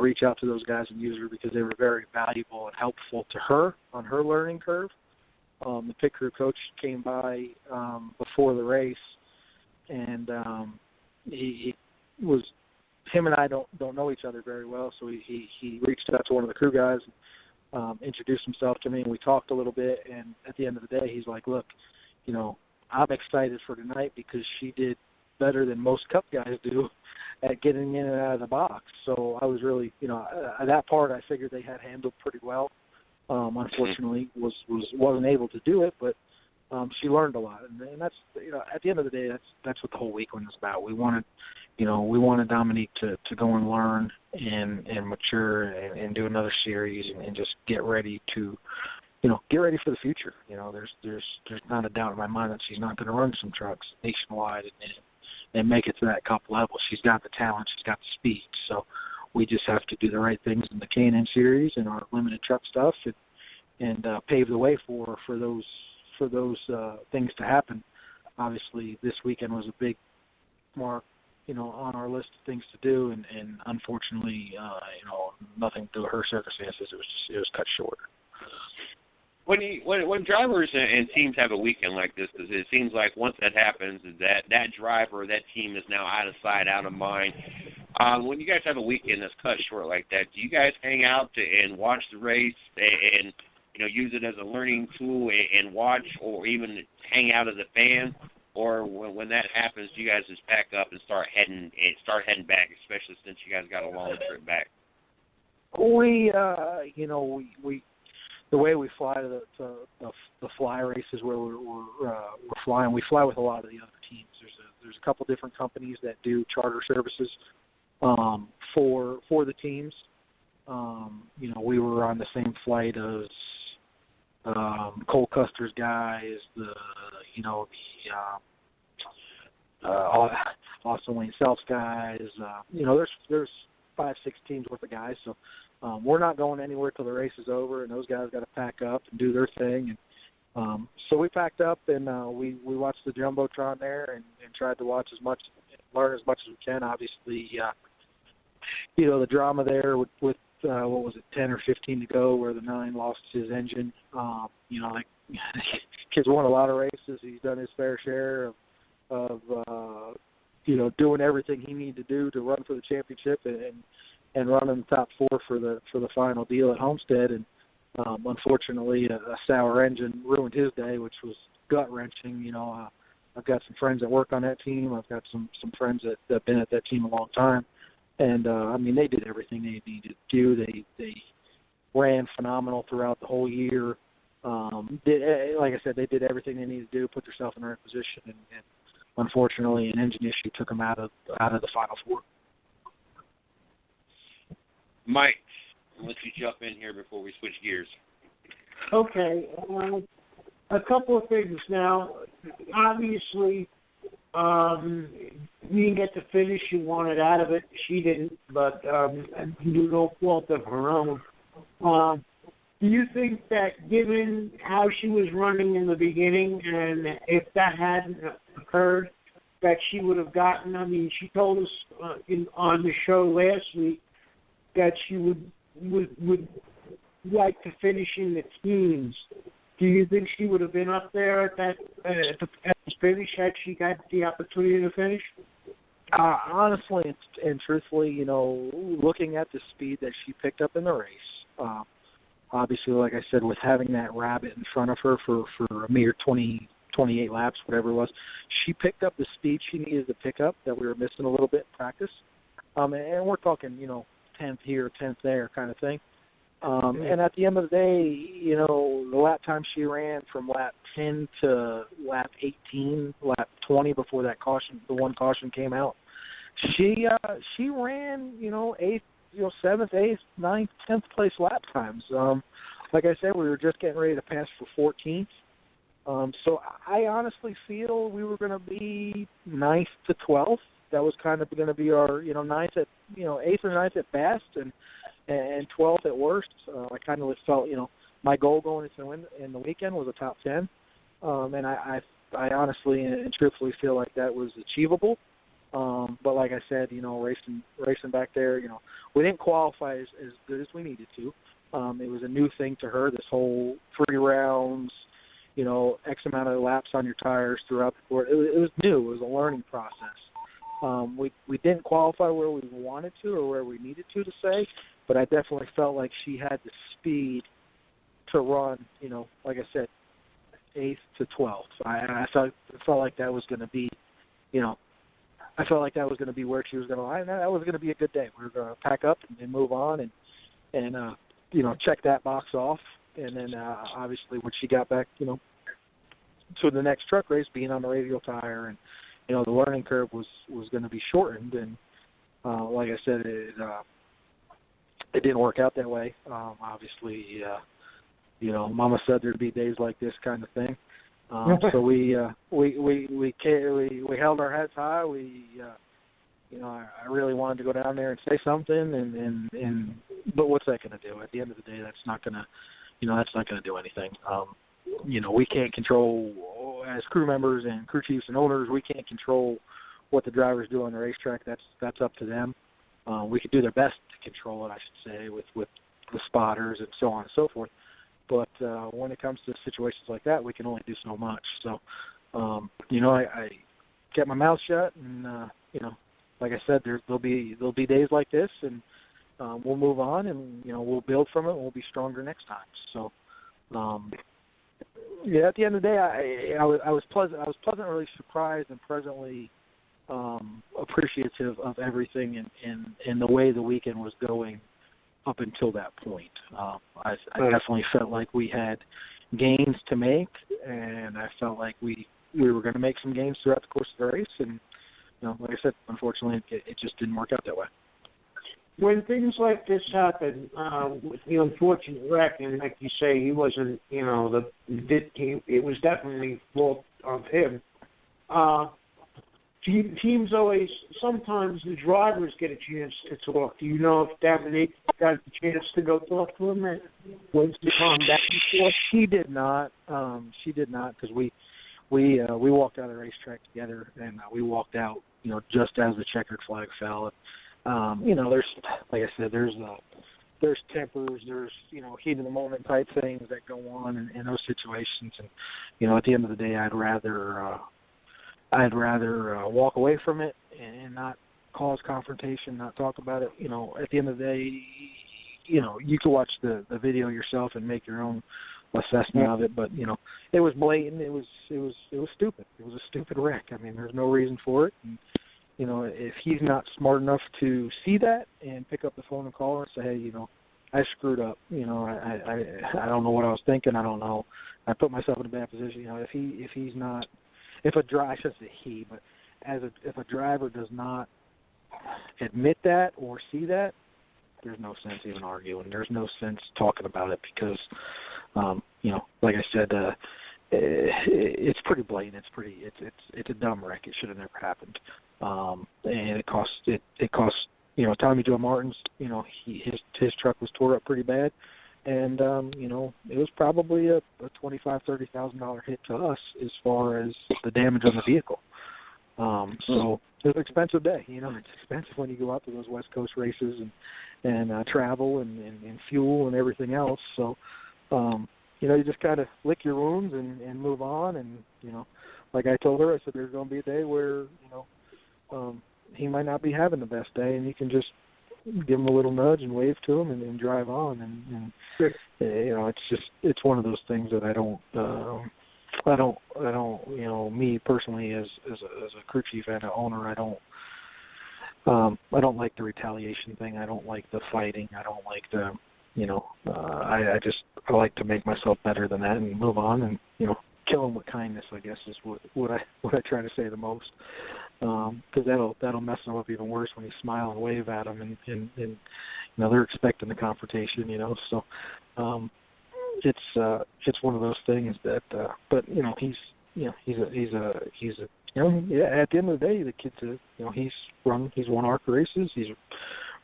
reach out to those guys and use her, because they were very valuable and helpful to her on her learning curve. The pit crew coach came by before the race, and him and I don't know each other very well, so he reached out to one of the crew guys, introduced himself to me, and we talked a little bit. And at the end of the day, he's like, "Look, I'm excited for tonight because she did better than most Cup guys do at getting in and out of the box." So I was really, that part I figured they had handled pretty well. Unfortunately, wasn't able to do it, but she learned a lot, and that's, at the end of the day, that's what the whole weekend was about. We wanted Dominique to go and learn and mature and do another series and just get ready to, get ready for the future. There's not a doubt in my mind that she's not going to run some trucks nationwide and make it to that Cup level. She's got the talent, she's got the speed. So we just have to do the right things in the K&N series and our limited truck stuff, and pave the way for those things to happen. Obviously, this weekend was a big mark, on our list of things to do, and unfortunately, nothing to her circumstances. It was cut short. When drivers and teams have a weekend like this, because it seems like once that happens, that driver or that team is now out of sight, out of mind. When you guys have a weekend that's cut short like that, do you guys hang out and watch the race and use it as a learning tool and watch, or even hang out as a fan? Or when that happens, do you guys just pack up and start heading back, especially since you guys got a long trip back? We the way we fly to the fly races where we're flying, we fly with a lot of the other teams. There's a couple different companies that do charter services for the teams. We were on the same flight as Cole Custer's guys, Austin Wayne Self's guys. There's 5-6 teams worth of guys, so we're not going anywhere till the race is over, and those guys got to pack up and do their thing. And so we packed up, and we watched the Jumbotron there and tried to learn as much as we can. Obviously, the drama there with what was it, 10 or 15 to go, where the 9 lost his engine. Kid's won a lot of races. He's done his fair share of doing everything he needed to do to run for the championship and run in the top 4 for the final deal at Homestead. And unfortunately, a sour engine ruined his day, which was gut-wrenching. I've got some friends that work on that team. I've got some friends that have been at that team a long time. And, they did everything they needed to do. They ran phenomenal throughout the whole year. Like I said, they did everything they needed to do, put themselves in the right position, and unfortunately, an engine issue took them out of the Final Four. Mike, let's you jump in here before we switch gears. Okay. A couple of things now. Obviously, you didn't get the finish you wanted out of it. She didn't, but through no fault of her own. Do you think that given how she was running in the beginning, and if that hadn't occurred, that she would have gotten, she told us on the show last week that she would like to finish in the teens. Do you think she would have been up there at the finish had she got the opportunity to finish? Honestly and truthfully, looking at the speed that she picked up in the race, obviously, like I said, with having that rabbit in front of her for a mere 28 laps, whatever it was, she picked up the speed she needed to pick up that we were missing a little bit in practice. And we're talking, 10th here, 10th there kind of thing. And at the end of the day, the lap time she ran from lap 10 to lap 18, lap 20 before that the one caution came out, she ran, 8th, 7th, 8th, 9th, 10th place lap times. Like I said, we were just getting ready to pass for 14th. So I honestly feel we were going to be 9th to 12th. That was kind of going to be our, 9th at, 8th or 9th at best and 12th at worst. I kind of felt, my goal going in the weekend was a top 10. And I honestly and truthfully feel like that was achievable. But like I said, racing back there, we didn't qualify as good as we needed to. It was a new thing to her, this whole 3 rounds, X amount of laps on your tires throughout the course. It was new. It was a learning process. We didn't qualify where we wanted to or where we needed to say, but I definitely felt like she had the speed to run, like I said, 8th to 12th. I felt like that was going to be, I felt like that was going to be where she was going to lie. That was going to be a good day. We were going to pack up and move on and check that box off. And then obviously when she got back, to the next truck race, being on the radial tire and, the learning curve was going to be shortened. And like I said, it didn't work out that way. Obviously, Mama said there'd be days like this kind of thing. So we held our heads high. I really wanted to go down there and say something, but what's that going to do? At the end of the day, that's not going to do anything. We can't control, as crew members and crew chiefs and owners, we can't control what the drivers do on the racetrack. That's up to them. We could do their best to control it, I should say, with the spotters and so on and so forth. But when it comes to situations like that, we can only do so much. So, I kept my mouth shut, and like I said, there'll be days like this, and we'll move on, and we'll build from it, and we'll be stronger next time. So, at the end of the day, I was pleasantly surprised and pleasantly appreciative of everything and the way the weekend was going up until that point. I definitely felt like we had gains to make, and I felt like we were going to make some gains throughout the course of the race. And, like I said, unfortunately, it just didn't work out that way. When things like this happen, with the unfortunate wreck, and like you say, he wasn't, it was definitely fault of him. Teams always, sometimes the drivers get a chance to talk. Do you know if Dominique got the chance to go talk to him? Once he calmed down before? She did not. Because we walked out of the racetrack together, and we walked out, just as the checkered flag fell. And, there's, like I said, there's there's tempers, there's, heat of the moment type things that go on in those situations. And, at the end of the day, I'd rather walk away from it and not cause confrontation, not talk about it. At the end of the day, you can watch the video yourself and make your own assessment of it. But, it was blatant. It was stupid. It was a stupid wreck. I mean, there's no reason for it. And, if he's not smart enough to see that and pick up the phone and call her and say, hey, I screwed up. I don't know what I was thinking. I don't know. I put myself in a bad position. If a driver does not admit that or see that, there's no sense even arguing. There's no sense talking about it because, like I said, it's pretty blatant. It's a dumb wreck. It should have never happened. And it cost Tommy Joe Martin's, his truck was tore up pretty bad. And, it was probably a $25,000-$30,000 hit to us as far as the damage on the vehicle. So it was an expensive day. It's expensive when you go out to those West Coast races and travel and fuel and everything else. So, you just kind of lick your wounds and move on. And, like I told her, I said, there's going to be a day where, he might not be having the best day, and you can just give him a little nudge and wave to him and drive on. And it's one of those things that I don't, me personally as a crew chief and an owner, I don't like the retaliation thing. I don't like the fighting. I don't like the, I like to make myself better than that and move on and, kill him with kindness, I guess, is what I try to say the most. Because that'll mess them up even worse when you smile and wave at them and they're expecting the confrontation, So it's one of those things that, but he's at the end of the day, the kid's he's won ARC races, he's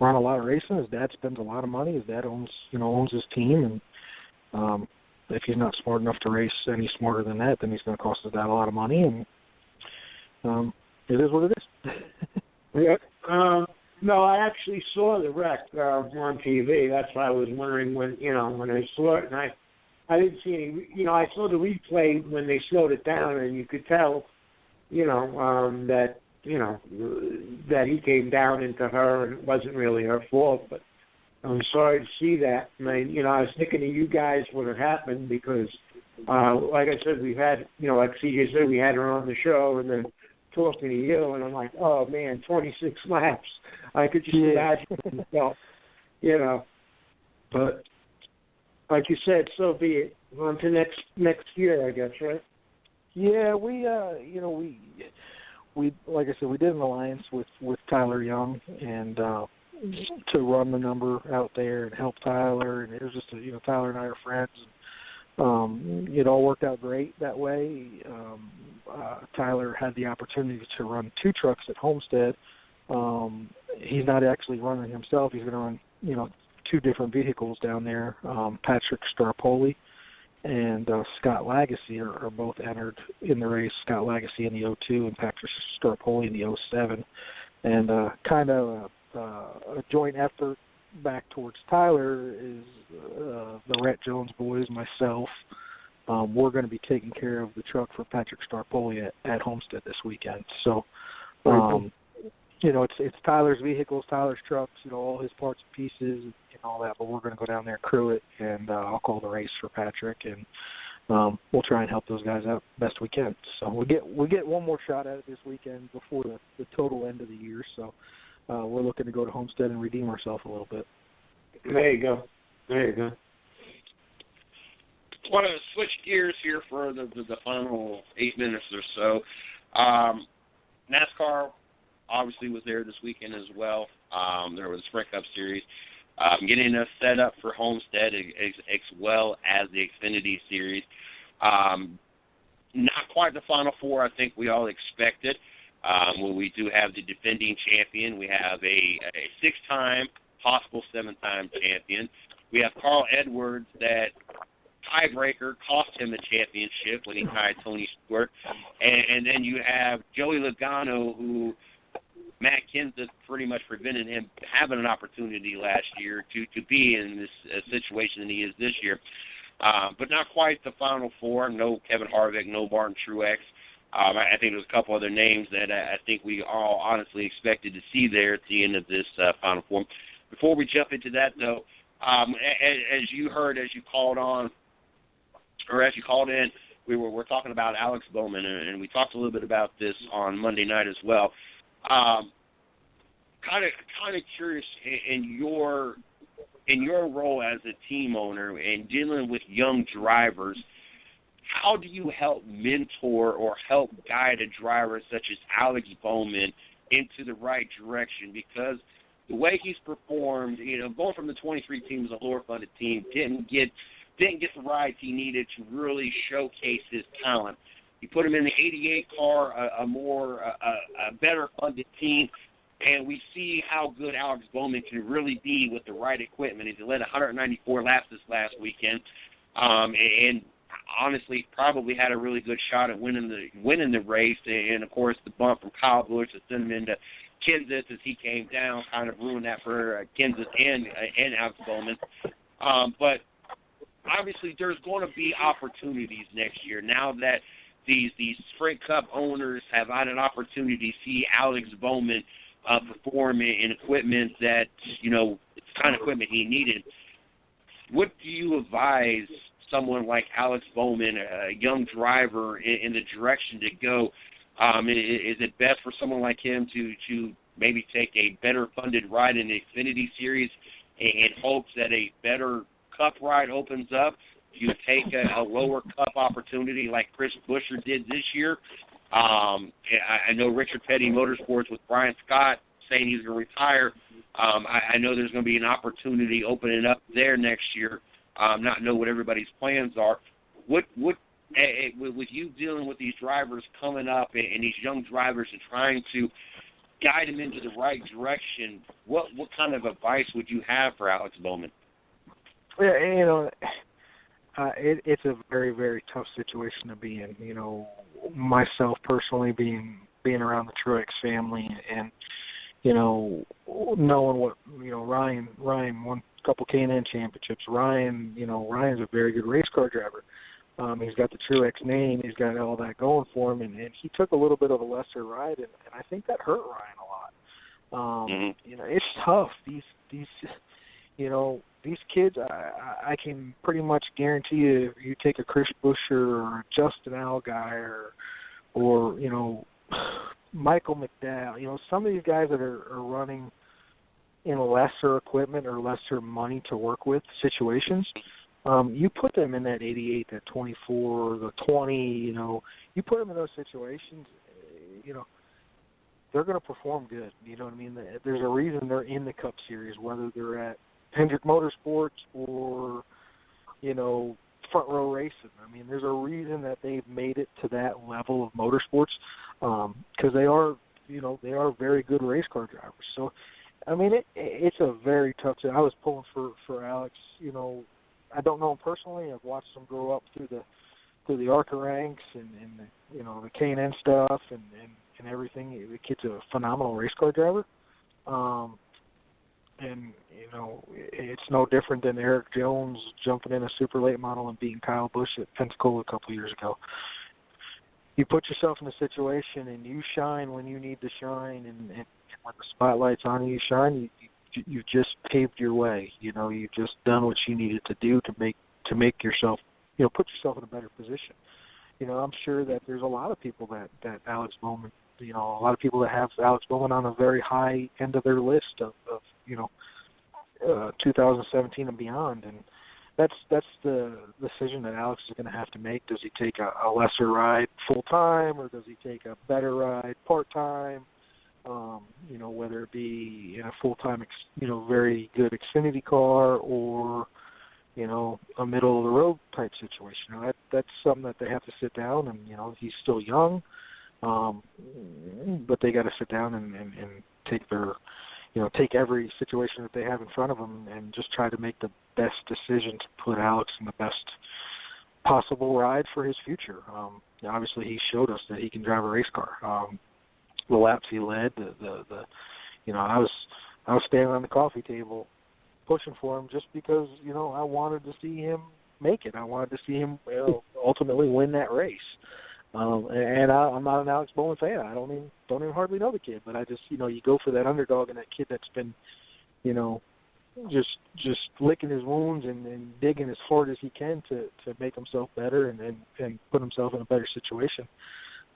run a lot of racing. His dad spends a lot of money. His dad owns his team, and if he's not smart enough to race any smarter than that, then he's going to cost his dad a lot of money, and it is what it is. Yeah. No, I actually saw the wreck on TV. That's why I was wondering when I saw it, and I didn't see any. I saw the replay when they slowed it down, and you could tell, that that he came down into her, and it wasn't really her fault. But I'm sorry to see that. I mean, I was thinking of you guys when it happened because, like I said, we've had, like CJ said, we had her on the show, and then talking to you, and I'm like, oh man, 26 laps. I could just imagine myself, But like you said, so be it. On to next year, I guess, right? Yeah, we like I said, we did an alliance with Tyler Young and to run the number out there and help Tyler, and it was just Tyler and I are friends. It all worked out great that way. Tyler had the opportunity to run two trucks at Homestead. He's not actually running himself. He's going to run, two different vehicles down there. Patrick Starpoli and Scott Lagacy are both entered in the race. Scott Lagacy in the 02 and Patrick Starpoli in the 07. And kind of a joint effort back towards Tyler is the Rette Jones boys, myself. We're going to be taking care of the truck for Patrick Starpoli at Homestead this weekend. So, it's Tyler's vehicles, Tyler's trucks, all his parts and pieces and all that, but we're going to go down there and crew it, and I'll call the race for Patrick, and we'll try and help those guys out best we can. So we get one more shot at it this weekend before the total end of the year, so we're looking to go to Homestead and redeem ourselves a little bit. There you go. I want to switch gears here for the final 8 minutes or so. NASCAR obviously was there this weekend as well. There was a Sprint Cup Series. Getting us set up for Homestead as well as the Xfinity Series. Not quite the Final Four I think we all expected. We do have the defending champion. We have a 6-time, possible 7-time champion. We have Carl Edwards, that tiebreaker cost him the championship when he tied Tony Stewart. And then you have Joey Logano, who Matt Kenseth pretty much prevented him having an opportunity last year to be in this situation that he is this year. But not quite the Final Four. No Kevin Harvick, no Martin Truex. I think there's a couple other names that I think we all honestly expected to see there at the end of this Final Four. Before we jump into that, though, as you heard, as you called on, or as you called in, we're talking about Alex Bowman, and we talked a little bit about this on Monday night as well. Kind of curious in your role as a team owner and dealing with young drivers, how do you help mentor or help guide a driver such as Alex Bowman into the right direction? Because the way he's performed, going from the 23 team to a lower-funded team, didn't get the rides he needed to really showcase his talent. You put him in the 88 car, a better-funded team, and we see how good Alex Bowman can really be with the right equipment. He led 194 laps this last weekend, and honestly probably had a really good shot at winning the race. And of course, the bump from Kyle Busch to send him into Kenseth as he came down kind of ruined that for Kenseth and Alex Bowman. But obviously, there's going to be opportunities next year now that these Sprint Cup owners have had an opportunity to see Alex Bowman perform in equipment that, it's the kind of equipment he needed. What do you advise someone like Alex Bowman, a young driver, in the direction to go? Is it best for someone like him to maybe take a better funded ride in the Xfinity Series in hopes that a better Cup ride opens up? Do you take a lower Cup opportunity like Chris Buescher did this year? I know Richard Petty Motorsports with Brian Scott saying he's going to retire. I know there's going to be an opportunity opening up there next year. Not know what everybody's plans are. With you dealing with these drivers coming up and these young drivers and trying to guide them into the right direction, what kind of advice would you have for Alex Bowman? Yeah, it's a very, very tough situation to be in. Myself personally being around the Truex family and knowing what Ryan won a couple K&N championships. Ryan's a very good race car driver. He's got the Truex name. He's got all that going for him, and he took a little bit of a lesser ride, and I think that hurt Ryan a lot. It's tough. These kids, I can pretty much guarantee you, if you take a Chris Buescher or a Justin Allgaier or Michael McDowell, some of these guys that are running in lesser equipment or lesser money to work with situations, you put them in that 88, that 24, the 20, you put them in those situations, they're going to perform good. You know what I mean? There's a reason they're in the Cup Series, whether they're at Hendrick Motorsports or, front row racing. I mean, there's a reason that they've made it to that level of motorsports, because they are very good race car drivers. So, I mean, it's a very tough. I was pulling for Alex. I don't know him personally. I've watched him grow up through the ARCA ranks and the K&N stuff and everything. The kid's a phenomenal race car driver. And, it's no different than Eric Jones jumping in a super late model and beating Kyle Busch at Pensacola a couple years ago. You put yourself in a situation and you shine when you need to shine, and when the spotlight's on you shine, you've just paved your way. You've just done what you needed to do to make yourself, put yourself in a better position. I'm sure that there's a lot of people that Alex Bowman, a lot of people that have Alex Bowman on a very high end of their list of 2017 and beyond, and that's the decision that Alex is going to have to make. Does he take a lesser ride full time, or does he take a better ride part time? Whether it be in a full time, very good Xfinity car, or a middle of the road type situation. That's something that they have to sit down, and he's still young, but they got to sit down and take their. Take every situation that they have in front of them and just try to make the best decision to put Alex in the best possible ride for his future. Obviously, he showed us that he can drive a race car. the laps he led, the you know, I was standing on the coffee table pushing for him just because, you know, I wanted to see him make it. I wanted to see him, you know, ultimately win that race. And I'm not an Alex Bowman fan. I don't even hardly know the kid, but I just, you know, you go for that underdog and that kid that's been, you know, just licking his wounds and digging as hard as he can to make himself better and put himself in a better situation.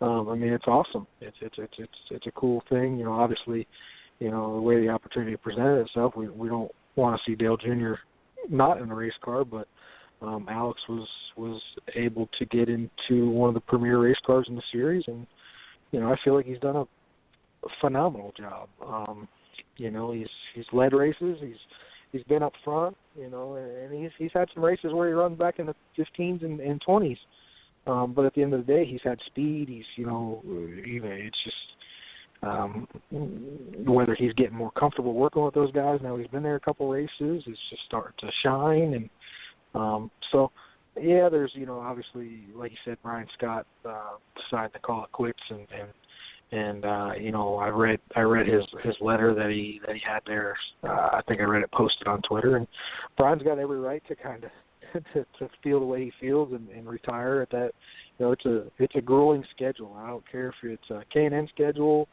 I mean, it's awesome. It's a cool thing. You know, obviously, you know, the way the opportunity presented itself, we don't want to see Dale Jr. not in a race car, but Alex was able to get into one of the premier race cars in the series, and you know, I feel like he's done a phenomenal job. You know, he's led races, he's been up front, you know, and he's had some races where he runs back in the 15s and 20s. But at the end of the day, he's had speed. He's, you know, it's just whether he's getting more comfortable working with those guys now. He's been there a couple races. It's just starting to shine, and so, yeah, there's, you know, obviously, like you said, Brian Scott decided to call it quits, and you know, I read his letter that he had there. I think I read it posted on Twitter, and Brian's got every right to kind of to feel the way he feels and retire at that. You know, it's a grueling schedule. I don't care if it's a K&N schedule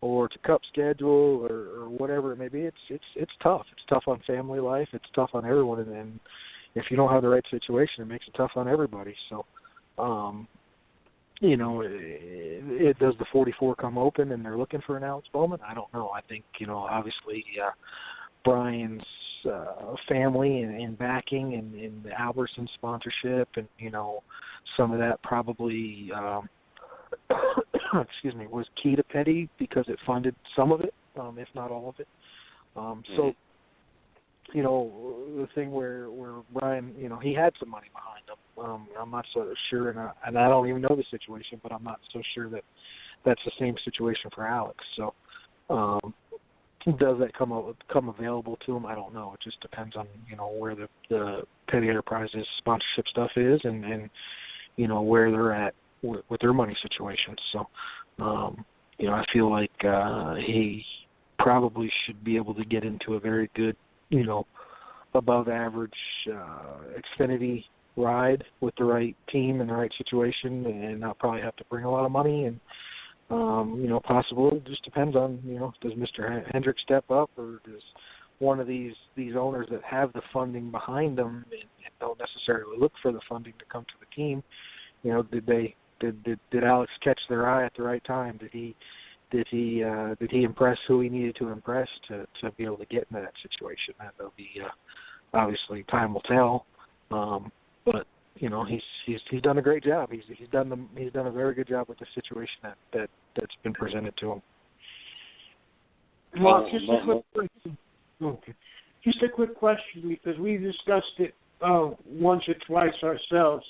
or it's a Cup schedule or whatever it may be. It's tough. It's tough on family life. It's tough on everyone, and if you don't have the right situation, it makes it tough on everybody. So, you know, it does the 44 come open and they're looking for an Alex Bowman? I don't know. I think, you know, obviously Brian's family and backing and the Albertson sponsorship and, you know, some of that probably, excuse me, was key to Petty because it funded some of it, if not all of it. So, you know, the thing where Brian, you know, he had some money behind him. I'm not so sure, and I don't even know the situation, but I'm not so sure that that's the same situation for Alex. So, does that come available to him? I don't know. It just depends on, you know, where the Petty Enterprises sponsorship stuff is and you know, where they're at with their money situation. So, you know, I feel like he probably should be able to get into a very good, you know, above average Xfinity ride with the right team and the right situation, and not probably have to bring a lot of money. And you know, possibly it just depends on, you know, does Mr. Hendrick step up, or does one of these owners that have the funding behind them and don't necessarily look for the funding to come to the team, you know, did Alex catch their eye at the right time? Did he impress who he needed to impress to be able to get into that situation? That'll be obviously time will tell. But you know, he's done a great job. He's done a very good job with the situation that's been presented to him. Mark, just a quick question. Okay. Just a quick question, because we discussed it once or twice ourselves.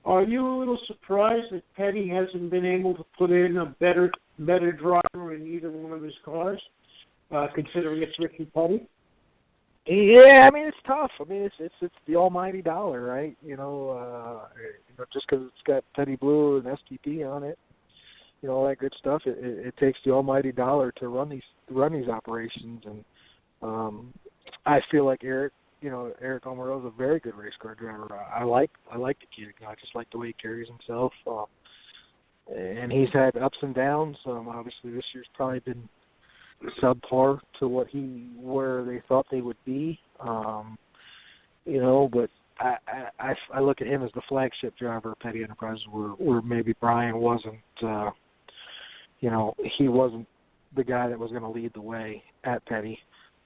Are you a little surprised that Petty hasn't been able to put in a better driver in either one of his cars, considering it's Ricky Petty? Yeah, I mean, it's tough. I mean, it's the almighty dollar, right? You know, just because it's got Petty Blue and STP on it, you know, all that good stuff. It takes the almighty dollar to run these operations, and I feel like Eric Omarosa is a very good race car driver. I like the kid. I just like the way he carries himself, and he's had ups and downs. Obviously, this year's probably been subpar to where they thought they would be, you know. But I look at him as the flagship driver of Petty Enterprises, where maybe Brian wasn't. You know, he wasn't the guy that was going to lead the way at Petty.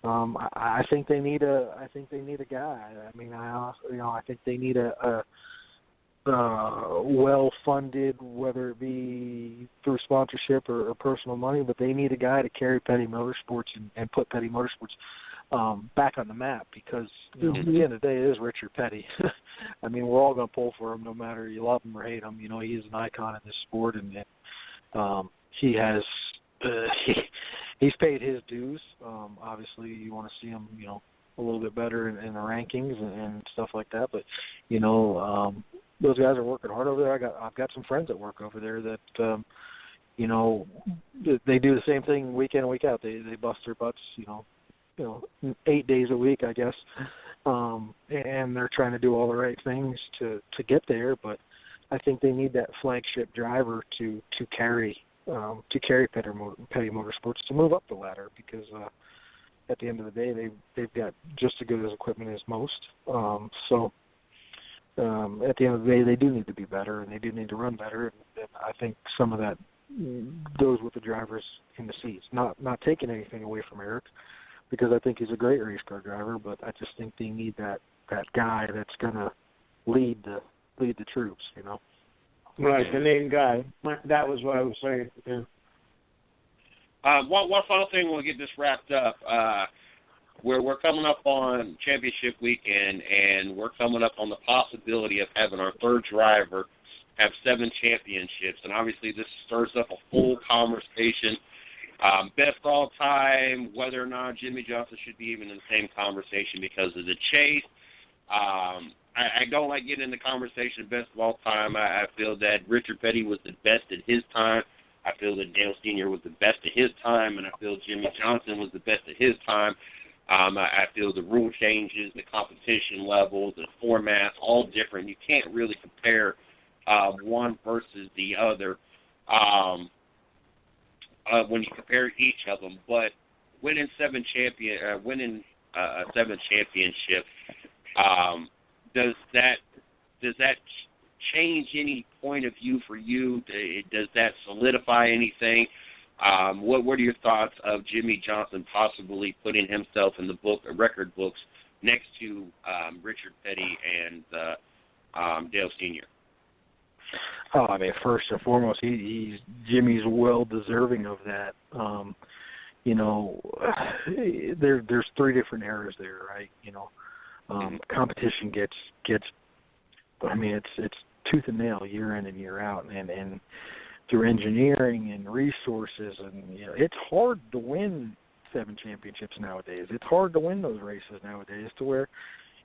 I think they need a guy. I mean, I think they need a well-funded, whether it be through sponsorship or personal money, but they need a guy to carry Petty Motorsports and put Petty Motorsports back on the map, because you know, at the end of the day, it is Richard Petty. I mean, we're all going to pull for him no matter you love him or hate him. You know, he is an icon in this sport, and he has he's paid his dues. Obviously, you want to see him, you know, a little bit better in the rankings and stuff like that, but you know, those guys are working hard over there. I've got some friends that work over there that they do the same thing week in and week out. They bust their butts, 8 days a week, I guess. And they're trying to do all the right things to get there, but I think they need that flagship driver to carry Petty Motorsports to move up the ladder, because at the end of the day they've got just as good as equipment as most. So at the end of the day, they do need to be better, and they do need to run better. And I think some of that goes with the drivers in the seats. Not taking anything away from Eric, because I think he's a great race car driver, but I just think they need that guy that's going to lead the troops, Right, the name guy. That was what I was saying. Yeah. One final thing, we'll get this wrapped up. We're coming up on championship weekend, and we're coming up on the possibility of having our third driver have 7 championships, and obviously this stirs up a full conversation. Best all time, whether or not Jimmy Johnson should be even in the same conversation because of the chase. I don't like getting in the conversation of best of all time. I feel that Richard Petty was the best at his time. I feel that Dale Sr. was the best at his time, and I feel Jimmy Johnson was the best at his time. I feel the rule changes, the competition levels, the formats, all different. You can't really compare one versus the other when you compare each of them. But winning a 7 championship, does that change any point of view for you? Does that solidify anything? What are your thoughts of Jimmy Johnson possibly putting himself in the record books next to Richard Petty and Dale Sr.? Oh, I mean, first and foremost, Jimmy's well deserving of that. There's 3 different eras there, right? Competition gets. I mean, it's tooth and nail year in and year out, and through engineering and resources, and it's hard to win 7 championships nowadays. It's hard to win those races nowadays, to where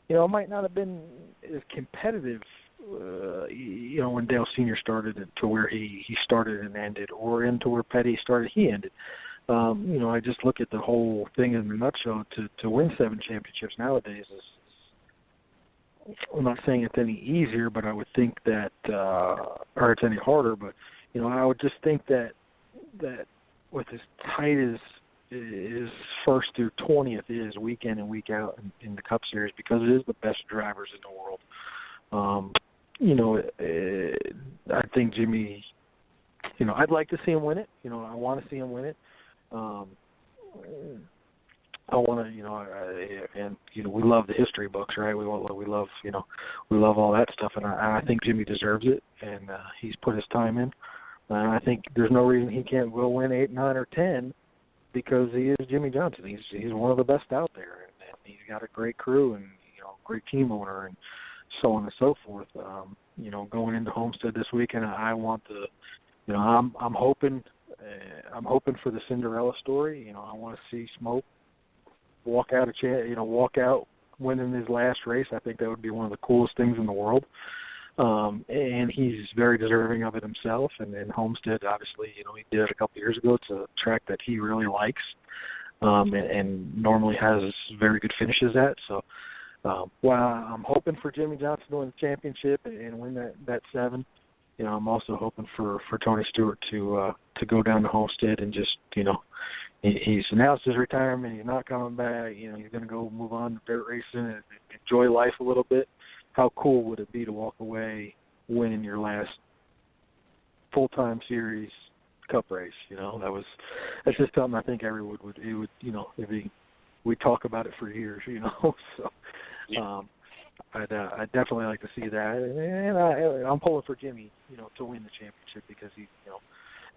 it might not have been as competitive when Dale Sr. started it, to where he started and ended, or into where Petty started, he ended. I just look at the whole thing in a nutshell. To win 7 championships nowadays is, I'm not saying it's any easier, but I would think that, or it's any harder, but I would just think that with as tight as first through 20th is week in and week out in the Cup Series, because it is the best drivers in the world. I think Jimmy, I'd like to see him win it. I want to see him win it. I want to, we love the history books, right? We love, we love all that stuff, and I think Jimmy deserves it, and he's put his time in. I think there's no reason he can't go win 8, 9, or 10, because he is Jimmy Johnson. He's one of the best out there, and he's got a great crew and great team owner, and so on and so forth. Going into Homestead this weekend, I want to, I'm hoping for the Cinderella story. I want to see Smoke walk out winning his last race. I think that would be one of the coolest things in the world. And he's very deserving of it himself. And in Homestead, obviously, he did it a couple of years ago. It's a track that he really likes, and normally has very good finishes at. So, while I'm hoping for Jimmy Johnson to win the championship and win that 7, I'm also hoping for Tony Stewart to go down to Homestead and just, he's announced his retirement. He's not coming back. He's going to go move on to dirt racing and enjoy life a little bit. How cool would it be to walk away winning your last full-time series Cup race? That's just something I think everyone would we talk about it for years, So, I'd definitely like to see that, and I'm pulling for Jimmy, to win the championship, because he,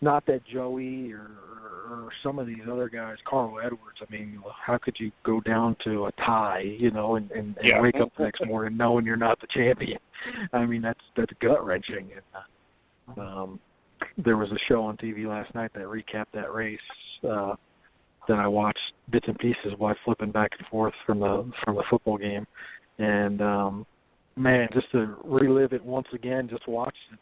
not that Joey or some of these other guys, Carl Edwards. I mean, how could you go down to a tie, and wake up the next morning knowing you're not the champion? I mean, that's gut wrenching. And there was a show on TV last night that recapped that race that I watched bits and pieces while flipping back and forth from the football game, and man, just to relive it once again, just watch it,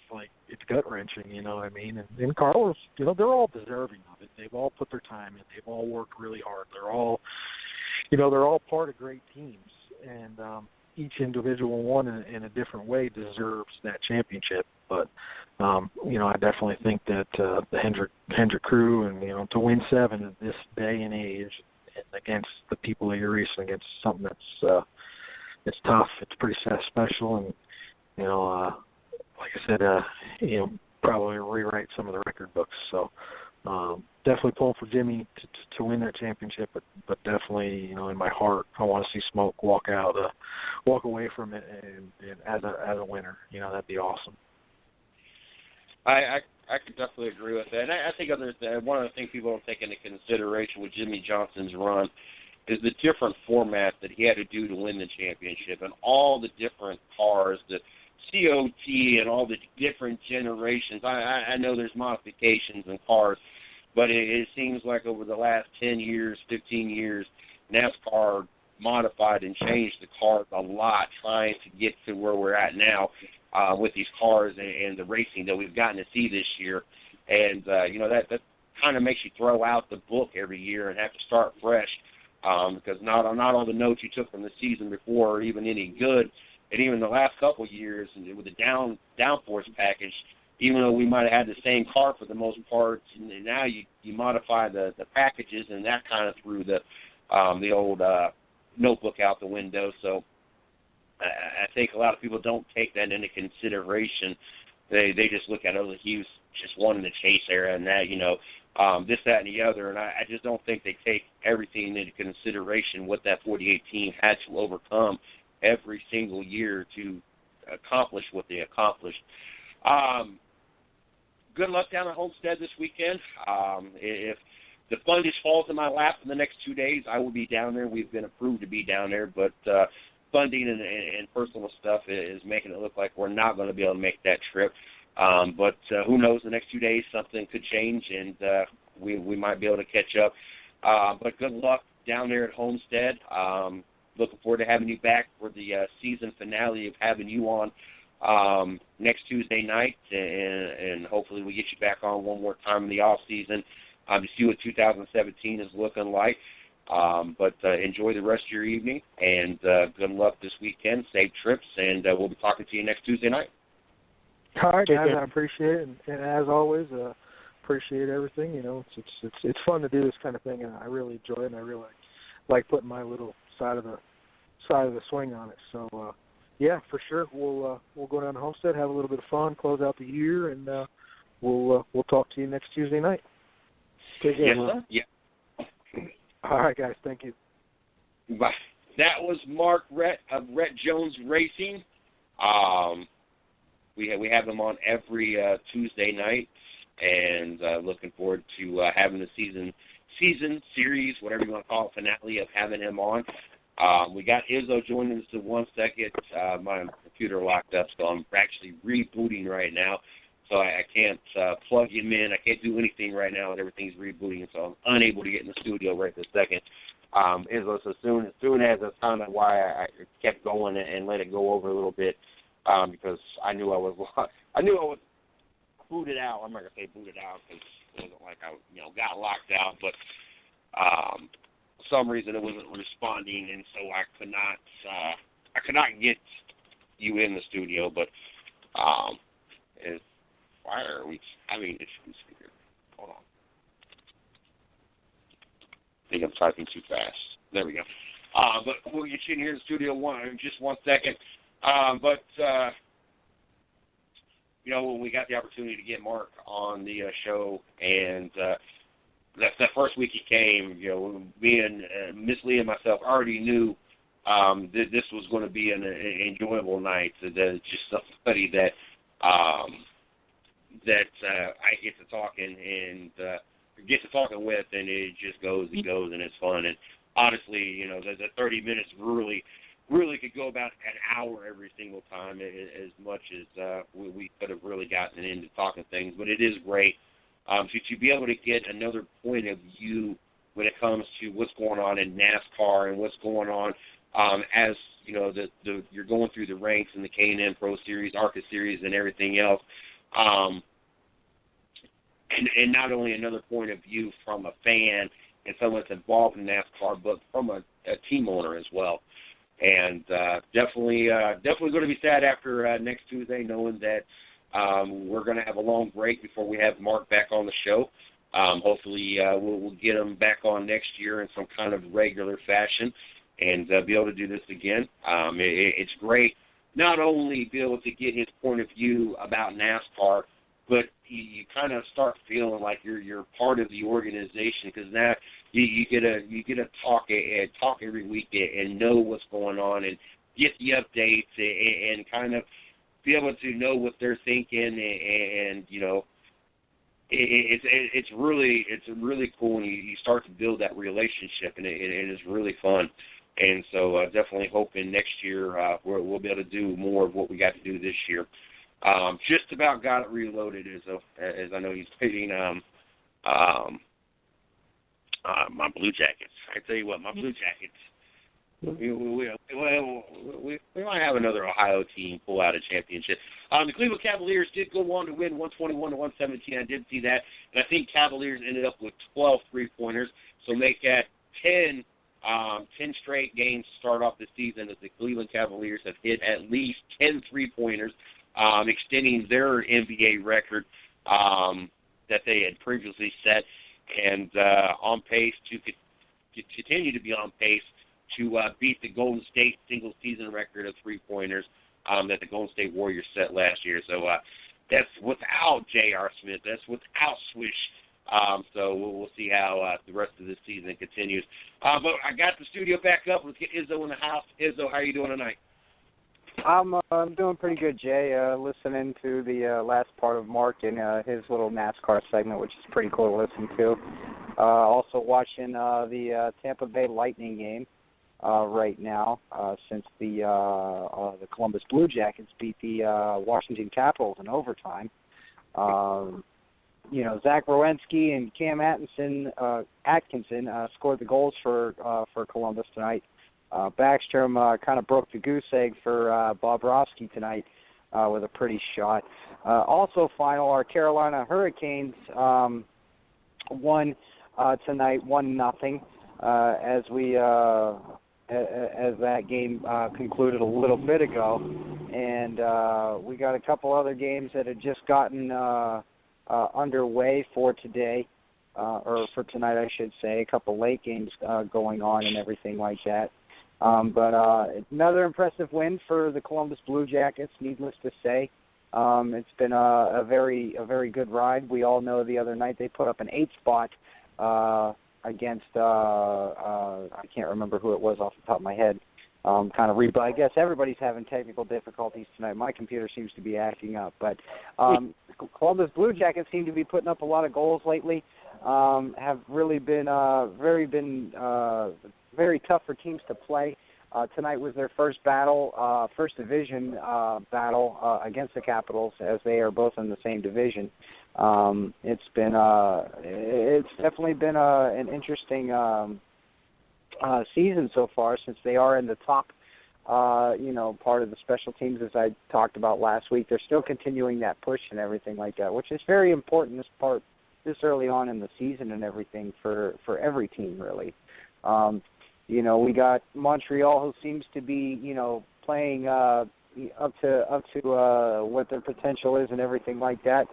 it's gut-wrenching, you know what I mean? And Carlos, you know, they're all deserving of it. They've all put their time in. They've all worked really hard. They're all, you know, they're all part of great teams. And each individual one in a different way deserves that championship. But, you know, I definitely think that the Hendrick crew and, you know, to win 7 at this day and age and against the people that you're racing against, something that's it's tough. It's pretty special. And, you know, like I said, you know, probably rewrite some of the record books. So definitely pulling for Jimmy to win that championship, but definitely, you know, in my heart, I want to see Smoke walk away from it and as a winner. You know, that'd be awesome. I could definitely agree with that. And I think one of the things people don't take into consideration with Jimmy Johnson's run is the different format that he had to do to win the championship and all the different cars, the COT and all the different generations. I know there's modifications in cars, but it seems like over the last 10 years, 15 years, NASCAR modified and changed the cars a lot, trying to get to where we're at now with these cars and the racing that we've gotten to see this year. And, you know, that kind of makes you throw out the book every year and have to start fresh because not all the notes you took from the season before are even any good. And even the last couple of years with the downforce package, even though we might have had the same car for the most part, and now you modify the packages, and that kind of threw the old notebook out the window. So I think a lot of people don't take that into consideration. They just look at, oh, he was just wanting the chase era and that, you know, this, that, and the other. And I just don't think they take everything into consideration what that 48 team had to overcome every single year to accomplish what they accomplished. Good luck down at Homestead this weekend. If the fundage falls in my lap in the next 2 days, I will be down there. We've been approved to be down there, but funding and personal stuff is making it look like we're not going to be able to make that trip. But who knows, the next 2 days something could change, and we might be able to catch up. But good luck down there at Homestead. Looking forward to having you back for the season finale of having you on next Tuesday night, and hopefully we get you back on one more time in the off season to see what 2017 is looking like. But enjoy the rest of your evening, and good luck this weekend. Safe trips, and we'll be talking to you next Tuesday night. All right, guys, I appreciate it, and as always, appreciate everything. You know, it's fun to do this kind of thing, and I really enjoy it, and I really like putting my little side of the swing on it. So yeah, for sure, we'll go down to Homestead, have a little bit of fun, close out the year, and we'll talk to you next Tuesday night. Take care. Yes, sir. Yeah. All right, guys, thank you. Bye. That was Mark Rette of Rette Jones Racing. We have him on every Tuesday night, and looking forward to having the season series, whatever you want to call it, finale of having him on. We got Izzo joining us in 1 second. My computer locked up, so I'm actually rebooting right now. So I can't plug him in. I can't do anything right now, and everything's rebooting, so I'm unable to get in the studio right this second. Izzo, so soon as that's kind of why I kept going and let it go over a little bit, because I knew I was booted out. I'm not gonna say booted out because it wasn't like I got locked out, but for some reason it wasn't responding, and so I could not get you in the studio. But why are we having issues here? Hold on. I think I'm typing too fast. There we go. But we'll get you in here in the studio in just 1 second. When we got the opportunity to get Mark on the show, and that first week he came, me and Miss Lee and myself already knew that this was going to be an enjoyable night. That just somebody that I get to talking with, and it just goes and goes, and it's fun. And honestly, the 30 minutes really could go about an hour every single time, as much as we could have really gotten into talking things. But it is great to be able to get another point of view when it comes to what's going on in NASCAR and what's going on as you're going through the ranks in the K&N Pro Series, ARCA Series, and everything else. And not only another point of view from a fan and someone that's involved in NASCAR, but from a team owner as well. And definitely going to be sad after next Tuesday, knowing that we're going to have a long break before we have Mark back on the show. Hopefully we'll get him back on next year in some kind of regular fashion and be able to do this again. It's great not only be able to get his point of view about NASCAR, but you kind of start feeling like you're part of the organization, because now you get to talk every week and know what's going on and get the updates and kind of be able to know what they're thinking, and you know, it's really cool when you start to build that relationship, and it's really fun. And so definitely hoping next year we'll be able to do more of what we got to do this year. Just about got it reloaded, as I know he's pitting my Blue Jackets. I tell you what, my Blue Jackets, we might have another Ohio team pull out a championship. The Cleveland Cavaliers did go on to win 121-117. I did see that, and I think Cavaliers ended up with 12 3-pointers, so make that 10 straight games to start off the season as the Cleveland Cavaliers have hit at least 10 3-pointers. Extending their NBA record that they had previously set, and on pace to continue to be on pace to beat the Golden State single-season record of 3-pointers that the Golden State Warriors set last year. So that's without J.R. Smith. That's without Swish. So we'll see how the rest of the season continues. But I got the studio back up. Let's get Izzo in the house. Izzo, how are you doing tonight? I'm doing pretty good, Jay. Listening to the last part of Mark and his little NASCAR segment, which is pretty cool to listen to. Also watching the Tampa Bay Lightning game right now, since the Columbus Blue Jackets beat the Washington Capitals in overtime. You know, Zach Werenski and Cam Atkinson scored the goals for Columbus tonight. Backstrom kind of broke the goose egg for Bobrovsky tonight with a pretty shot. Also final, our Carolina Hurricanes won tonight 1-0 as that game concluded a little bit ago. And we got a couple other games that had just gotten underway for today, or for tonight, I should say. A couple late games going on and everything like that. But another impressive win for the Columbus Blue Jackets, needless to say. It's been a very good ride. We all know the other night they put up an 8 spot against, I can't remember who it was off the top of my head. But I guess everybody's having technical difficulties tonight. My computer seems to be acting up. But Columbus Blue Jackets seem to be putting up a lot of goals lately. Have really been very tough for teams to play. Tonight was their first division battle against the Capitals, as they are both in the same division. It's definitely been an interesting season so far, since they are in the top, part of the special teams, as I talked about last week. They're still continuing that push and everything like that, which is very important this early on in the season and everything for every team, really. We got Montreal, who seems to be, playing up to what their potential is and everything like that.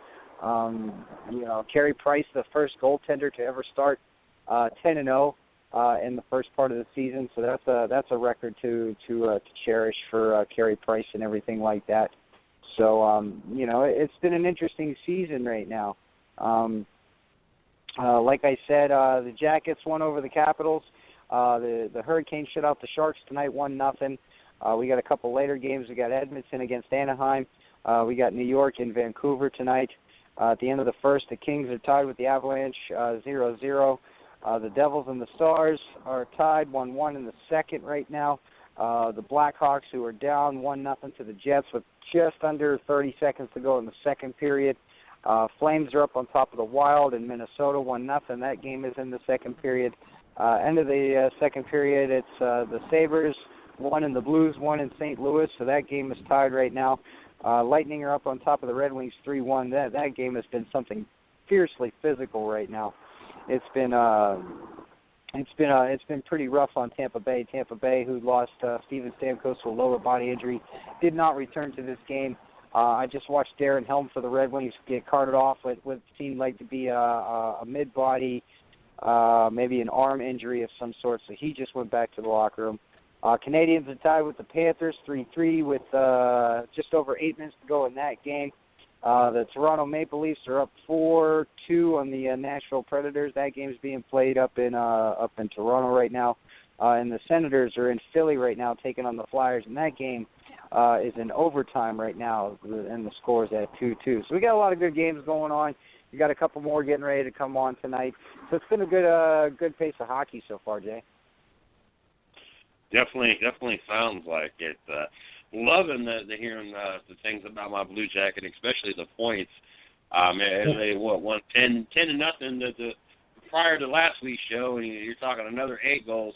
Carey Price, the first goaltender to ever start 10-0 in the first part of the season, so that's a record to cherish for Carey Price and everything like that. So it's been an interesting season right now. Like I said, the Jackets won over the Capitals. The Hurricanes shut out the Sharks tonight, 1-0. We got a couple later games. We got Edmonton against Anaheim. We got New York and Vancouver tonight. At the end of the first, the Kings are tied with the Avalanche, 0-0. The Devils and the Stars are tied 1-1 in the second right now. The Blackhawks, who are down 1-0 to the Jets with just under 30 seconds to go in the second period. Flames are up on top of the Wild in Minnesota, 1-0. That game is in the second period. End of the second period, it's the Sabres, 1 in the Blues, 1 in St. Louis, so that game is tied right now. Lightning are up on top of the Red Wings 3-1. That game has been something fiercely physical right now. It's been pretty rough on Tampa Bay. Tampa Bay, who lost Steven Stamkos to a lower body injury, did not return to this game. I just watched Darren Helm for the Red Wings get carted off with what seemed like to be a mid-body, maybe an arm injury of some sort, so he just went back to the locker room. Canadians are tied with the Panthers 3-3 with just over 8 minutes to go in that game. The Toronto Maple Leafs are up 4-2 on the Nashville Predators. That game's being played up in Toronto right now. And the Senators are in Philly right now taking on the Flyers, and that game is in overtime right now, and the score's at 2-2. So we got a lot of good games going on. We got a couple more getting ready to come on tonight. So it's been a good pace of hockey so far, Jay. Definitely sounds like it. Loving the hearing the things about my Blue Jacket, especially the points. As they won 10-0 prior to last week's show, and you're talking another 8 goals.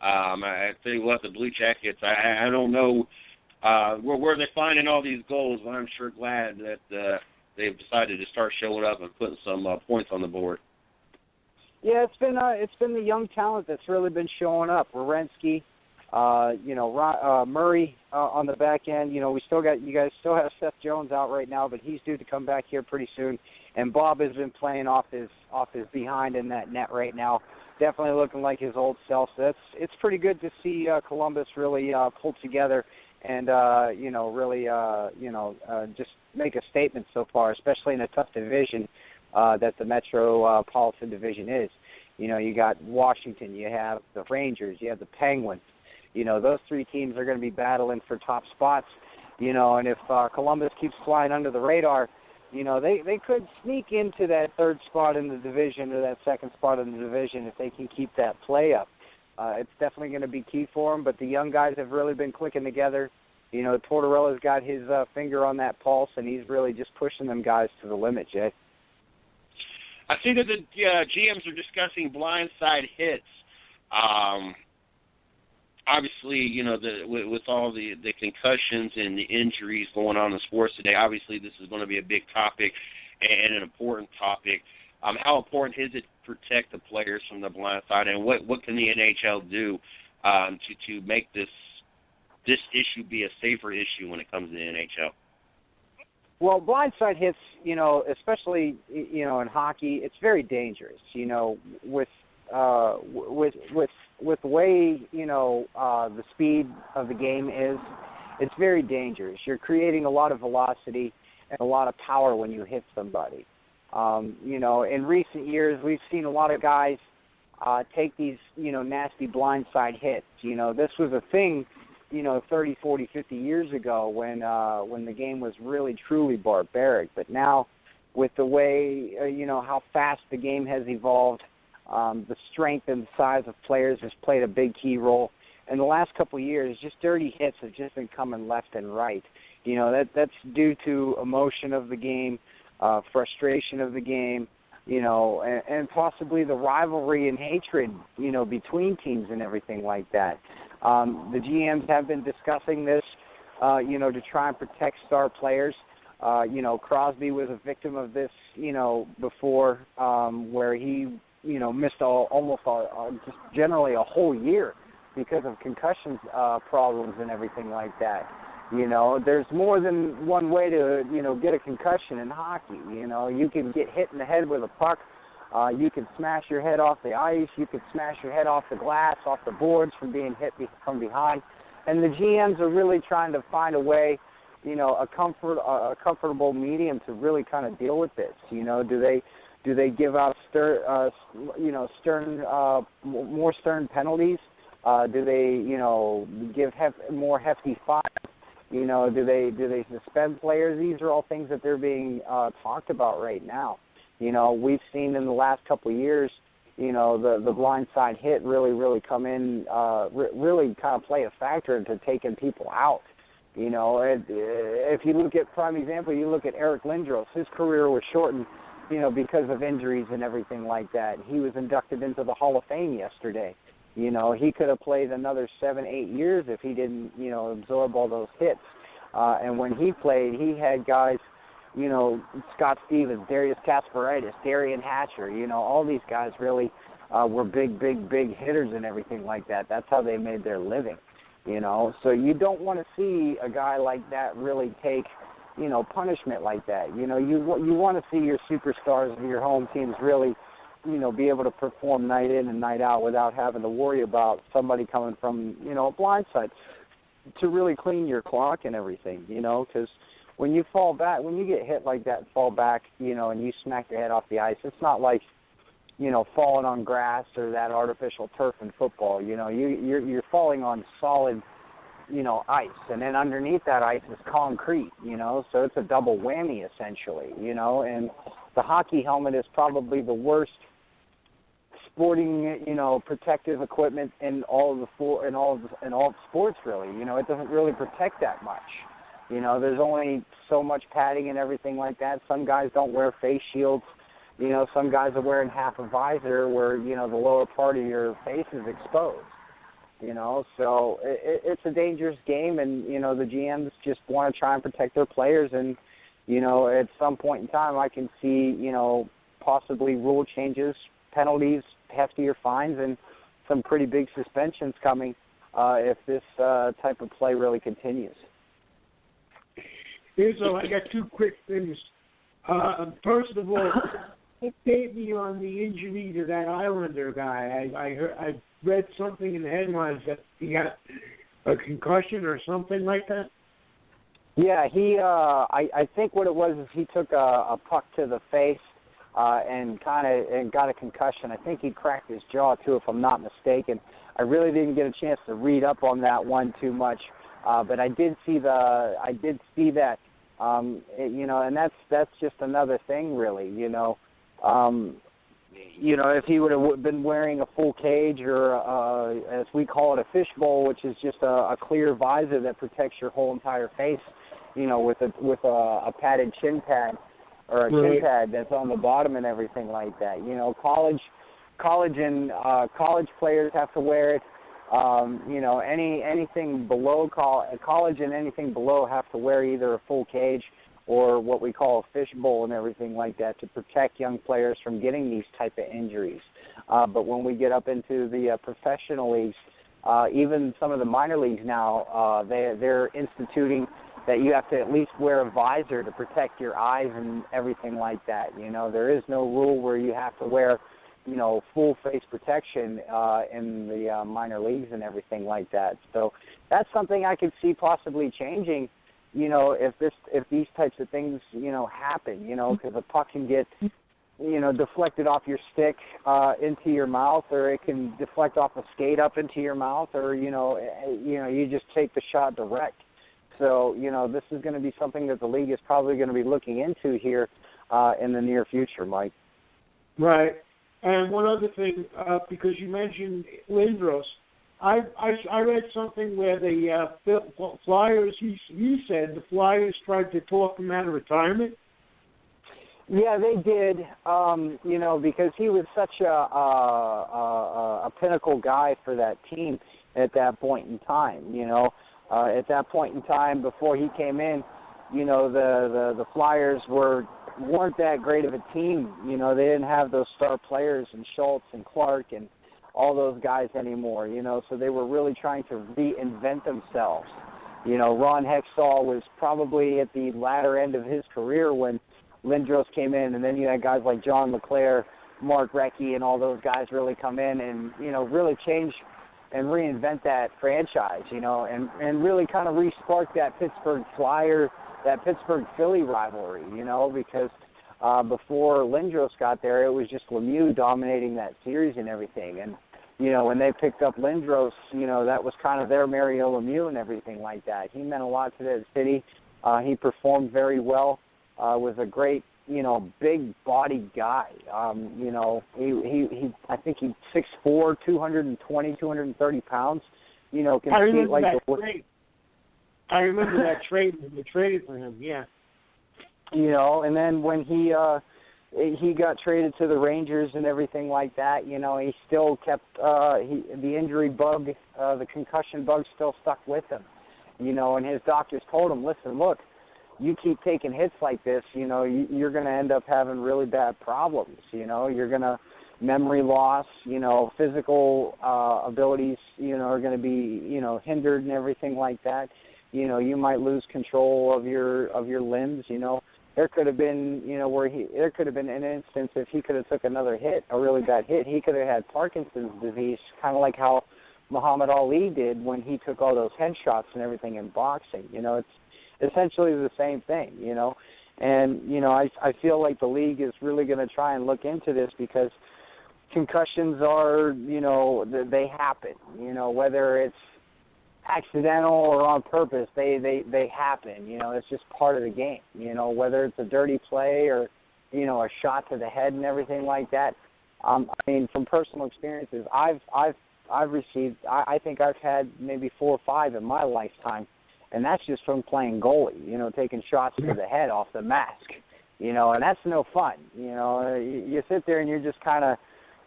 I tell you what, the Blue Jackets, I don't know where they're finding all these goals, but I'm sure glad that they've decided to start showing up and putting some points on the board. Yeah, it's been the young talent that's really been showing up. Werenski, Murray on the back end. You guys still have Seth Jones out right now, but he's due to come back here pretty soon. And Bob has been playing off his behind in that net right now. Definitely looking like his old self. So it's pretty good to see Columbus really pull together and just make a statement so far, especially in a tough division that the Metropolitan Division is. You got Washington, you have the Rangers, you have the Penguins. Those 3 teams are going to be battling for top spots. And if Columbus keeps flying under the radar, they could sneak into that 3rd spot in the division or that 2nd spot in the division if they can keep that play up. It's definitely going to be key for them, but the young guys have really been clicking together. Tortorella's got his finger on that pulse, and he's really just pushing them guys to the limit, Jay. I see that the GMs are discussing blindside hits. Obviously, with all the concussions and the injuries going on in sports today, obviously this is going to be a big topic and an important topic. How important is it to protect the players from the blindside, and what can the NHL do to make this issue be a safer issue when it comes to the NHL? Well, blindside hits, especially in hockey, it's very dangerous. With the way the speed of the game is, it's very dangerous. You're creating a lot of velocity and a lot of power when you hit somebody. In recent years, we've seen a lot of guys take these nasty blindside hits. This was a thing 30, 40, 50 years ago when the game was really, truly barbaric. But now, with the way, how fast the game has evolved, the strength and size of players has played a big key role. In the last couple of years, just dirty hits have just been coming left and right. That's due to emotion of the game, frustration of the game, and possibly the rivalry and hatred, between teams and everything like that. The GMs have been discussing this, to try and protect star players. Crosby was a victim of this, before, where he, missed just generally a whole year because of concussion problems and everything like that. There's more than one way to, get a concussion in hockey. You can get hit in the head with a puck. You can smash your head off the ice. You can smash your head off the glass, off the boards from being hit from behind. And the GMs are really trying to find a way, a comfortable medium to really kind of deal with this. Do they give out more stern penalties? Do they, give more hefty fines? Do they suspend players? These are all things that they're being talked about right now. We've seen in the last couple of years, the blindside hit really come in, really kind of play a factor into taking people out. If you look at prime example, you look at Eric Lindros. His career was shortened, because of injuries and everything like that. He was inducted into the Hall of Fame yesterday. He could have played another 7-8 years if he didn't, absorb all those hits. And when he played, he had guys, you know, Scott Stevens, Darius Kasparidis, Darian Hatcher, you know, all these guys really were big hitters and everything like that. That's how they made their living, you know. So you don't want to see a guy like that really take, you know, punishment like that. You know, you want to see your superstars of your home teams really, you know, be able to perform night in and night out without having to worry about somebody coming from, you know, a blind side to really clean your clock and everything, you know, because when you fall back, when you get hit like that and fall back, you know, and you smack your head off the ice, it's not like, you know, falling on grass or that artificial turf in football. You know, you're falling on solid, you know, ice, and then underneath that ice is concrete, you know, so it's a double whammy essentially, you know, and the hockey helmet is probably the worst sporting, you know, protective equipment in all of sports really. You know, it doesn't really protect that much. You know, there's only so much padding and everything like that. Some guys don't wear face shields. You know, some guys are wearing half a visor where, you know, the lower part of your face is exposed. You know, so it's a dangerous game, and, you know, the GMs just want to try and protect their players. And, you know, at some point in time I can see, you know, possibly rule changes, penalties, heftier fines, and some pretty big suspensions coming if this type of play really continues. Izzo, I got two quick things. First of all, update me on the injury to that Islander guy. I read something in the headlines that he got a concussion or something like that. Yeah, he. I think what it was is he took a puck to the face and got a concussion. I think he cracked his jaw too, if I'm not mistaken. I really didn't get a chance to read up on that one too much, but I did see that. You know, and that's just another thing, really. You know, if he would have been wearing a full cage or, as we call it, a fishbowl, which is just a clear visor that protects your whole entire face, you know, with a padded chin pad or a chin pad that's on the bottom and everything like that. You know, college players have to wear it. You know, anything below college and anything below have to wear either a full cage or what we call a fishbowl and everything like that to protect young players from getting these type of injuries. But when we get up into the professional leagues, even some of the minor leagues now, they're instituting that you have to at least wear a visor to protect your eyes and everything like that. You know, there is no rule where you have to wear, you know, full face protection in the minor leagues and everything like that. So that's something I could see possibly changing, you know, if these types of things, you know, happen, you know, because a puck can get, you know, deflected off your stick into your mouth, or it can deflect off a skate up into your mouth, or, you know, you just take the shot direct. So, you know, this is going to be something that the league is probably going to be looking into here in the near future, Mike. Right. And one other thing, because you mentioned Lindros, I read something where the Flyers, you said the Flyers tried to talk him out of retirement. Yeah, they did, you know, because he was such a pinnacle guy for that team at that point in time, you know. At that point in time, before he came in, you know, the Flyers weren't that great of a team. You know, they didn't have those star players and Schultz and Clark and all those guys anymore, you know, so they were really trying to reinvent themselves. You know, Ron Hextall was probably at the latter end of his career when Lindros came in, and then you had guys like John LeClaire, Mark Recchi, and all those guys really come in and, you know, really change and reinvent that franchise, you know, and really kind of re-spark that Pittsburgh Philly rivalry, you know, because before Lindros got there, it was just Lemieux dominating that series and everything. And, you know, when they picked up Lindros, you know, that was kind of their Mario Lemieux and everything like that. He meant a lot to that city. He performed very well, was a great, you know, big body guy. You know, he I think he's 6'4", 220, 230 pounds. You know, can skate like the trade. I remember that trade when they traded for him. Yeah. You know, and then when he got traded to the Rangers and everything like that, you know, he still kept the injury bug, the concussion bug, still stuck with him. and his doctors told him, listen, look, you keep taking hits like this, you're going to end up having really bad problems. You're going to memory loss, physical abilities, are going to be, hindered and everything like that. You might lose control of your limbs. There could have been, there could have been an instance if he could have took another hit, a really bad hit, he could have had Parkinson's disease, kind of like how Muhammad Ali did when he took all those headshots and everything in boxing. It's essentially the same thing, And, I feel like the league is really going to try and look into this because concussions are, they happen, whether it's accidental or on purpose, they happen, it's just part of the game, whether it's a dirty play or, a shot to the head and everything like that. I mean, from personal experiences, I've received, I think I've had maybe 4 or 5 in my lifetime, and that's just from playing goalie, taking shots to the head off the mask, and that's no fun. You sit there and you're just kind of,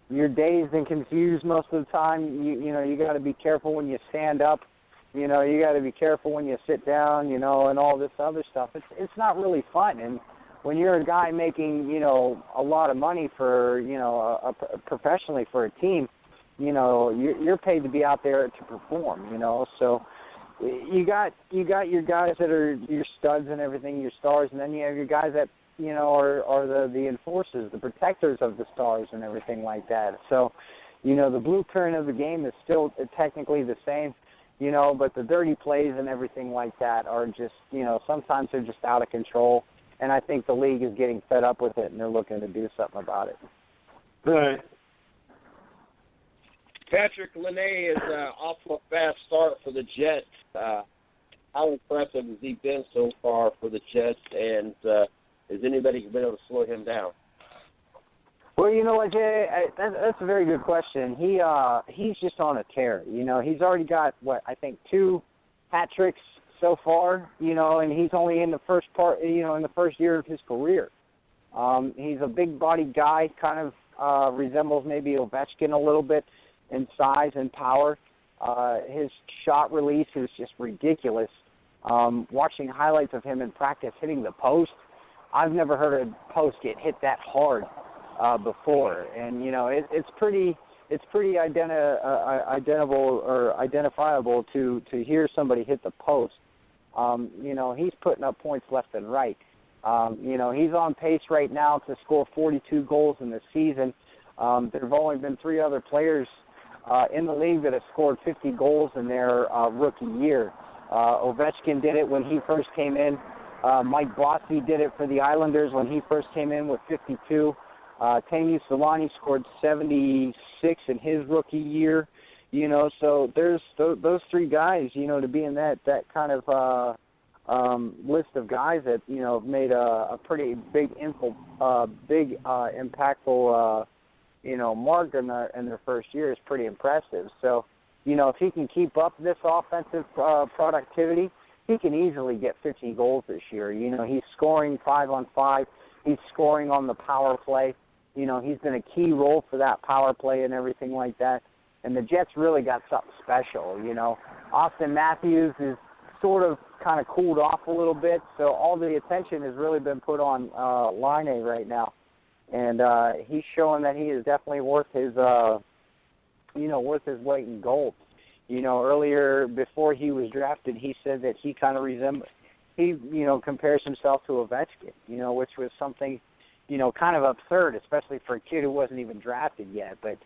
you're dazed and confused most of the time. You got to be careful when you stand up. You got to be careful when you sit down, and all this other stuff. It's not really fun. And when you're a guy making, a lot of money for, professionally for a team, you're paid to be out there to perform, So you got your guys that are your studs and everything, your stars, and then you have your guys that, are the enforcers, the protectors of the stars and everything like that. So, the blueprint of the game is still technically the same, but the dirty plays and everything like that are just, sometimes they're just out of control. And I think the league is getting fed up with it, and they're looking to do something about it. Right. Patrick Linné is off to a fast start for the Jets. How impressive has he been so far for the Jets, and has anybody been able to slow him down? Well, you know what, Jay, that's a very good question. He's just on a tear. He's already got, I think 2 hat tricks so far, and he's only in the first part, in the first year of his career. He's a big-bodied guy, kind of resembles maybe Ovechkin a little bit in size and power. His shot release is just ridiculous. Watching highlights of him in practice hitting the post, I've never heard a post get hit that hard before, and it's pretty identifiable to hear somebody hit the post. He's putting up points left and right. He's on pace right now to score 42 goals in the season. There have only been 3 other players in the league that have scored 50 goals in their rookie year. Ovechkin did it when he first came in. Mike Bossy did it for the Islanders when he first came in with 52. Teemu Selanne scored 76 in his rookie year. So there's those 3 guys, to be in that kind of list of guys that, made a pretty big impactful, mark in their first year is pretty impressive. So, if he can keep up this offensive productivity, he can easily get 50 goals this year. He's scoring 5-on-5. He's scoring on the power play. He's been a key role for that power play and everything like that. And the Jets really got something special, Austin Matthews is sort of kind of cooled off a little bit, so all the attention has really been put on Laine right now. And he's showing that he is definitely worth his weight in gold. Earlier, before he was drafted, he said that he kind of compares himself to Ovechkin, which was something, kind of absurd, especially for a kid who wasn't even drafted yet. But,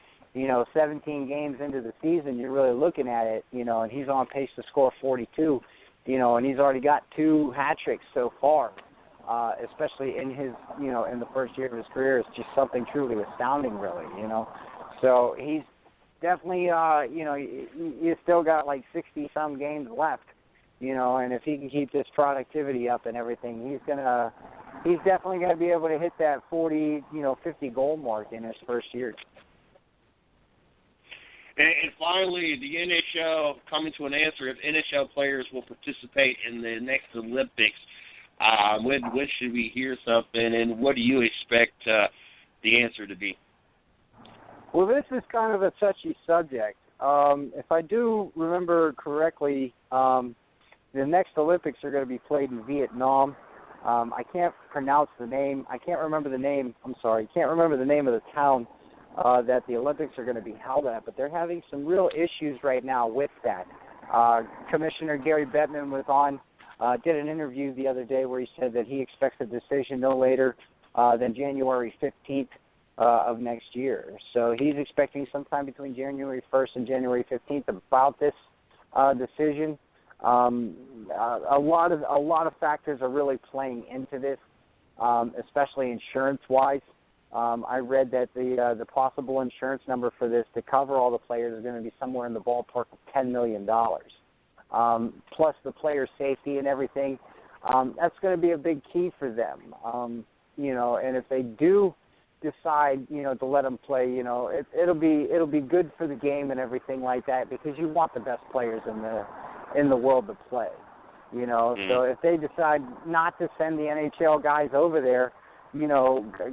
17 games into the season, you're really looking at it, and he's on pace to score 42, and he's already got 2 hat tricks so far, especially in his, in the first year of his career. It's just something truly astounding, really, So he's definitely, you still got like 60-some games left, and if he can keep this productivity up and everything, he's definitely going to be able to hit that 40, 50 goal mark in his first year. And finally, the NHL coming to an answer if NHL players will participate in the next Olympics. When should we hear something, and what do you expect the answer to be? Well, this is kind of a touchy subject. If I do remember correctly, the next Olympics are going to be played in Vietnam. I can't pronounce the name. I can't remember the name. I'm sorry. Can't remember the name of the town that the Olympics are going to be held at. But they're having some real issues right now with that. Commissioner Gary Bettman was on, did an interview the other day where he said that he expects a decision no later than January 15th of next year. So he's expecting sometime between January 1st and January 15th about this decision. A lot of factors are really playing into this, especially insurance-wise. I read that the possible insurance number for this to cover all the players is going to be somewhere in the ballpark of $10 million, plus the player safety and everything. That's going to be a big key for them, and if they do decide, to let them play, it'll be good for the game and everything like that, because you want the best players in the world to play, So if they decide not to send the NHL guys over there,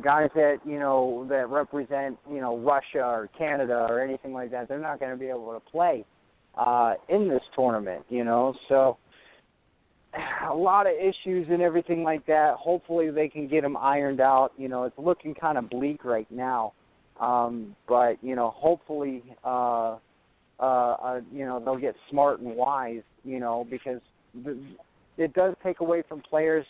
guys that, that represent, Russia or Canada or anything like that, they're not going to be able to play in this tournament, So a lot of issues and everything like that. Hopefully they can get them ironed out. It's looking kind of bleak right now. But, hopefully, they'll get smart and wise, because it does take away from players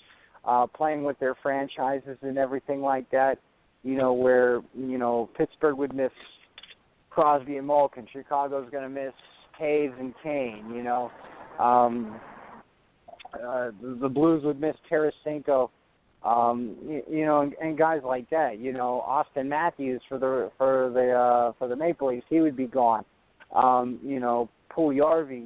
playing with their franchises and everything like that, where, Pittsburgh would miss Crosby and Malkin. Chicago's going to miss Taves and Kane, the Blues would miss Tarasenko, and guys like that. Austin Matthews for the Maple Leafs, he would be gone. Puljujarvi,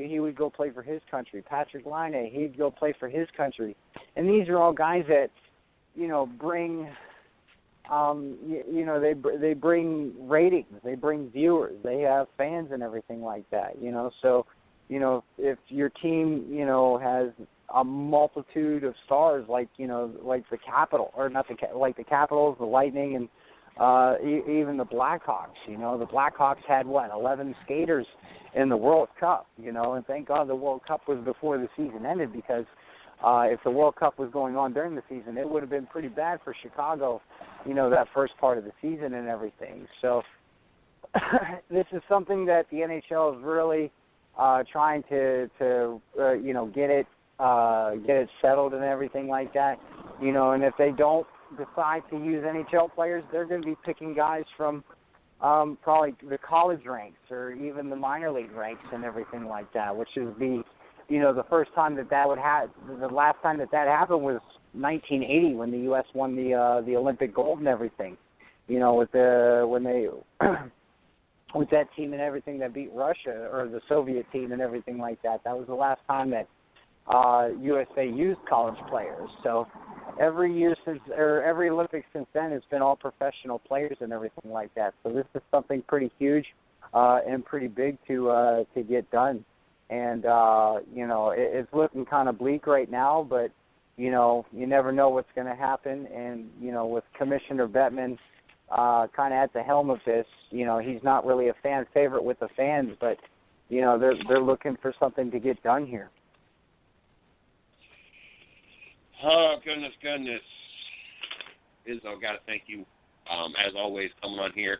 he would go play for his country. Patrick Laine, he'd go play for his country. And these are all guys that, bring, they bring ratings, they bring viewers, they have fans and everything like that. So. If your team, has a multitude of stars like the Capital, or not like the Capitals, the Lightning, and even the Blackhawks. The Blackhawks had 11 skaters in the World Cup. And thank God the World Cup was before the season ended, because if the World Cup was going on during the season, it would have been pretty bad for Chicago. That first part of the season and everything. So this is something that the NHL is really trying to get it settled and everything like that, and if they don't decide to use NHL players, they're going to be picking guys from probably the college ranks or even the minor league ranks and everything like that, which is the first time that would happen. The last time that happened was 1980 when the U.S. won the Olympic gold and everything, with that team and everything that beat Russia, or the Soviet team and everything like that. That was the last time that USA used college players. So every Olympics since then, it's been all professional players and everything like that. So this is something pretty huge and pretty big to get done. And it's looking kind of bleak right now, but you never know what's going to happen. And with Commissioner Bettman kind of at the helm of this, he's not really a fan favorite with the fans, but they're looking for something to get done here. Oh, goodness. Izzo, got to thank you, as always, coming on here,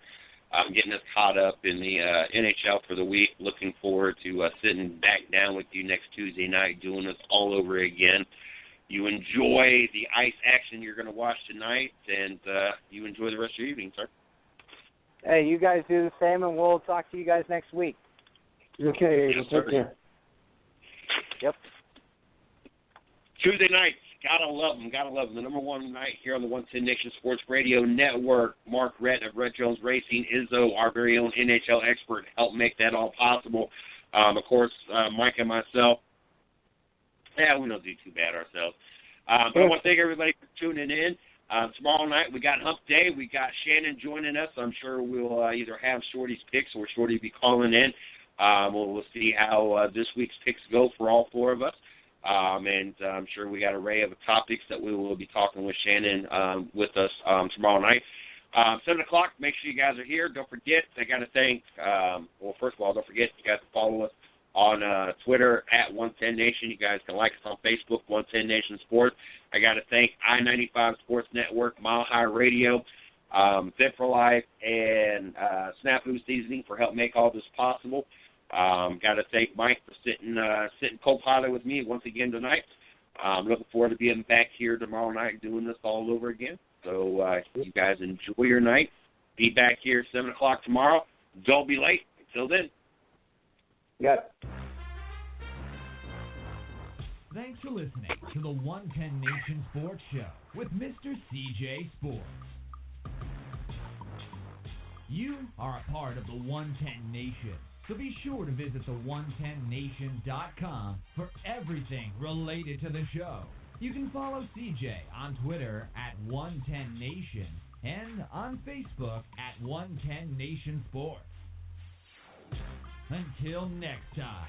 getting us caught up in the NHL for the week. Looking forward to sitting back down with you next Tuesday night, doing this all over again. You enjoy the ice action you're going to watch tonight, and you enjoy the rest of your evening, sir. Hey, you guys do the same, and we'll talk to you guys next week. Okay, yes, take care. Yep. Tuesday nights, gotta love them. The number one night here on the 110 Nation Sports Radio Network. Mark Rette of Red Jones Racing, Izzo, our very own NHL expert, helped make that all possible. Of course, Mike and myself. Yeah, we don't do too bad ourselves. But I want to thank everybody for tuning in. Tomorrow night we got Hump Day. We got Shannon joining us. I'm sure we'll either have Shorty's picks or Shorty be calling in. We'll see how this week's picks go for all four of us. And I'm sure we got an array of topics that we will be talking with Shannon with us tomorrow night. 7 o'clock, make sure you guys are here. Don't forget, I got to thank, first of all, don't forget you guys to follow us on Twitter at 110 Nation. You guys can like us on Facebook, 110 Nation Sports. I got to thank I-95 Sports Network, Mile High Radio, Fit for Life, and Snafu Seasoning for helping make all this possible. Got to thank Mike for sitting co-pilot with me once again tonight. Looking forward to being back here tomorrow night doing this all over again. So you guys enjoy your night. Be back here 7 o'clock tomorrow. Don't be late. Until then. Got it. Thanks for listening to the 110 Nation Sports Show with Mr. CJ Sports. You are a part of the 110 Nation, so be sure to visit the110nation.com for everything related to the show. You can follow CJ on Twitter at 110 Nation and on Facebook at 110 Nation Sports. Until next time.